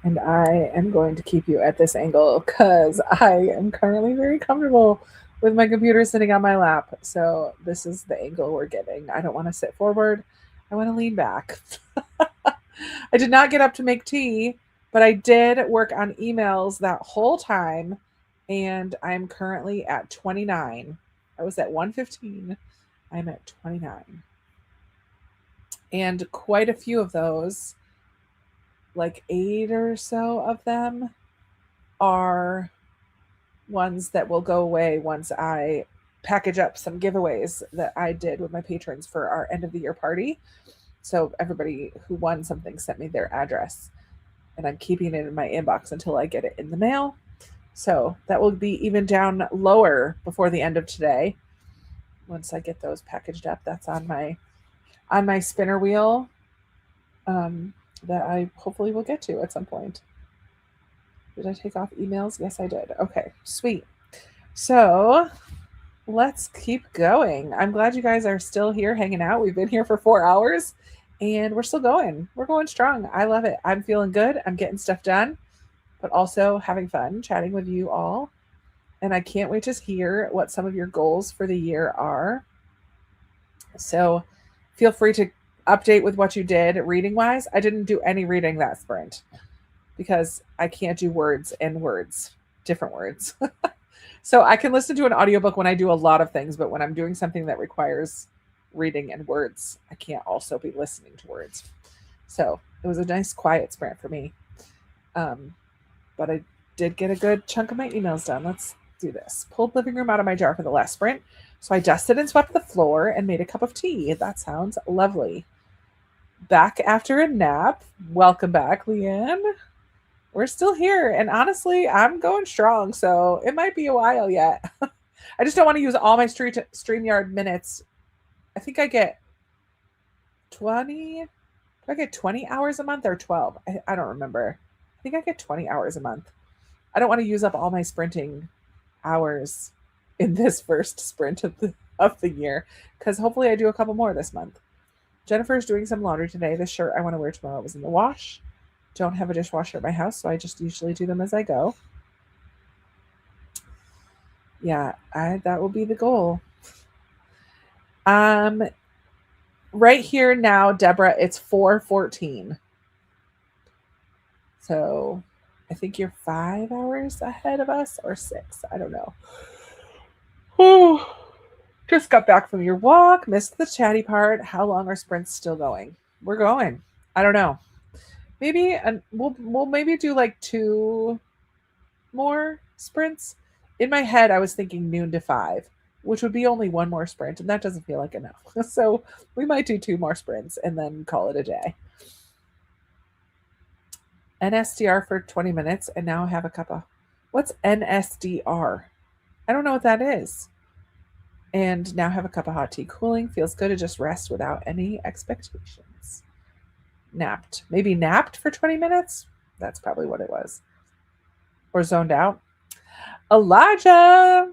And I am going to keep you at this angle because I am currently very comfortable with my computer sitting on my lap. So this is the angle we're getting. I don't want to sit forward. I want to lean back. I did not get up to make tea, but I did work on emails that whole time. And I'm currently at 29. I was at 115. I'm at 29. And quite a few of those, like 8 or so of them, are ones that will go away once I package up some giveaways that I did with my patrons for our end of the year party. So everybody who won something sent me their address, and I'm keeping it in my inbox until I get it in the mail. So that will be even down lower before the end of today. Once I get those packaged up, that's on my spinner wheel, that I hopefully will get to at some point. Did I take off emails? Yes, I did. Okay, sweet. So let's keep going. I'm glad you guys are still here hanging out. We've been here for 4 hours and we're still going. We're going strong. I love it. I'm feeling good. I'm getting stuff done, but also having fun chatting with you all. And I can't wait to hear what some of your goals for the year are. So feel free to update with what you did reading wise. I didn't do any reading that sprint because I can't do words and words, different words. So I can listen to an audiobook when I do a lot of things, but when I'm doing something that requires reading and words, I can't also be listening to words. So it was a nice quiet sprint for me. But I did get a good chunk of my emails done. Let's do this. Pulled living room out of my jar for the last sprint. So I dusted and swept the floor and made a cup of tea. That sounds lovely. Back after a nap. Welcome back, Leanne. We're still here. And honestly, I'm going strong. So it might be a while yet. I just don't want to use all my StreamYard minutes. I think I get 20. Do I get 20 hours a month or 12? I don't remember. I think I get 20 hours a month. I don't want to use up all my sprinting hours in this first sprint of the year, because hopefully I do a couple more this month. Jennifer's doing some laundry today. The shirt I want to wear tomorrow was in the wash. Don't have a dishwasher at my house, so I just usually do them as I go. Yeah, that will be the goal. Right here now, Deborah, it's 4:14. So I think you're 5 hours ahead of us, or 6. I don't know. Whew. Just got back from your walk, missed the chatty part. How long are sprints still going? We're going. I don't know. Maybe we'll maybe do like 2 more sprints. In my head, I was thinking noon to 5, which would be only 1 more sprint, and that doesn't feel like enough. So we might do 2 more sprints and then call it a day. NSDR for 20 minutes, and now I have a cup of. What's NSDR? I don't know what that is. And now have a cup of hot tea. Cooling, feels good to just rest without any expectations. Napped. Maybe napped for 20 minutes? That's probably what it was. Or zoned out. Elijah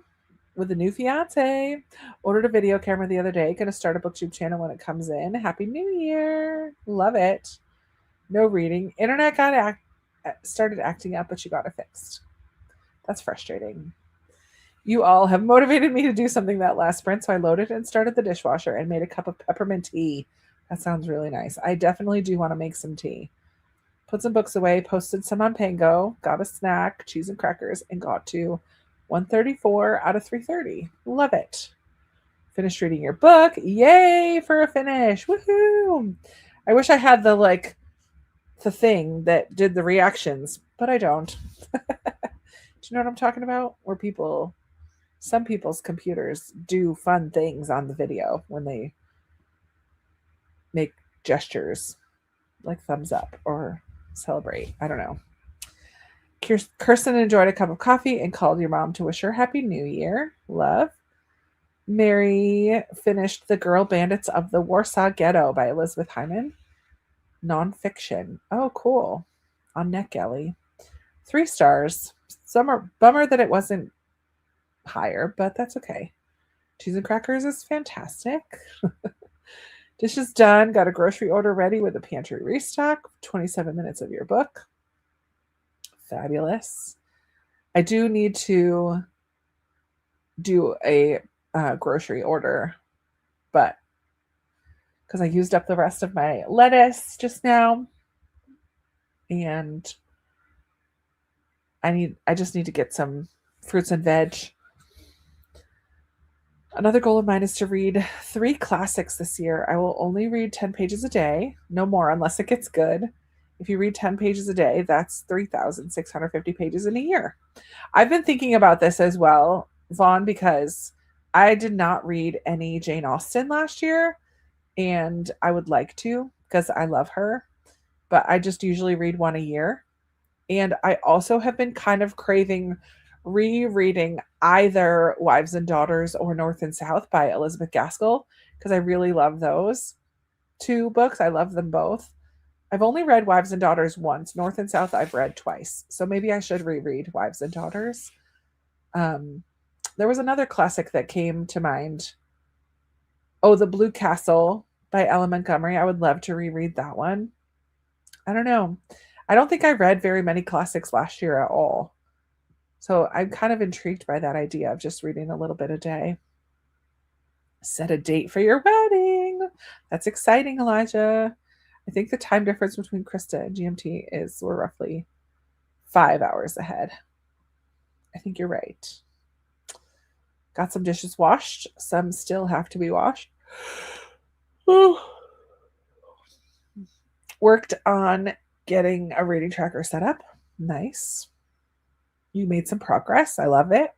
with a new fiance. Ordered a video camera the other day. Gonna start a booktube channel when it comes in. Happy New Year. Love it. No reading. Internet started acting up, but you got it fixed. That's frustrating. You all have motivated me to do something that last sprint, so I loaded and started the dishwasher and made a cup of peppermint tea. That sounds really nice. I definitely do want to make some tea. Put some books away, posted some on Pango, got a snack, cheese and crackers, and got to 134 out of 330. Love it. Finished reading your book. Yay for a finish. Woohoo. I wish I had the thing that did the reactions, but I don't. Do you know what I'm talking about? Where some people's computers do fun things on the video when they make gestures like thumbs up or celebrate. I don't know. Kirsten enjoyed a cup of coffee and called your mom to wish her Happy New Year. Love. Mary finished The Girl Bandits of the Warsaw Ghetto by Elizabeth Hyman. Nonfiction. Oh, cool. On NetGalley. 3 stars. Bummer that it wasn't higher, but that's okay. Cheese and crackers is fantastic. Dishes done. Got a grocery order ready with a pantry restock. 27 minutes of your book. Fabulous. I do need to do a grocery order, but because I used up the rest of my lettuce just now, and I just need to get some fruits and veg. Another goal of mine is to read 3 classics this year. I will only read 10 pages a day, no more unless it gets good. If you read 10 pages a day, that's 3,650 pages in a year. I've been thinking about this as well, Vaughn, because I did not read any Jane Austen last year, and I would like to because I love her, but I just usually read one a year. And I also have been kind of craving rereading either Wives and Daughters or North and South by Elizabeth Gaskell because I really love those 2 books. I love them both. I've only read Wives and Daughters once. North and South I've read twice. So maybe I should reread Wives and Daughters. There was another classic that came to mind. Oh, The Blue Castle by Ellen Montgomery. I would love to reread that one. I don't know. I don't think I read very many classics last year at all. So I'm kind of intrigued by that idea of just reading a little bit a day. Set a date for your wedding. That's exciting, Elijah. I think the time difference between Krista and GMT is we're roughly 5 hours ahead. I think you're right. Got some dishes washed. Some still have to be washed. Worked on getting a reading tracker set up. Nice. You made some progress. I love it.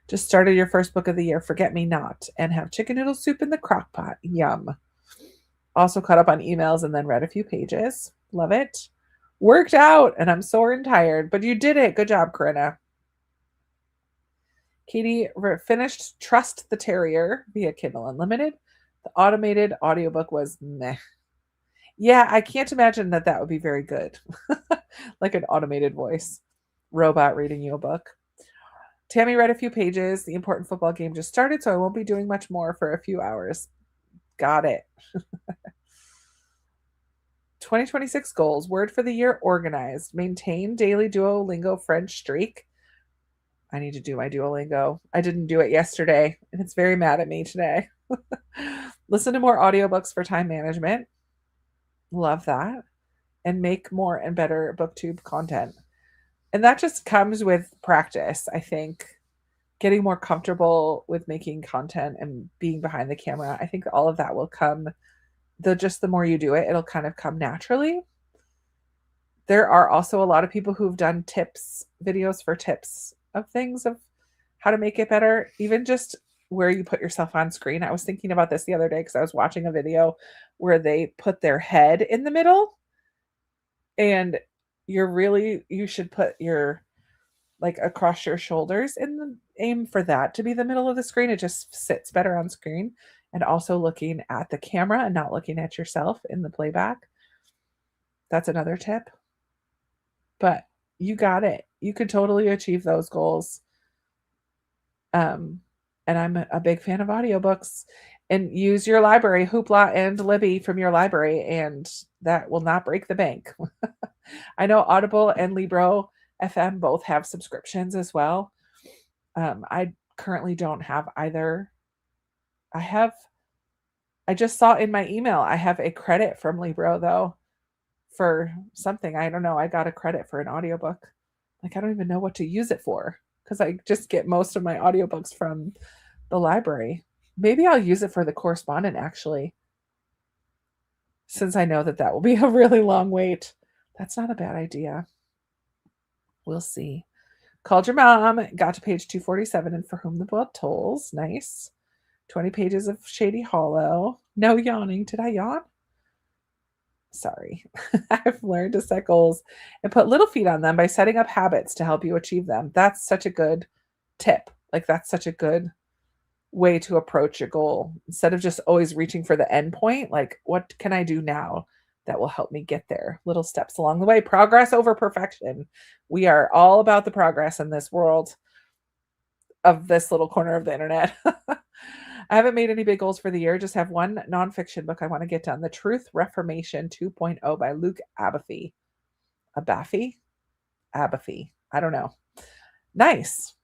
Just started your first book of the year, Forget Me Not, and have chicken noodle soup in the crock pot. Yum. Also caught up on emails and then read a few pages. Love it. Worked out, and I'm sore and tired, but you did it. Good job, Corinna. Katie finished Trust the Terrier via Kindle Unlimited. The automated audiobook was meh. Yeah, I can't imagine that would be very good. Like an automated voice robot reading you a book. Tammy read a few pages. The important football game just started, so I won't be doing much more for a few hours. Got it. 2026 goals. Word for the year, organized. Maintain daily Duolingo French streak. I need to do my Duolingo. I didn't do it yesterday, and it's very mad at me today. Listen to more audiobooks for time management. Love that. And make more and better booktube content. And that just comes with practice, I think. Getting more comfortable with making content and being behind the camera. I think all of that will come. The more you do it, it'll kind of come naturally. There are also a lot of people who've done videos for tips of things of how to make it better, even just where you put yourself on screen. I was thinking about this the other day because I was watching a video where they put their head in the middle, and you should put your across your shoulders and aim for that to be the middle of the screen. It just sits better on screen, and also looking at the camera and not looking at yourself in the playback. That's another tip. But you got it. You could totally achieve those goals. And I'm a big fan of audiobooks. And use your library, Hoopla and Libby from your library, and that will not break the bank. I know Audible and Libro FM both have subscriptions as well. I currently don't have either. I just saw in my email, I have a credit from Libro though for something. I don't know. I got a credit for an audiobook. I don't even know what to use it for because I just get most of my audiobooks from the library. Maybe I'll use it for The Correspondent, actually, since I know that will be a really long wait. That's not a bad idea. We'll see. Called your mom, got to page 247, and For Whom the Bell Tolls. Nice. 20 pages of Shady Hollow. No yawning. Did I yawn? Sorry. I've learned to set goals and put little feet on them by setting up habits to help you achieve them. That's such a good tip. That's such a good way to approach your goal. Instead of just always reaching for the end point, what can I do now that will help me get there? Little steps along the way. Progress over perfection. We are all about the progress in this world of this little corner of the internet. I haven't made any big goals for the year. Just have one nonfiction book I want to get done. The Truth Reformation 2.0 by Luke Abathy. Abathy? Abathy. I don't know. Nice.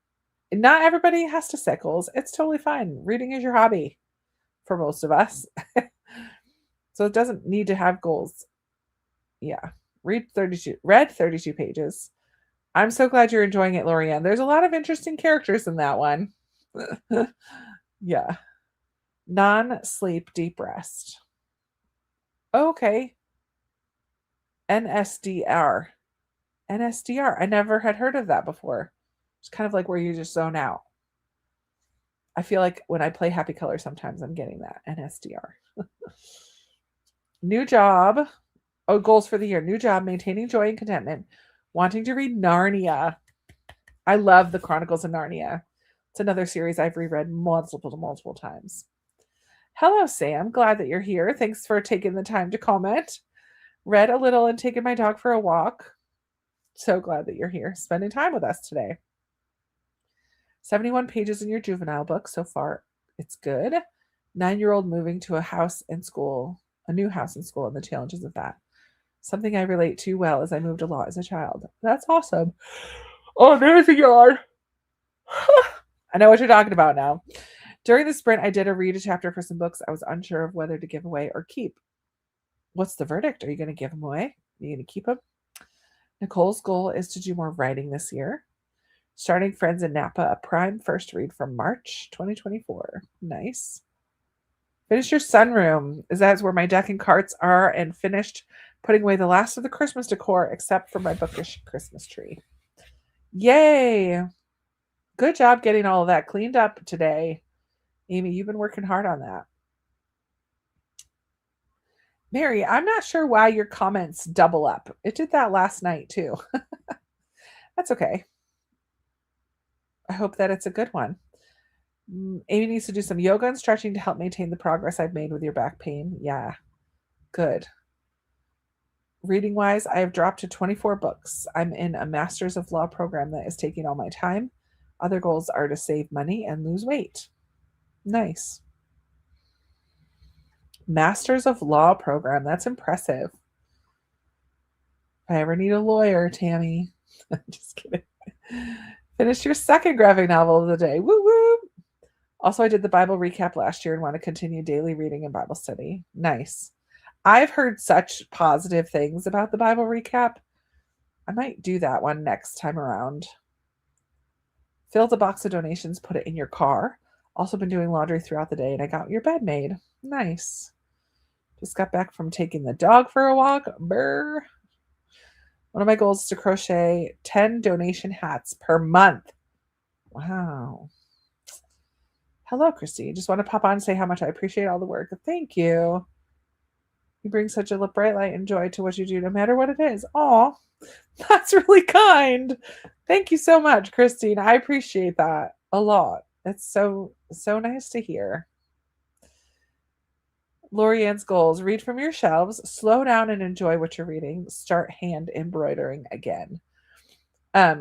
Not everybody has to set goals. It's totally fine. Reading is your hobby for most of us. So it doesn't need to have goals. Yeah. Read 32 pages. I'm so glad you're enjoying it, Lorianne. There's a lot of interesting characters in that one. Yeah. Non-sleep deep rest. Okay. NSDR. NSDR. I never had heard of that before. It's kind of like where you just zone out. I feel like when I play Happy Color, sometimes I'm getting that. NSDR. New job. Oh, goals for the year. New job, maintaining joy and contentment, wanting to read Narnia. I love the Chronicles of Narnia. It's another series I've reread multiple times. Hello, Sam. Glad that you're here. Thanks for taking the time to comment. Read a little and taken my dog for a walk. So glad that you're here, spending time with us today. 71 pages in your juvenile book. So far, it's good. 9-year-old moving to a new house and school, and the challenges of that. Something I relate to well as I moved a lot as a child. That's awesome. Oh, there's a yard. I know what you're talking about now. During the sprint, I did a read a chapter for some books I was unsure of whether to give away or keep. What's the verdict? Are you going to give them away? Are you going to keep them? Nicole's goal is to do more writing this year. Starting Friends in Napa, a prime first read from March 2024. Nice. Finish your sunroom. That's where my deck and carts are, and finished putting away the last of the Christmas decor except for my bookish Christmas tree. Yay! Good job getting all of that cleaned up today. Amy, you've been working hard on that. Mary, I'm not sure why your comments double up. It did that last night too. That's okay. I hope that it's a good one. Amy needs to do some yoga and stretching to help maintain the progress I've made with your back pain. Yeah, good. Reading wise, I have dropped to 24 books. I'm in a Masters of Law program that is taking all my time. Other goals are to save money and lose weight. Nice. Masters of Law program. That's impressive. If I ever need a lawyer, Tammy. Just kidding. Finished your second graphic novel of the day. Woo woo. Also, I did the Bible recap last year and want to continue daily reading and Bible study. Nice. I've heard such positive things about the Bible recap. I might do that one next time around. Filled a box of donations, put it in your car. Also been doing laundry throughout the day, and I got your bed made. Nice. Just got back from taking the dog for a walk. Brr. One of my goals is to crochet 10 donation hats per month. Wow. Hello, Christy. Just want to pop on and say how much I appreciate all the work. Thank you. You bring such a bright light and joy to what you do, no matter what it is. Aw, that's really kind. Thank you so much, Christine. I appreciate that a lot. It's so nice to hear. Lorianne's goals: read from your shelves, slow down and enjoy what you're reading, start hand embroidering again.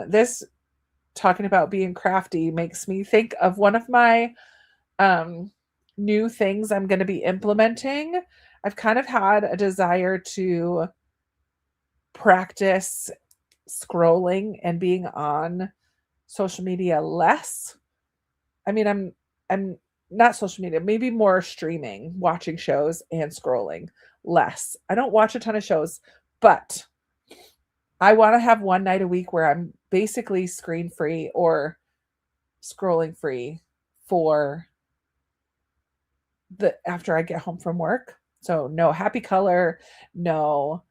This talking about being crafty makes me think of one of my new things I'm going to be implementing. I've kind of had a desire to practice scrolling and being on social media less. I mean, I'm not social media, maybe more streaming, watching shows and scrolling less. I don't watch a ton of shows, but I want to have one night a week where I'm basically screen free or scrolling free for the after I get home from work. So no Happy Color, no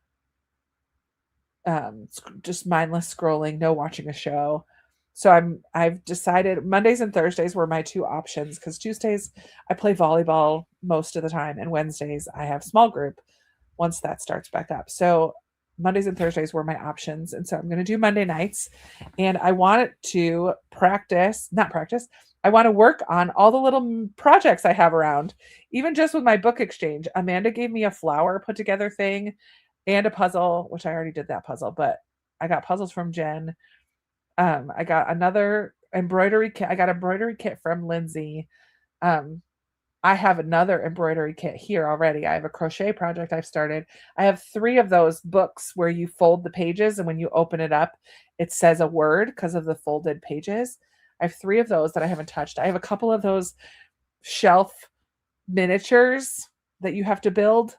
just mindless scrolling, no watching a show. So I've decided Mondays and Thursdays were my two options, because Tuesdays I play volleyball most of the time, and Wednesdays I have small group once that starts back up. So Mondays and Thursdays were my options. And so I'm going to do Monday nights, and I want to I want to work on all the little projects I have around, even just with my book exchange. Amanda gave me a flower put together thing and a puzzle, which I already did that puzzle, but I got puzzles from Jen. I got another embroidery kit. I got an embroidery kit from Lindsay. I have another embroidery kit here already. I have a crochet project I've started. I have 3 of those books where you fold the pages, and when you open it up, it says a word because of the folded pages. I have 3 of those that I haven't touched. I have a couple of those shelf miniatures that you have to build.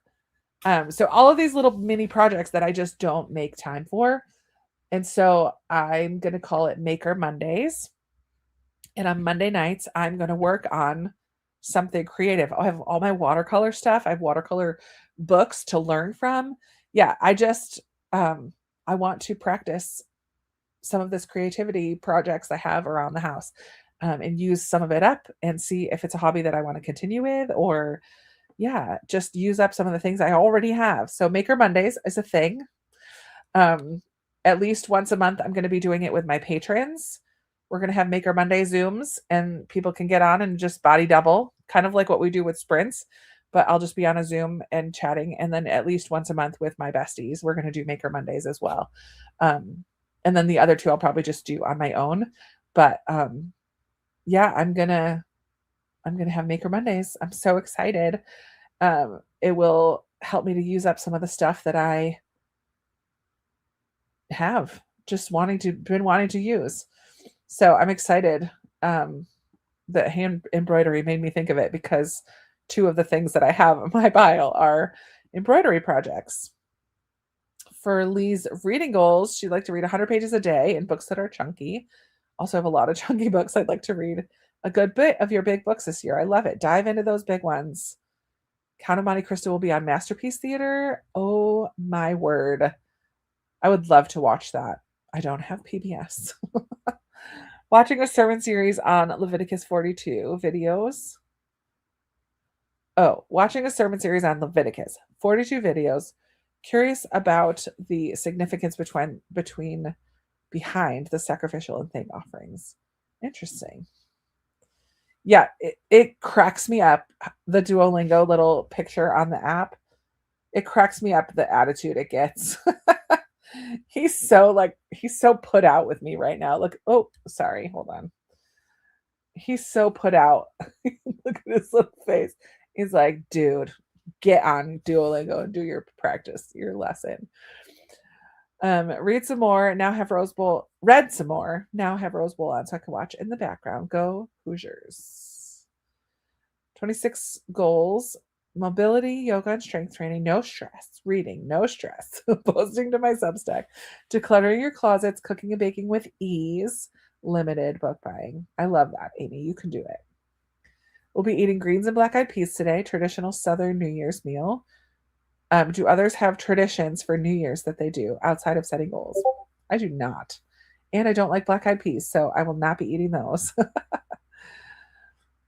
So all of these little mini projects that I just don't make time for. And so I'm going to call it Maker Mondays. And on Monday nights, I'm going to work on something creative. I have all my watercolor stuff. I have watercolor books to learn from. Yeah, I want to practice some of this creativity projects I have around the house, and use some of it up and see if it's a hobby that I want to continue with, or yeah, just use up some of the things I already have. So Maker Mondays is a thing. Um, at least once a month, I'm going to be doing it with my patrons. We're going to have Maker Monday Zooms, and people can get on and just body double, kind of like what we do with sprints. But I'll just be on a Zoom and chatting. And then at least once a month with my besties, we're going to do Maker Mondays as well. And then the other 2 I'll probably just do on my own. But yeah, I'm gonna have Maker Mondays. I'm so excited. It will help me to use up some of the stuff that I have been wanting to use. So I'm excited. That hand embroidery made me think of it, because 2 of the things that I have in my pile are embroidery projects. For Lee's reading goals, she'd like to read 100 pages a day in books that are chunky. Also have a lot of chunky books. I'd like to read a good bit of your big books this year. I love it. Dive into those big ones. Count of Monte Cristo will be on Masterpiece Theater. Oh my word. I would love to watch that. I don't have PBS. Watching a sermon series on Leviticus 42 videos. Oh, watching a sermon series on Leviticus 42 videos. Curious about the significance behind the sacrificial and thank offerings. Interesting. Yeah, it cracks me up. The Duolingo little picture on the app. It cracks me up the attitude it gets. He's so put out with me right now. Look, oh, sorry, hold on. He's so put out. Look at his little face. He's like, dude, get on Duolingo and do your practice, your lesson. Read some more. Now have Rose Bowl. Read some more. Now have Rose Bowl on so I can watch in the background. Go Hoosiers. 26 goals. Mobility, yoga, and strength training. No stress. Reading, no stress. Posting to my Substack. Decluttering your closets. Cooking and baking with ease. Limited book buying. I love that, Amy. You can do it. We'll be eating greens and black-eyed peas today. Traditional Southern New Year's meal. Do others have traditions for New Year's that they do outside of setting goals? I do not. And I don't like black-eyed peas, so I will not be eating those.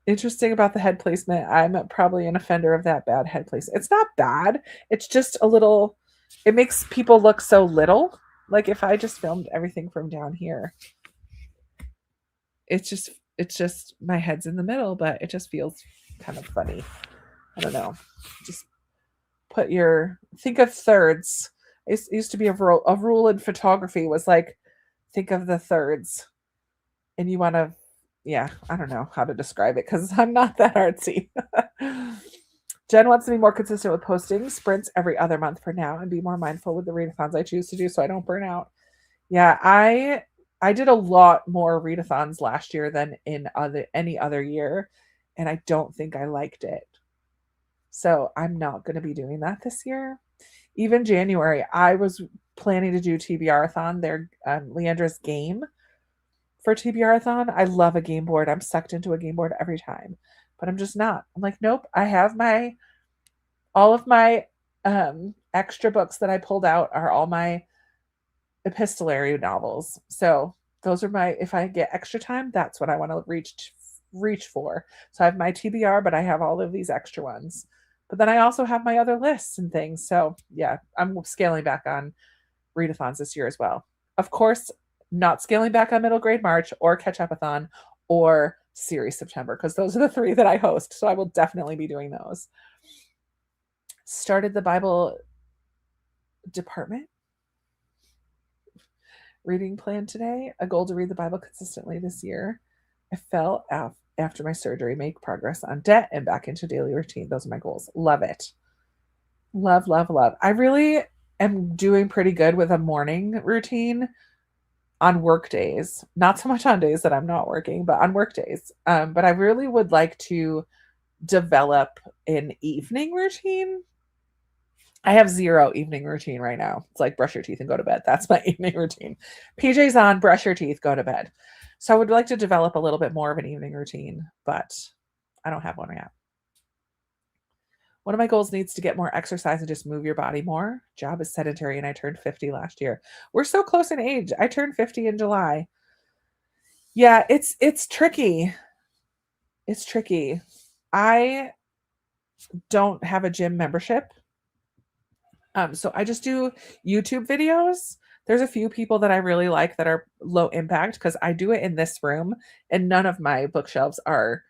Interesting about the head placement. I'm probably an offender of that bad head placement. It's not bad. It's just a little, it makes people look so little. Like if I just filmed everything from down here, it's just my head's in the middle, but it just feels kind of funny. I don't know. Just think of thirds. It used to be a rule in photography was like, think of the thirds. And you want to, yeah, I don't know how to describe it because I'm not that artsy. Jen wants to be more consistent with posting sprints every other month for now and be more mindful with the readathons I choose to do so I don't burn out. Yeah, I did a lot more readathons last year than in any other year, and I don't think I liked it. So I'm not going to be doing that this year. Even January, I was planning to do TBR-a-thon, their Leandra's game for TBR-a-thon. I love a game board. I'm sucked into a game board every time, but I'm just not. I'm like, nope. I have all of my extra books that I pulled out are all my epistolary novels. So those are if I get extra time, that's what I want to reach for. So I have my TBR, but I have all of these extra ones. But then I also have my other lists and things. So yeah, I'm scaling back on readathons this year as well. Of course, not scaling back on Middle Grade March or Catch-Up-a-thon or Series September, because those are the 3 that I host. So I will definitely be doing those. Started the Bible department reading plan today. A goal to read the Bible consistently this year. I fell after my surgery, make progress on debt and back into daily routine. Those are my goals. Love it. Love, love, love. I really am doing pretty good with a morning routine on work days. Not so much on days that I'm not working, but on work days. But I really would like to develop an evening routine. I have zero evening routine right now. It's like brush your teeth and go to bed. That's my evening routine. PJs on, brush your teeth, go to bed. So I would like to develop a little bit more of an evening routine, but I don't have one yet. One of my goals needs to get more exercise and just move your body more. Job is sedentary and I turned 50 last year. We're so close in age. I turned 50 in July. Yeah, it's tricky. It's tricky. I don't have a gym membership. So I just do YouTube videos. There's a few people that I really like that are low impact because I do it in this room and none of my bookshelves are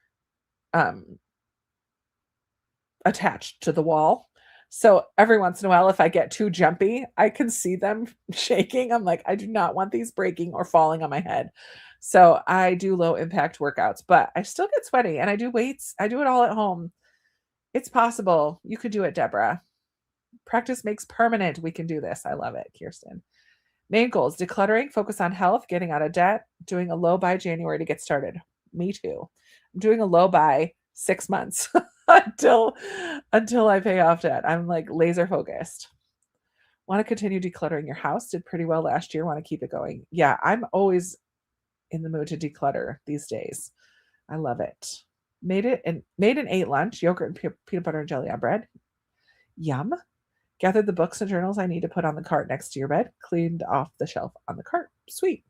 attached to the wall. So every once in a while, if I get too jumpy, I can see them shaking. I'm like, I do not want these breaking or falling on my head. So I do low impact workouts, but I still get sweaty and I do weights. I do it all at home. It's possible. You could do it, Deborah. Practice makes permanent. We can do this. I love it, Kirsten. Main goals: decluttering, focus on health, getting out of debt, doing a low buy January to get started. Me too. I'm doing a low buy 6 months until I pay off debt. I'm like laser focused. Want to continue decluttering your house. Did pretty well last year. Want to keep it going. Yeah, I'm always in the mood to declutter these days. I love it. Made an 8 lunch, yogurt and peanut butter and jelly on bread. Yum. Gathered the books and journals I need to put on the cart next to your bed. Cleaned off the shelf on the cart. Sweet.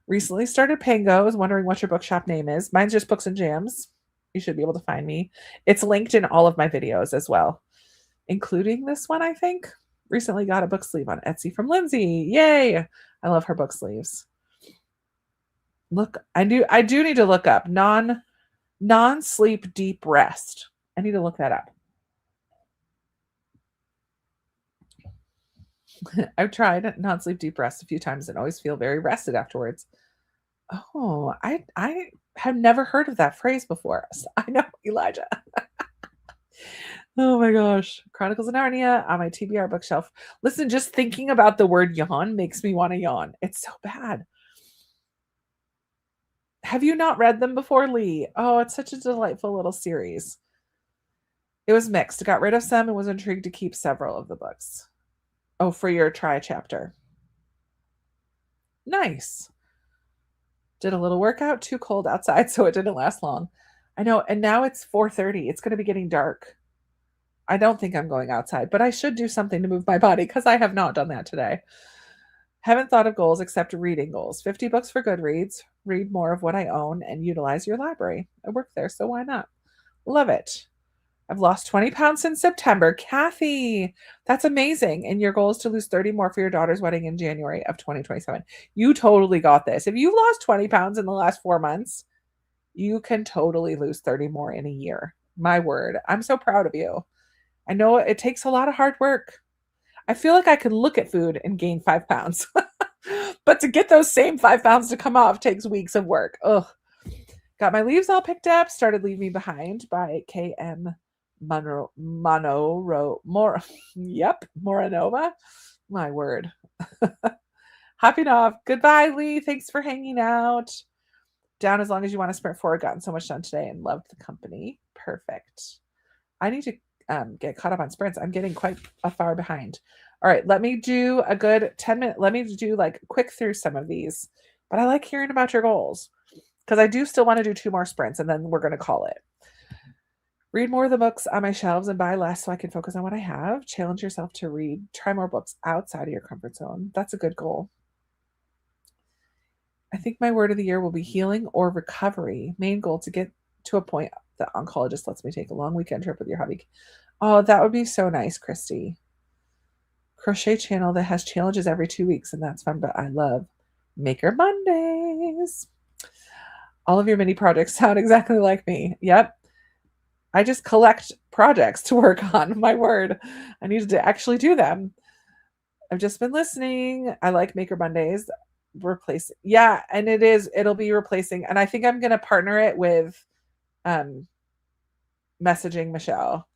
Recently started Pango. Was wondering what your bookshop name is. Mine's just Books and Jams. You should be able to find me. It's linked in all of my videos as well, including this one, I think. Recently got a book sleeve on Etsy from Lindsay. Yay! I love her book sleeves. Look, I do need to look up non-sleep deep rest. I need to look that up. I've tried non-sleep deep rest a few times and always feel very rested afterwards. Oh, I have never heard of that phrase before. I know, Elijah. Oh my gosh. Chronicles of Narnia on my TBR bookshelf. Listen, just thinking about the word yawn makes me want to yawn. It's so bad. Have you not read them before, Lee? Oh, it's such a delightful little series. It was mixed. Got rid of some and was intrigued to keep several of the books. Oh, for your try chapter. Nice. Did a little workout. Too cold outside, so it didn't last long. I know, and now it's 4:30. It's going to be getting dark. I don't think I'm going outside, but I should do something to move my body because I have not done that today. Haven't thought of goals except reading goals. 50 books for Goodreads. Read more of what I own and utilize your library. I work there, so why not? Love it. I've lost 20 pounds since September. Kathy, that's amazing. And your goal is to lose 30 more for your daughter's wedding in January of 2027. You totally got this. If you've lost 20 pounds in the last 4 months, you can totally lose 30 more in a year. My word. I'm so proud of you. I know it takes a lot of hard work. I feel like I could look at food and gain 5 pounds. But to get those same 5 pounds to come off takes weeks of work. Ugh. Got my leaves all picked up. Started Leave Me Behind by K.M. Moranova. My word. Hopping off. Goodbye, Lee. Thanks for hanging out. Down as long as you want to sprint forward. Gotten so much done today and loved the company. Perfect. I need to get caught up on sprints. I'm getting quite far behind. All right, let me do a good 10-minute. Let me do like quick through some of these. But I like hearing about your goals because I do still want to do 2 more sprints and then we're going to call it. Read more of the books on my shelves and buy less so I can focus on what I have. Challenge yourself to read. Try more books outside of your comfort zone. That's a good goal. I think my word of the year will be healing or recovery. Main goal to get to a point that oncologist lets me take a long weekend trip with your hubby. Oh, that would be so nice, Christy. Crochet channel that has challenges every 2 weeks, and that's fun, but I love Maker Mondays. All of your mini projects sound exactly like me. Yep. I just collect projects to work on. My word. I needed to actually do them. I've just been listening. I like Maker Mondays. replace. Yeah, and it'll be replacing. And I think I'm going to partner it with um messaging Michelle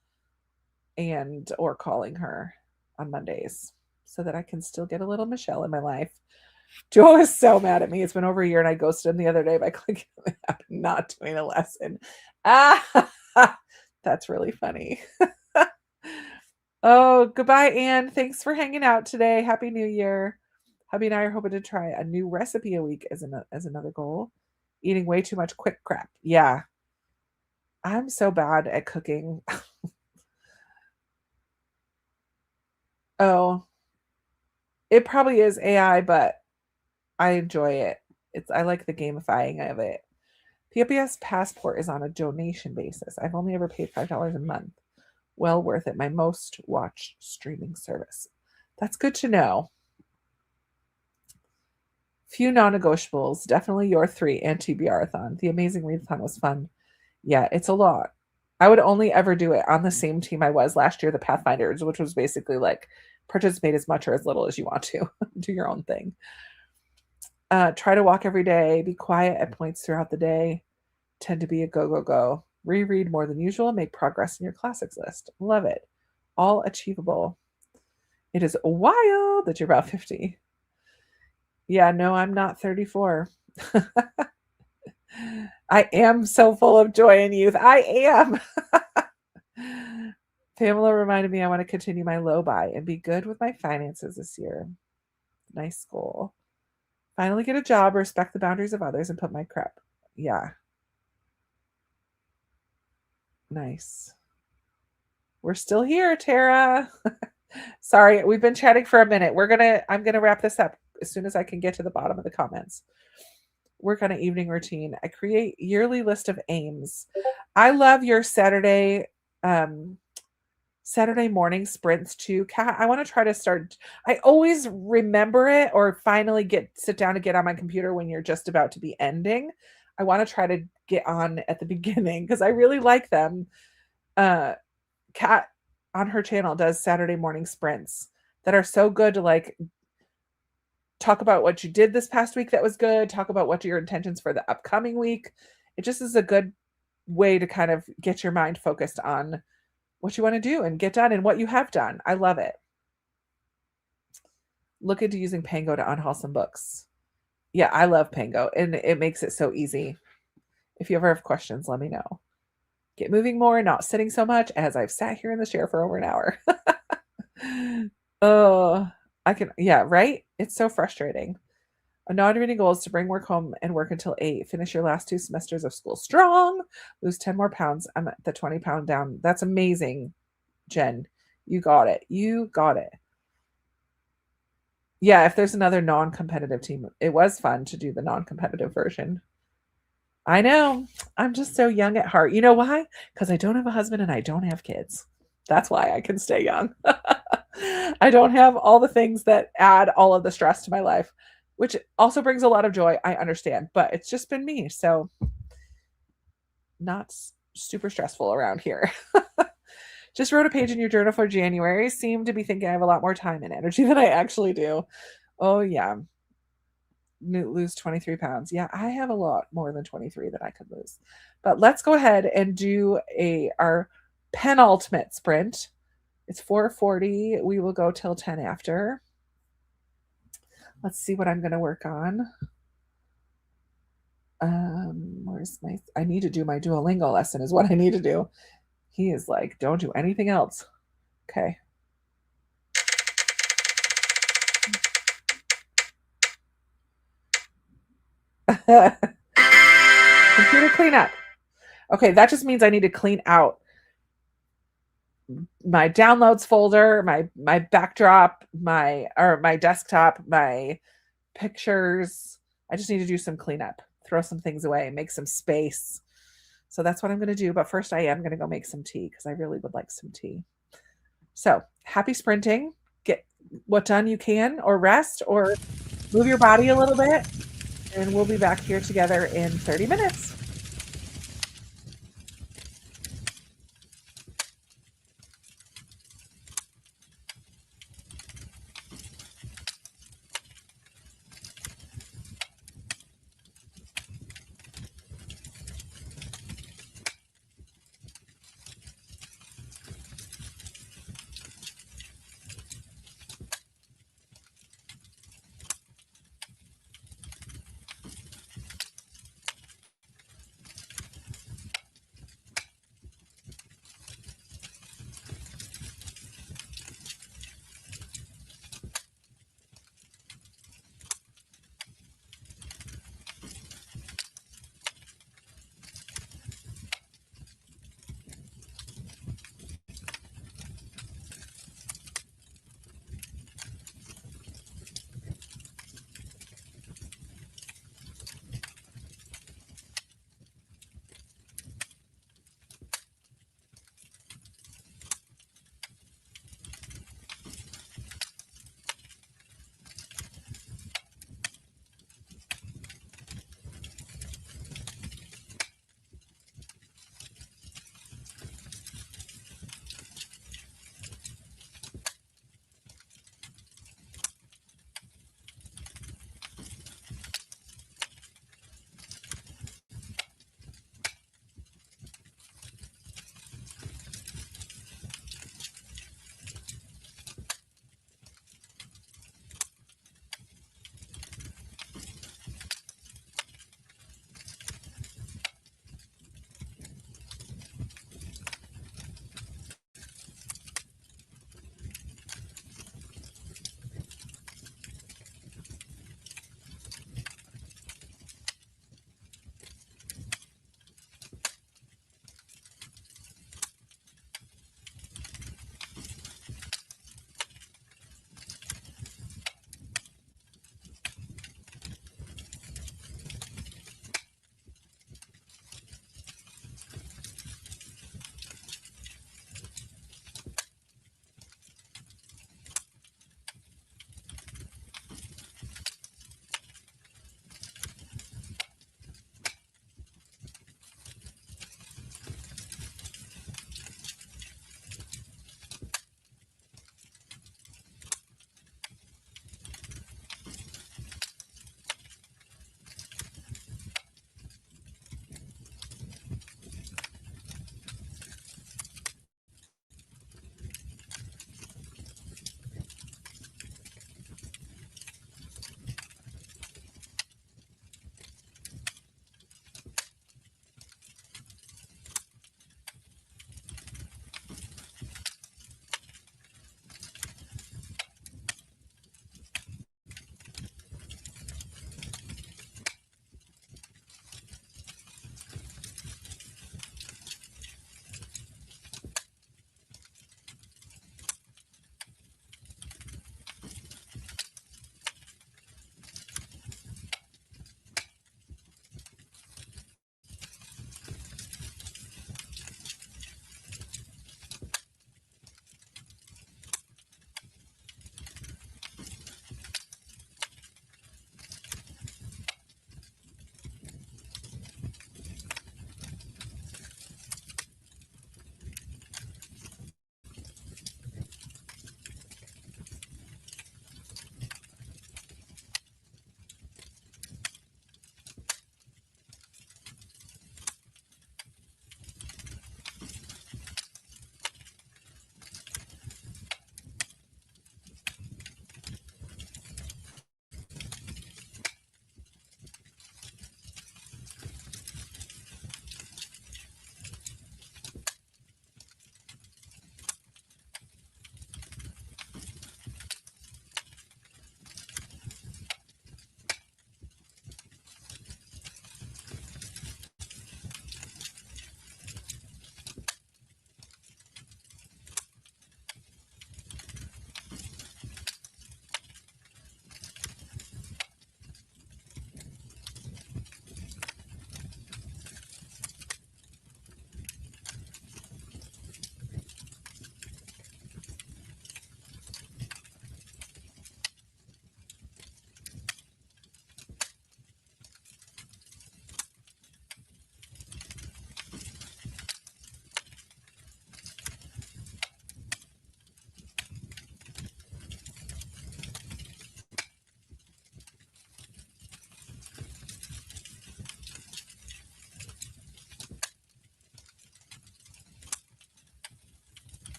and or calling her on Mondays so that I can still get a little Michelle in my life. Joe is so mad at me. It's been over a year and I ghosted him the other day by clicking on the app and not doing a lesson. Ah, that's really funny. Oh, goodbye, Anne. Thanks for hanging out today. Happy New Year. Hubby and I are hoping to try a new recipe a week as another goal. Eating way too much quick crap. Yeah. I'm so bad at cooking. Oh, it probably is AI, but I enjoy it. I like the gamifying of it. POPS Passport is on a donation basis. I've only ever paid $5 a month. Well worth it. My most watched streaming service. That's good to know. Few non-negotiables. Definitely your 3 and TBR-a-thon. The Amazing Readathon was fun. Yeah, it's a lot. I would only ever do it on the same team I was last year, the Pathfinders, which was basically like participate as much or as little as you want to. Do your own thing. Try to walk every day. Be quiet at points throughout the day. Tend to be a go, go, go. Reread more than usual. Make progress in your classics list. Love it. All achievable. It is wild that you're about 50. Yeah, no, I'm not 34. I am so full of joy and youth. I am. Pamela reminded me I want to continue my low buy and be good with my finances this year. Nice goal. Finally get a job, respect the boundaries of others, and put my crap. Yeah. Nice. We're still here, Tara. Sorry, we've been chatting for a minute. I'm gonna wrap this up as soon as I can get to the bottom of the comments. Work on an evening routine. I create yearly list of aims. I love your Saturday morning sprints too, Kat. I want to try to start. I always remember it or finally sit down to get on my computer when you're just about to be ending. I want to try to get on at the beginning because I really like them. Kat on her channel does Saturday morning sprints that are so good to like talk about what you did this past week that was good, talk about what your intentions for the upcoming week. It just is a good way to kind of get your mind focused on what you want to do and get done and what you have done. I love it. Look into using Pango to unhaul some books. Yeah, I love Pango and it makes it so easy. If you ever have questions, let me know. Get moving more, not sitting so much as I've sat here in the chair for over an hour. Oh, yeah, right? It's so frustrating. A non-reading goal is to bring work home and work until 8. Finish your last 2 semesters of school strong. Lose 10 more pounds. I'm at the 20 pound down. That's amazing, Jen. You got it. You got it. Yeah, if there's another non-competitive team, it was fun to do the non-competitive version. I know. I'm just so young at heart. You know why? Because I don't have a husband and I don't have kids. That's why I can stay young. I don't have all the things that add all of the stress to my life, which also brings a lot of joy. I understand, but it's just been me. So not super stressful around here. Just wrote a page in your journal for January. Seem to be thinking I have a lot more time and energy than I actually do. Oh, yeah. Lose 23 pounds. Yeah, I have a lot more than 23 that I could lose. But let's go ahead and do our penultimate sprint. It's 4:40. We will go till 10 after. Let's see what I'm going to work on. I need to do my Duolingo lesson is what I need to do. He is like, don't do anything else. Okay. Computer cleanup. Okay, that just means I need to clean out my downloads folder, my backdrop, my desktop, my pictures. I just need to do some cleanup, throw some things away, make some space. So that's what I'm going to do. But first I am going to go make some tea because I really would like some tea. So happy sprinting. Get what done you can or rest or move your body a little bit. And we'll be back here together in 30 minutes.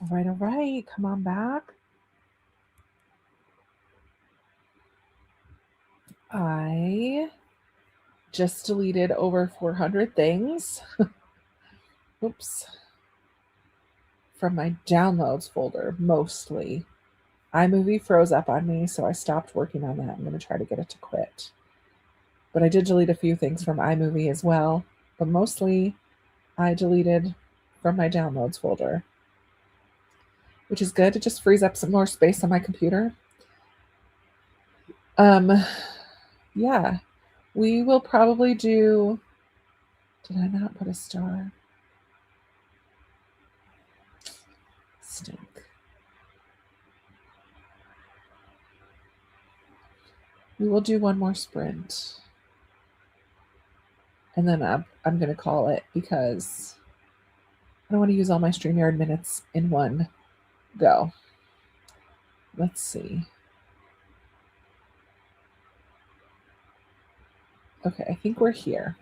All right, all right. Come on back. I just deleted over 400 things. Oops. From my downloads folder, mostly. iMovie froze up on me, so I stopped working on that. I'm going to try to get it to quit. But I did delete a few things from iMovie as well. But mostly I deleted from my downloads folder, which is good. It just frees up some more space on my computer. Yeah, we will probably do. Did I not put a star? Stink. We will do one more sprint. And then I'm going to call it because I don't want to use all my StreamYard minutes in one go. Let's see. Okay, I think we're here.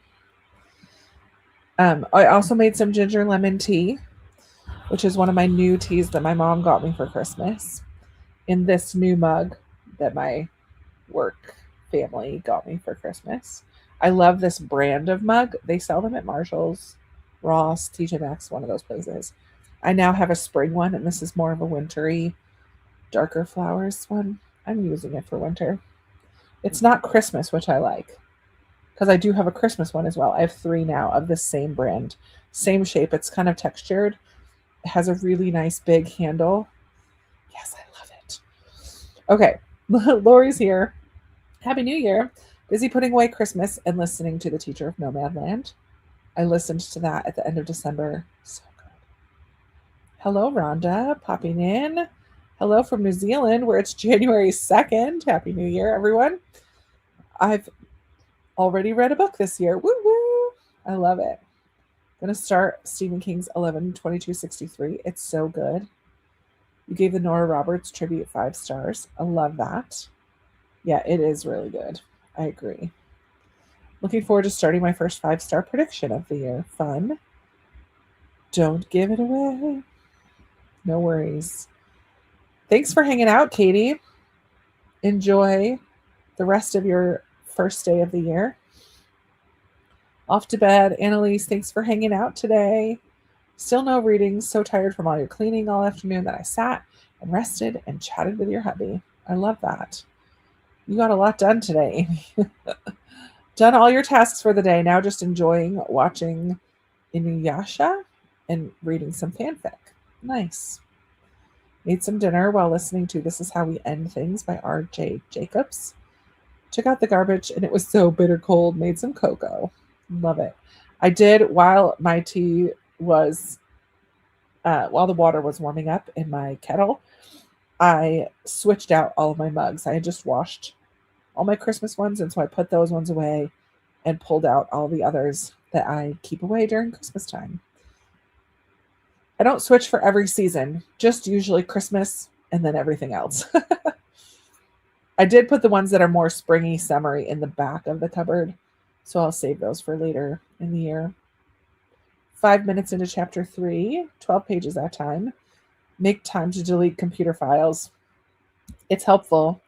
I also made some ginger lemon tea, which is one of my new teas that my mom got me for Christmas, in this new mug that my work family got me for Christmas. I love this brand of mug. They sell them at Marshall's, Ross, TJ Maxx, one of those places. I now have a spring one, and this is more of a wintry, darker flowers one. I'm using it for winter. It's not Christmas, which I like, because I do have a Christmas one as well. I have 3 now of this same brand, same shape. It's kind of textured. It has a really nice big handle. Yes, I love it. Okay, Lori's here. Happy New Year. Busy putting away Christmas and listening to The Teacher of Nomadland. I listened to that at the end of December. So good. Hello, Rhonda, popping in. Hello from New Zealand, where it's January 2nd. Happy New Year, everyone. I've already read a book this year. Woo woo! I love it. I'm going to start Stephen King's 11/22/63. It's so good. You gave the Nora Roberts tribute 5 stars. I love that. Yeah, it is really good. I agree. Looking forward to starting my first 5-star prediction of the year. Fun. Don't give it away. No worries. Thanks for hanging out, Katie. Enjoy the rest of your first day of the year. Off to bed. Annalise, thanks for hanging out today. Still no readings. So tired from all your cleaning all afternoon that I sat and rested and chatted with your hubby. I love that. You got a lot done today, Amy. Done all your tasks for the day. Now just enjoying watching Inuyasha and reading some fanfic. Nice. Made some dinner while listening to This Is How We End Things by R.J. Jacobs. Took out the garbage and it was so bitter cold. Made some cocoa. Love it. I did while my tea was, while the water was warming up in my kettle, I switched out all of my mugs. I had just washed all my Christmas ones, and so I put those ones away and pulled out all the others that I keep away during Christmas time. I don't switch for every season, just usually Christmas and then everything else. I did put the ones that are more springy, summery in the back of the cupboard, so I'll save those for later in the year. 5 minutes into chapter 3, 12 pages that time. Make time to delete computer files. It's helpful.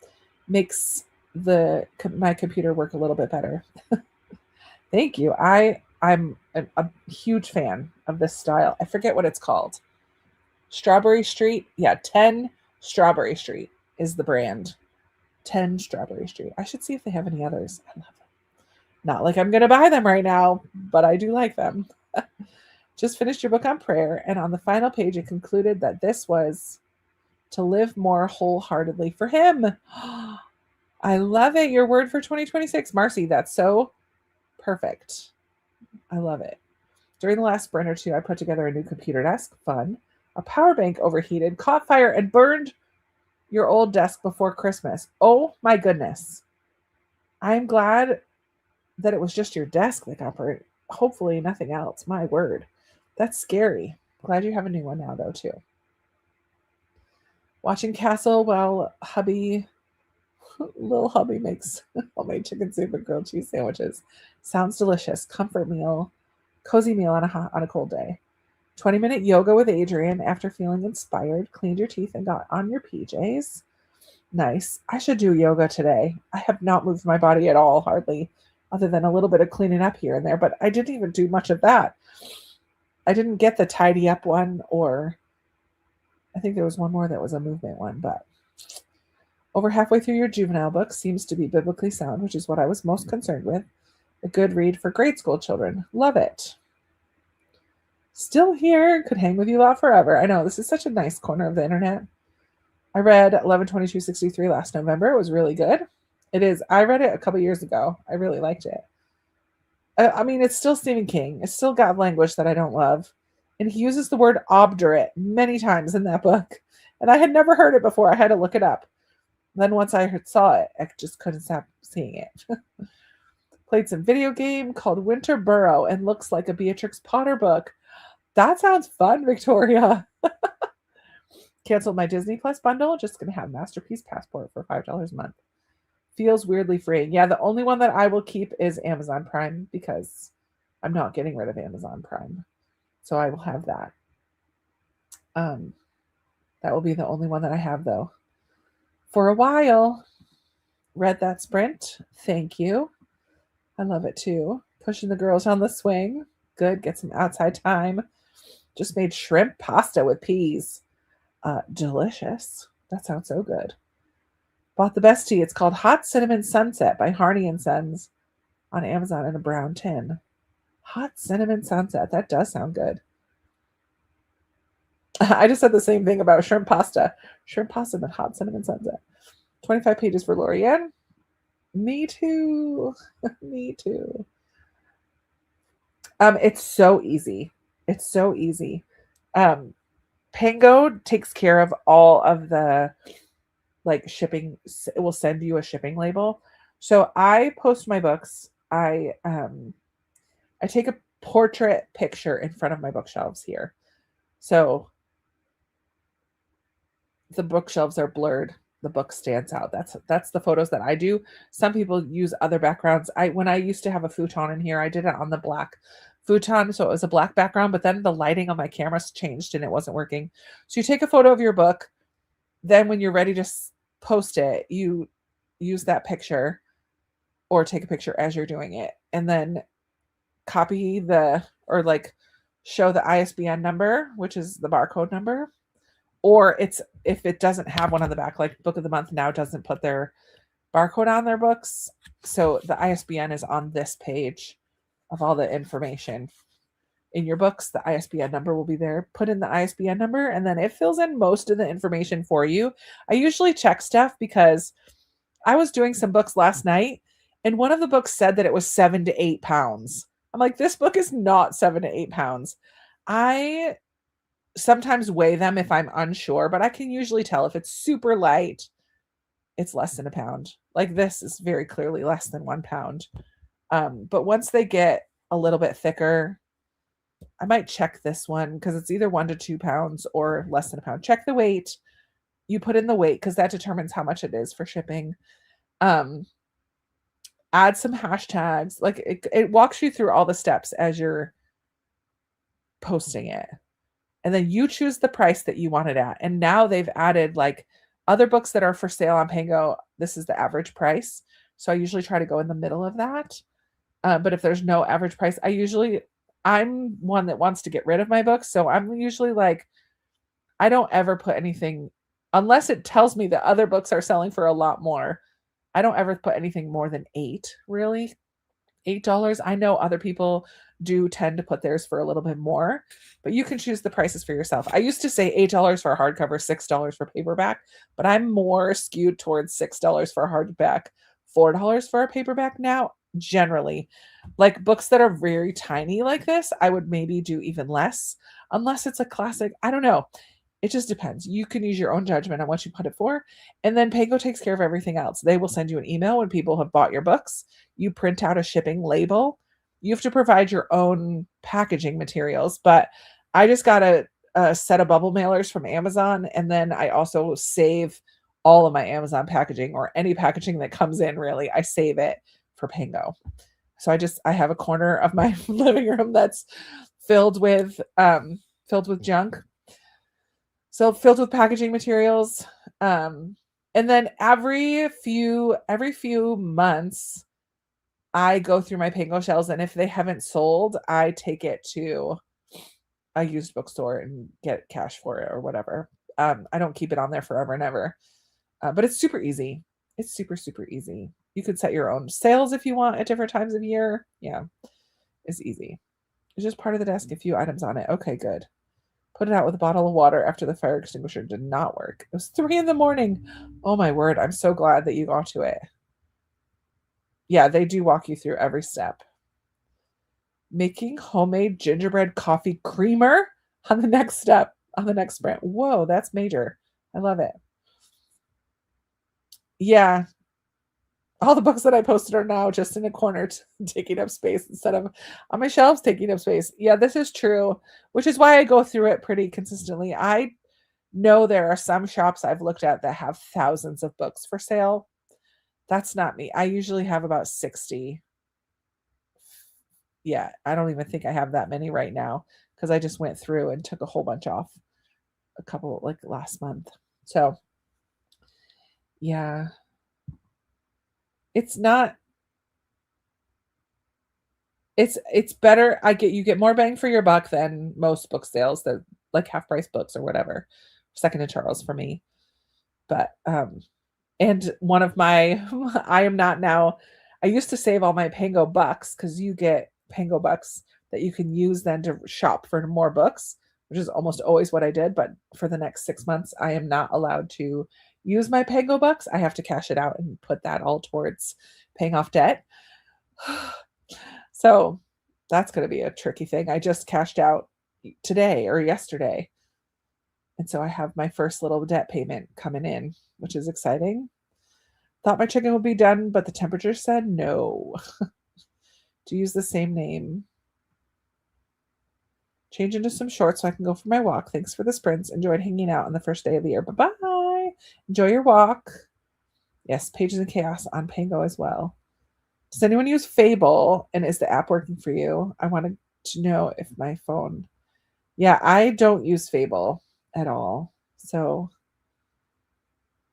Makes my computer work a little bit better. Thank you. I'm a huge fan of this style. I forget what it's called. Strawberry Street. Yeah, 10 Strawberry Street is the brand. 10 Strawberry Street. I should see if they have any others. I love them. Not like I'm going to buy them right now, but I do like them. Just finished your book on prayer, and on the final page, it concluded that this was to live more wholeheartedly for him. I love it. Your word for 2026. Marcy, that's so perfect. I love it. During the last sprint or two, I put together a new computer desk. Fun. A power bank overheated, caught fire, and burned your old desk before Christmas. Oh my goodness. I'm glad that it was just your desk that got burned. Hopefully nothing else. My word. That's scary. Glad you have a new one now, though, too. Watching Castle while little hubby makes homemade chicken soup and grilled cheese sandwiches. Sounds delicious. Comfort meal, cozy meal on a cold day. 20-minute yoga with Adrian after feeling inspired, cleaned your teeth and got on your PJs. Nice. I should do yoga today. I have not moved my body at all, hardly, other than a little bit of cleaning up here and there, but I didn't even do much of that. I didn't get the tidy up one, or I think there was one more that was a movement one, but over halfway through your juvenile book seems to be biblically sound, which is what I was most concerned with. A good read for grade school children. Love it. Still here. Could hang with you lot forever. I know, this is such a nice corner of the internet. I read 11/22/63 last November. It was really good. It is. I read it a couple years ago. I really liked it. I mean, it's still Stephen King. It's still got language that I don't love. And he uses the word obdurate many times in that book. And I had never heard it before. I had to look it up. Then once I saw it, I just couldn't stop seeing it. Played some video game called Winter Burrow and looks like a Beatrix Potter book. That sounds fun, Victoria. Canceled my Disney Plus bundle. Just going to have Masterpiece Passport for $5 a month. Feels weirdly freeing. Yeah, the only one that I will keep is Amazon Prime because I'm not getting rid of Amazon Prime. So I will have that. That will be the only one that I have, though. For a while. Read that Sprint. Thank you. I love it, too. Pushing the girls on the swing. Good. Get some outside time. Just made shrimp pasta with peas. Delicious. That sounds so good. Bought the best tea. It's called Hot Cinnamon Sunset by Harney & Sons on Amazon in a brown tin. Hot Cinnamon Sunset. That does sound good. I just said the same thing about shrimp pasta. Shrimp pasta and Hot Cinnamon Sunset. 25 pages for Lorianne. Me too. Me too. It's so easy. It's so easy. Pango takes care of all of the shipping. It will send you a shipping label. So I post my books. I take a portrait picture in front of my bookshelves here. So the bookshelves are blurred. The book stands out. That's the photos that I do. Some people use other backgrounds. When I used to have a futon in here, I did it on the black futon, so it was a black background, but then the lighting on my camera changed and it wasn't working. So you take a photo of your book. Then when you're ready to post it, you use that picture or take a picture as you're doing it and then copy show the ISBN number, which is the barcode number. Or if it doesn't have one on the back, like Book of the Month now doesn't put their barcode on their books. So the ISBN is on this page of all the information. In your books, the ISBN number will be there. Put in the ISBN number, and then it fills in most of the information for you. I usually check stuff because I was doing some books last night, and one of the books said that it was 7 to 8 pounds. I'm like, this book is not 7 to 8 pounds. I sometimes weigh them if I'm unsure, but I can usually tell if it's super light, it's less than a pound. Like this is very clearly less than 1 pound. But once they get a little bit thicker, I might check this one because it's either 1 to 2 pounds or less than a pound. Check the weight. You put in the weight because that determines how much it is for shipping. Add some hashtags. Like it walks you through all the steps as you're posting it. And then you choose the price that you want it at. And now they've added like other books that are for sale on Pango. This is the average price. So I usually try to go in the middle of that. But if there's no average price, I'm one that wants to get rid of my books. So I'm usually like, I don't ever put anything, unless it tells me that other books are selling for a lot more. I don't ever put anything more than $8, really. $8. I know other people do tend to put theirs for a little bit more, but you can choose the prices for yourself. I used to say $8 for a hardcover, $6 for paperback, but I'm more skewed towards $6 for a hardback, $4 for a paperback now. Generally, like books that are very tiny like this, I would maybe do even less, unless it's a classic. I don't know. It just depends. You can use your own judgment on what you put it for. And then Pango takes care of everything else. They will send you an email when people have bought your books. You print out a shipping label. You have to provide your own packaging materials. But I just got a set of bubble mailers from Amazon. And then I also save all of my Amazon packaging or any packaging that comes in, really. I save it for Pango. So I have a corner of my living room that's filled with filled with junk. So filled with packaging materials. And then every few months, I go through my Pango shelves, and if they haven't sold, I take it to a used bookstore and get cash for it or whatever. I don't keep it on there forever and ever, but it's super easy. It's super, super easy. You could set your own sales if you want at different times of year. Yeah, it's easy. It's just part of the desk, a few items on it. Okay, good. Put it out with a bottle of water after the fire extinguisher did not work. It was 3 a.m. Oh my word. I'm so glad that you got to it. Yeah, they do walk you through every step. Making homemade gingerbread coffee creamer on the next step, on the next sprint. Whoa, that's major. I love it. Yeah, all the books that I posted are now just in a corner taking up space instead of on my shelves taking up space. Yeah, this is true, which is why I go through it pretty consistently. I know there are some shops I've looked at that have thousands of books for sale. That's not me. I usually have about 60. Yeah, I don't even think I have that many right now because I just went through and took a whole bunch off a couple like last month. So, yeah. It's not it's better. You get more bang for your buck than most book sales that like half price books or whatever. Second to Charles for me. But and one of my I am not now I used to save all my Pango bucks because you get Pango bucks that you can use then to shop for more books, which is almost always what I did. But for the next 6 months, I am not allowed to use my Pango bucks. I have to cash it out and put that all towards paying off debt. So that's going to be a tricky thing. I just cashed out today or yesterday. And so I have my first little debt payment coming in, which is exciting. Thought my chicken would be done, but the temperature said no. To use the same name. Change into some shorts so I can go for my walk. Thanks for the sprints. Enjoyed hanging out on the first day of the year. Bye-bye. Enjoy your walk. Yes, Pages and Chaos on Pango as well. Does anyone use Fable? And is the app working for you? I wanted to know if my phone. Yeah, I don't use Fable at all. So,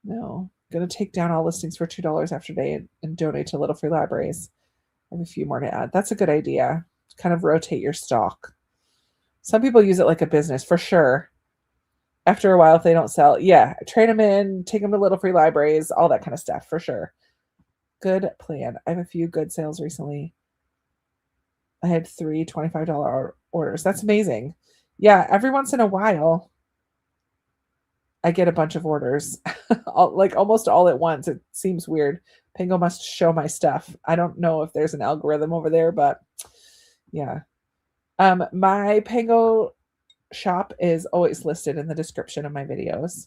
no. I'm going to take down all listings for $2 after day and donate to Little Free Libraries. I have a few more to add. That's a good idea. Kind of rotate your stock. Some people use it like a business for sure. After a while, if they don't sell, yeah, trade them in, take them to Little Free Libraries, all that kind of stuff for sure. Good plan. I have a few good sales recently. I had 3 $25 orders. That's amazing. Yeah, every once in a while, I get a bunch of orders, like almost all at once. It seems weird. Pango must show my stuff. I don't know if there's an algorithm over there, but yeah. My Pango shop is always listed in the description of my videos,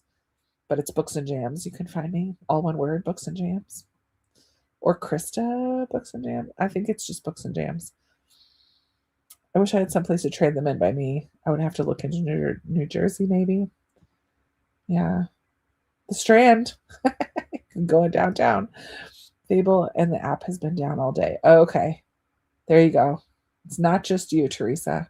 but it's Books and Jams. You can find me, all one word, Books and Jams. Or Krista Books and Jams. I think it's just Books and Jams. I wish I had someplace to trade them in by me. I would have to look into New Jersey, maybe. Yeah. The Strand. Going downtown. Fable and the app has been down all day. Okay. There you go. It's not just you, Teresa.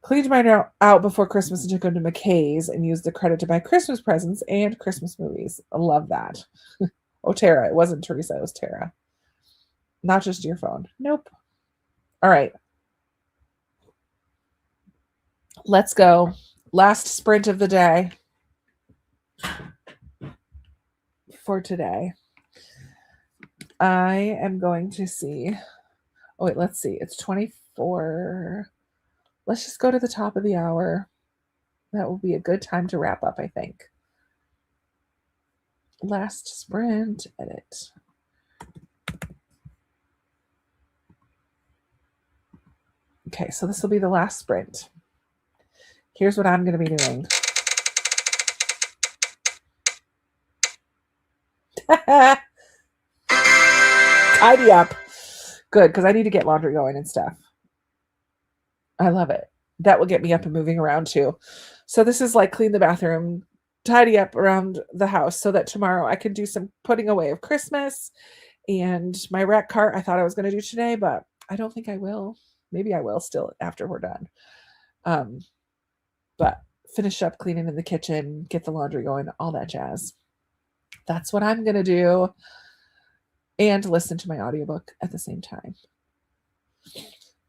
Cleaned mine out before Christmas and took them to McKay's and used the credit to buy Christmas presents and Christmas movies. I love that. Oh, Tara. It wasn't Teresa. It was Tara. Not just your phone. Nope. All right. Let's go. Last sprint of the day for today. I am going to see. Oh, wait, let's see. It's 24. Let's just go to the top of the hour. That will be a good time to wrap up, I think. Last sprint, edit. Okay, so this will be the last sprint. Here's what I'm going to be doing. Tidy up. Good, because I need to get laundry going and stuff. I love it. That will get me up and moving around too. So this is like clean the bathroom, tidy up around the house so that tomorrow I can do some putting away of Christmas and my rack cart. I thought I was going to do today, but I don't think I will. Maybe I will still after we're done. But finish up cleaning in the kitchen, get the laundry going, all that jazz. That's what I'm going to do. And listen to my audiobook at the same time.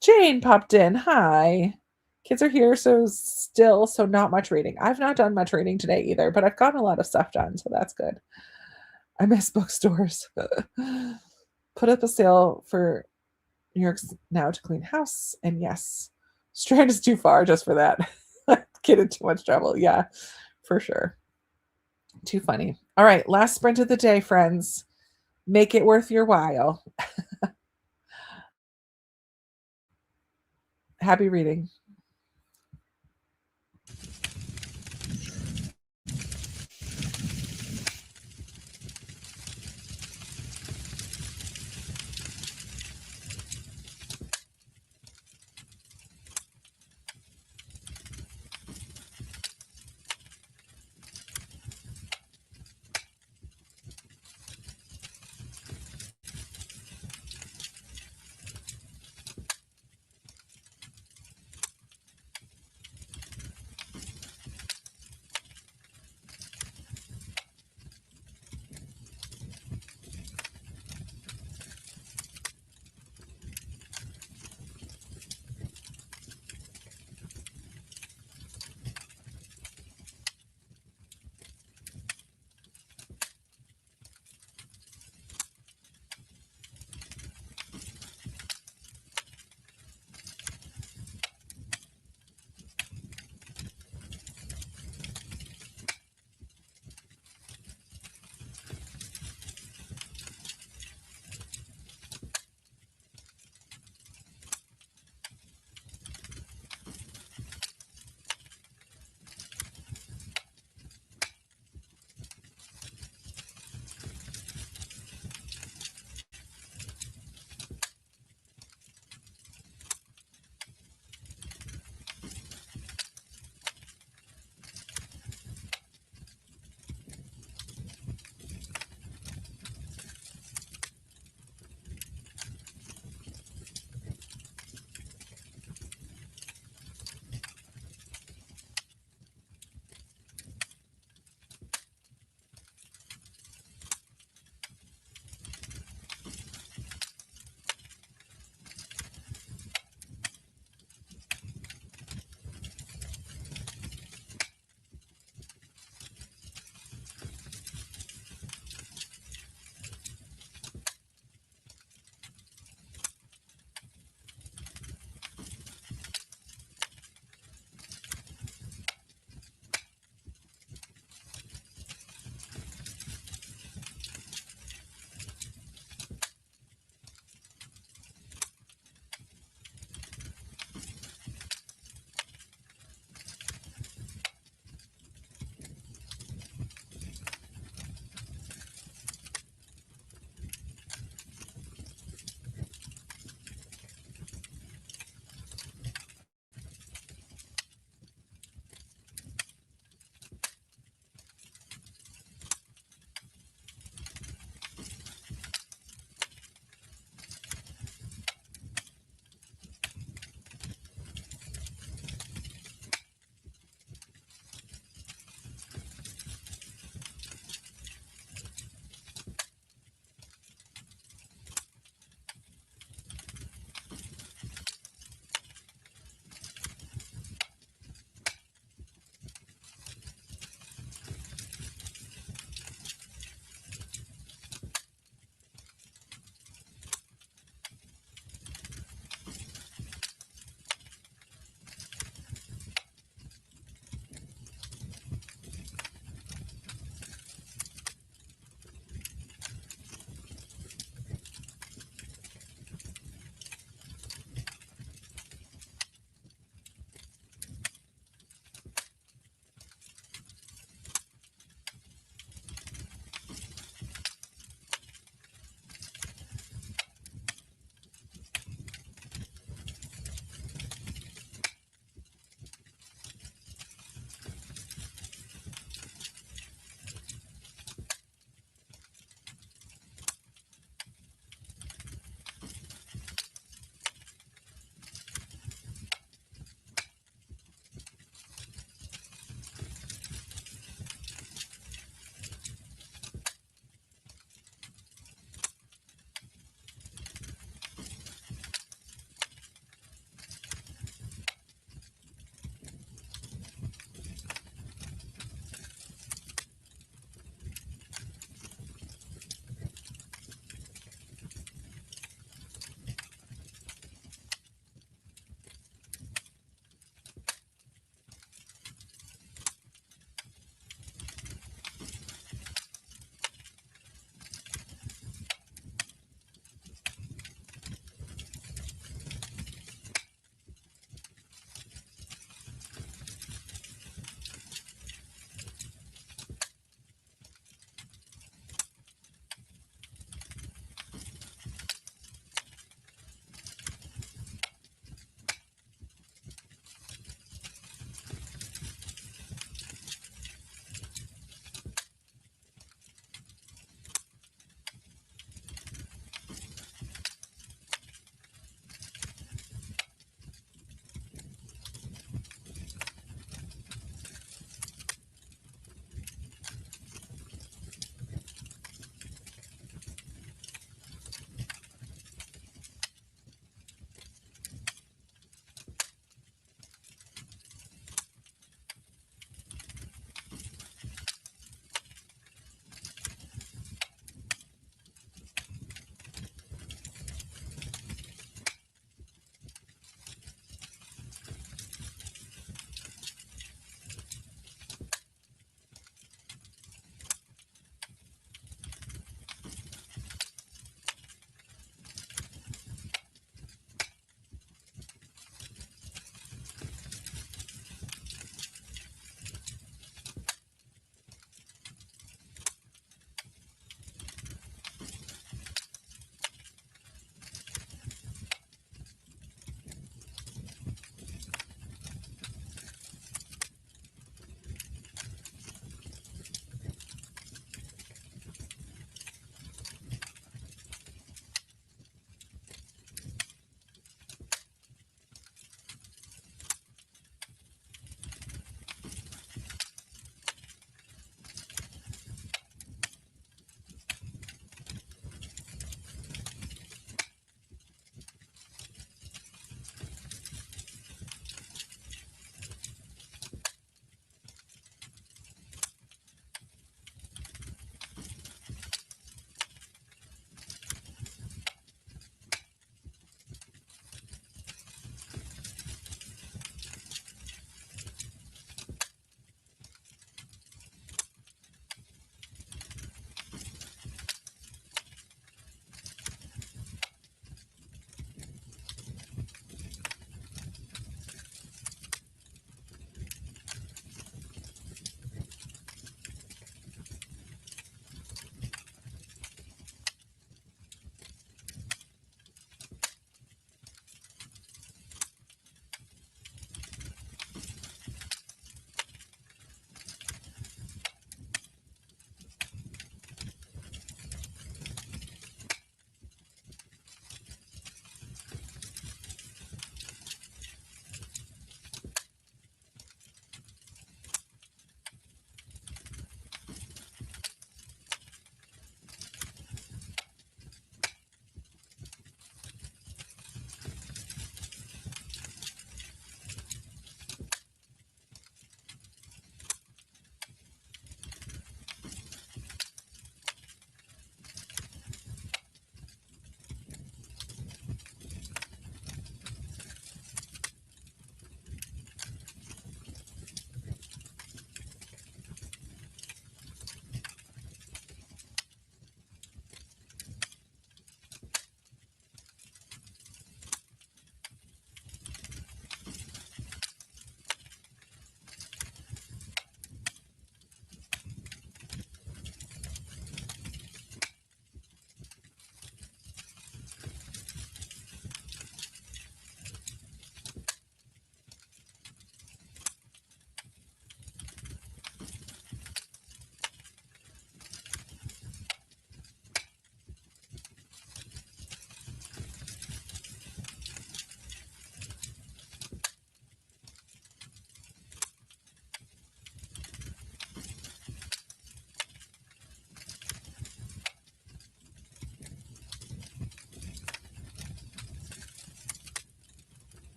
Jane popped in. Hi. Kids are here, so not much reading. I've not done much reading today either, but I've gotten a lot of stuff done, so that's good. I miss bookstores. Put up a sale for New York's Now to clean house, and yes, Strand is too far just for that. Get in too much trouble. Yeah, for sure. Too funny. All right, last sprint of the day, friends. Make it worth your while. Happy reading.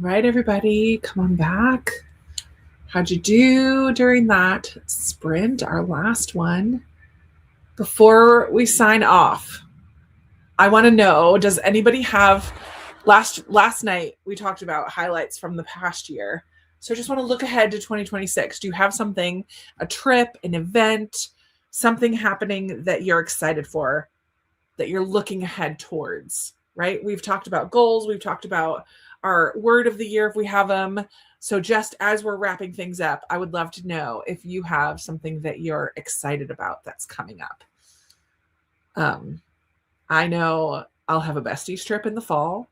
right, everybody, come on back. How'd you do during that sprint, our last one? Before we sign off, I want to know, does anybody have last night we talked about highlights from the past year. So I just want to look ahead to 2026. Do you have something, a trip, an event, something happening that you're excited for, that you're looking ahead towards, right? We've talked about goals. We've talked about our word of the year if we have them. So just as we're wrapping things up, I would love to know if you have something that you're excited about that's coming up. I know I'll have a besties trip in the fall.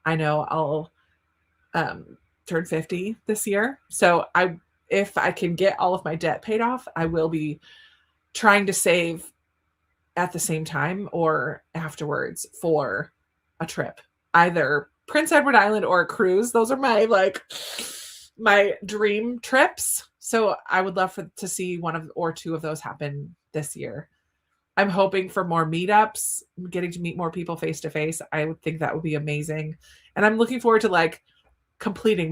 I know I'll turn 50 this year. So if I can get all of my debt paid off, I will be trying to save at the same time or afterwards for a trip, either Prince Edward Island or a cruise. Those are my dream trips. So I would love to see one or two of those happen this year. I'm hoping for more meetups, getting to meet more people face to face. I would think that would be amazing. And I'm looking forward to completing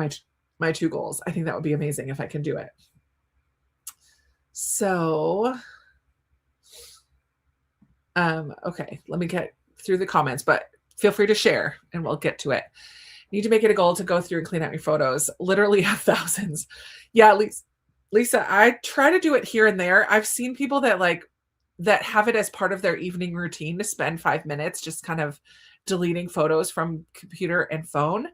my two goals. I think that would be amazing if I can do it. So, okay, let me get through the comments, but feel free to share and we'll get to it. Need to make it a goal to go through and clean out your photos. Literally have thousands. Yeah, Lisa, I try to do it here and there. I've seen people that have it as part of their evening routine to spend 5 minutes just kind of deleting photos from computer and phone.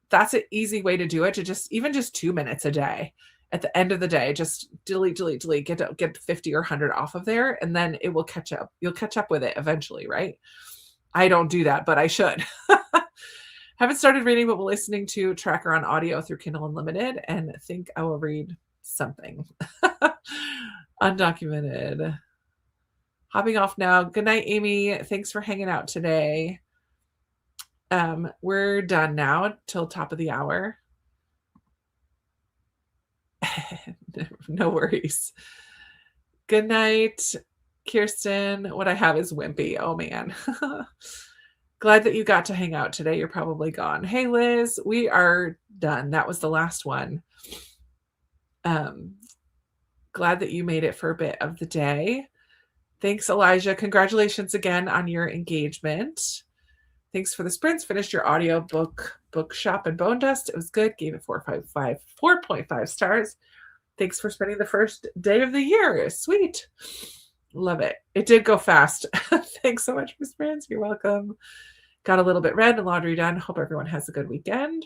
That's an easy way to do it, to just 2 minutes a day. At the end of the day, just delete, get 50 or 100 off of there, and then it will catch up. You'll catch up with it eventually, right? I don't do that, but I should. Haven't started reading, but listening to Tracker on audio through Kindle Unlimited, and think I will read something. Undocumented. Hopping off now. Good night, Amy. Thanks for hanging out today. We're done now till top of the hour. No worries. Good night, Kirsten. What I have is wimpy. Oh man. Glad that you got to hang out today. You're probably gone. Hey Liz, we are done. That was the last one. Glad that you made it for a bit of the day. Thanks, Elijah. Congratulations again on your engagement. Thanks for the sprints. Finished your audio bookshop and Bone Dust. It was good. Gave it 4.5 stars. Thanks for spending the first day of the year. Sweet. Love it. It did go fast. Thanks so much for sprints. You're welcome. Got a little bit read and laundry done. Hope everyone has a good weekend.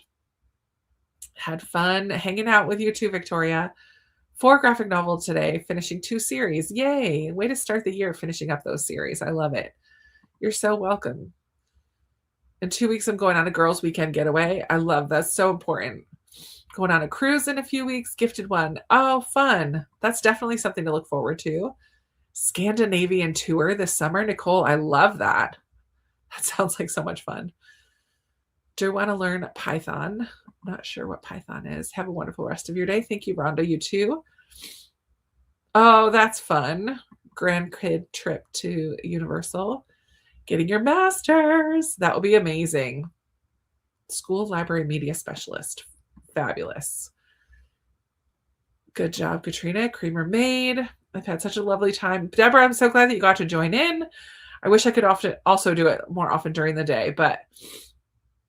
Had fun hanging out with you too, Victoria. 4 graphic novels today, finishing 2 series. Yay. Way to start the year finishing up those series. I love it. You're so welcome. In 2 weeks, I'm going on a girls' weekend getaway. I love that. So important. Going on a cruise in a few weeks. Gifted one. Oh, fun. That's definitely something to look forward to. Scandinavian tour this summer. Nicole, I love that. That sounds like so much fun. Do you want to learn Python? Not sure what Python is. Have a wonderful rest of your day. Thank you, Rhonda. You too. Oh, that's fun. Grandkid trip to Universal. Getting your master's. That will be amazing. School library media specialist. Fabulous. Good job, Katrina. Creamer Maid. I've had such a lovely time. Deborah, I'm so glad that you got to join in. I wish I could also do it more often during the day, but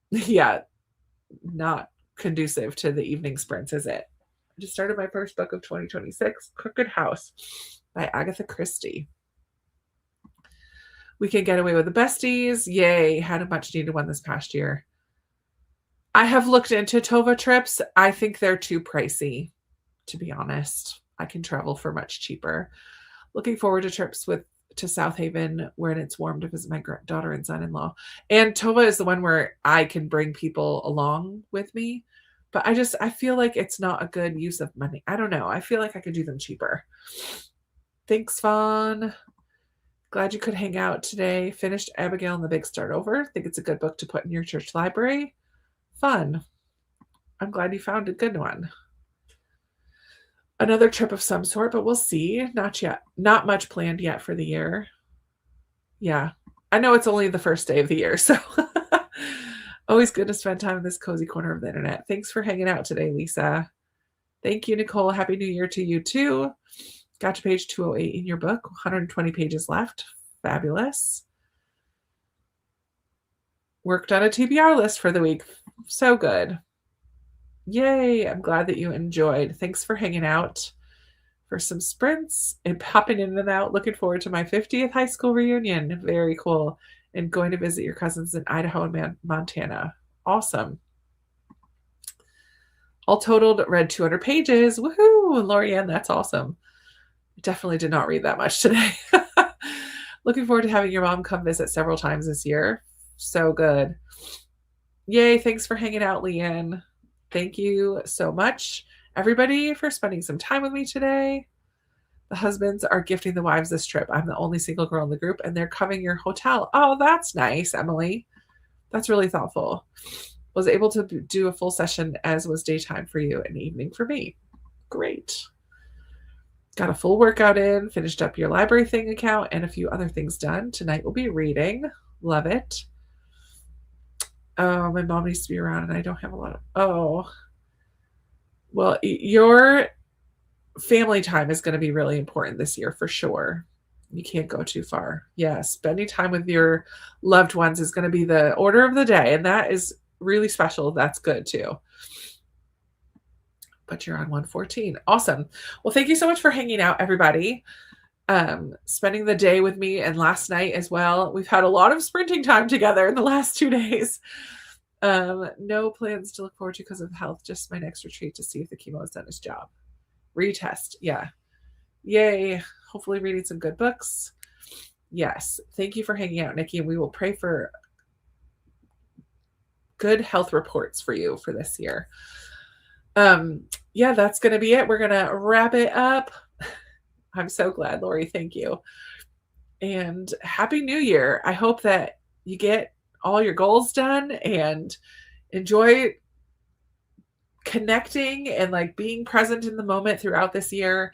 yeah, not conducive to the evening sprints, is it? I just started my first book of 2026, Crooked House by Agatha Christie. We can get away with the besties. Yay. Had a much needed one this past year. I have looked into Tova trips. I think they're too pricey, to be honest. I can travel for much cheaper. Looking forward to trips to South Haven when it's warm to visit my daughter and son-in-law. And Tova is the one where I can bring people along with me. But I feel like it's not a good use of money. I don't know. I feel like I could do them cheaper. Thanks, Fawn. Glad you could hang out today. Finished Abigail and the Big Start Over. Think it's a good book to put in your church library. Fun. I'm glad you found a good one. Another trip of some sort, but we'll see. Not yet. Not much planned yet for the year. Yeah. I know it's only the first day of the year, so Always good to spend time in this cozy corner of the internet. Thanks for hanging out today, Lisa. Thank you, Nicole. Happy New Year to you too. Got to page 208 in your book. 120 pages left. Fabulous. Worked on a TBR list for the week. So good. Yay. I'm glad that you enjoyed. Thanks for hanging out for some sprints and popping in and out. Looking forward to my 50th high school reunion. Very cool. And going to visit your cousins in Idaho and Montana. Awesome. All totaled, read 200 pages. Woohoo! Lorianne, that's awesome. Definitely did not read that much today. Looking forward to having your mom come visit several times this year. So good. Yay, thanks for hanging out, Leanne. Thank you so much, everybody, for spending some time with me today. The husbands are gifting the wives this trip. I'm the only single girl in the group, and they're covering your hotel. Oh, that's nice, Emily. That's really thoughtful. Was able to do a full session, as was daytime for you and evening for me. Great. Got a full workout in, finished up your library thing account, and a few other things done. Tonight we'll be reading. Love it. Oh, my mom needs to be around, and I don't have a lot of... Oh. Well, your family time is going to be really important this year for sure. You can't go too far. Yeah, spending time with your loved ones is going to be the order of the day, and that is really special. That's good too. But you're on 114. Awesome. Well, thank you so much for hanging out, everybody. Spending the day with me and last night as well. We've had a lot of sprinting time together in the last 2 days. No plans to look forward to because of health, just my next retreat to see if the chemo has done its job. Retest. Yeah. Yay. Hopefully reading some good books. Yes. Thank you for hanging out, Nikki. And we will pray for good health reports for you for this year. Yeah, that's going to be it. We're going to wrap it up. I'm so glad, Lori. Thank you. And Happy New Year. I hope that you get all your goals done and enjoy connecting and like being present in the moment throughout this year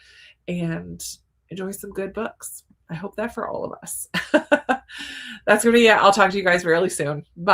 and enjoy some good books. I hope that for all of us. That's going to be it. I'll talk to you guys really soon. Bye.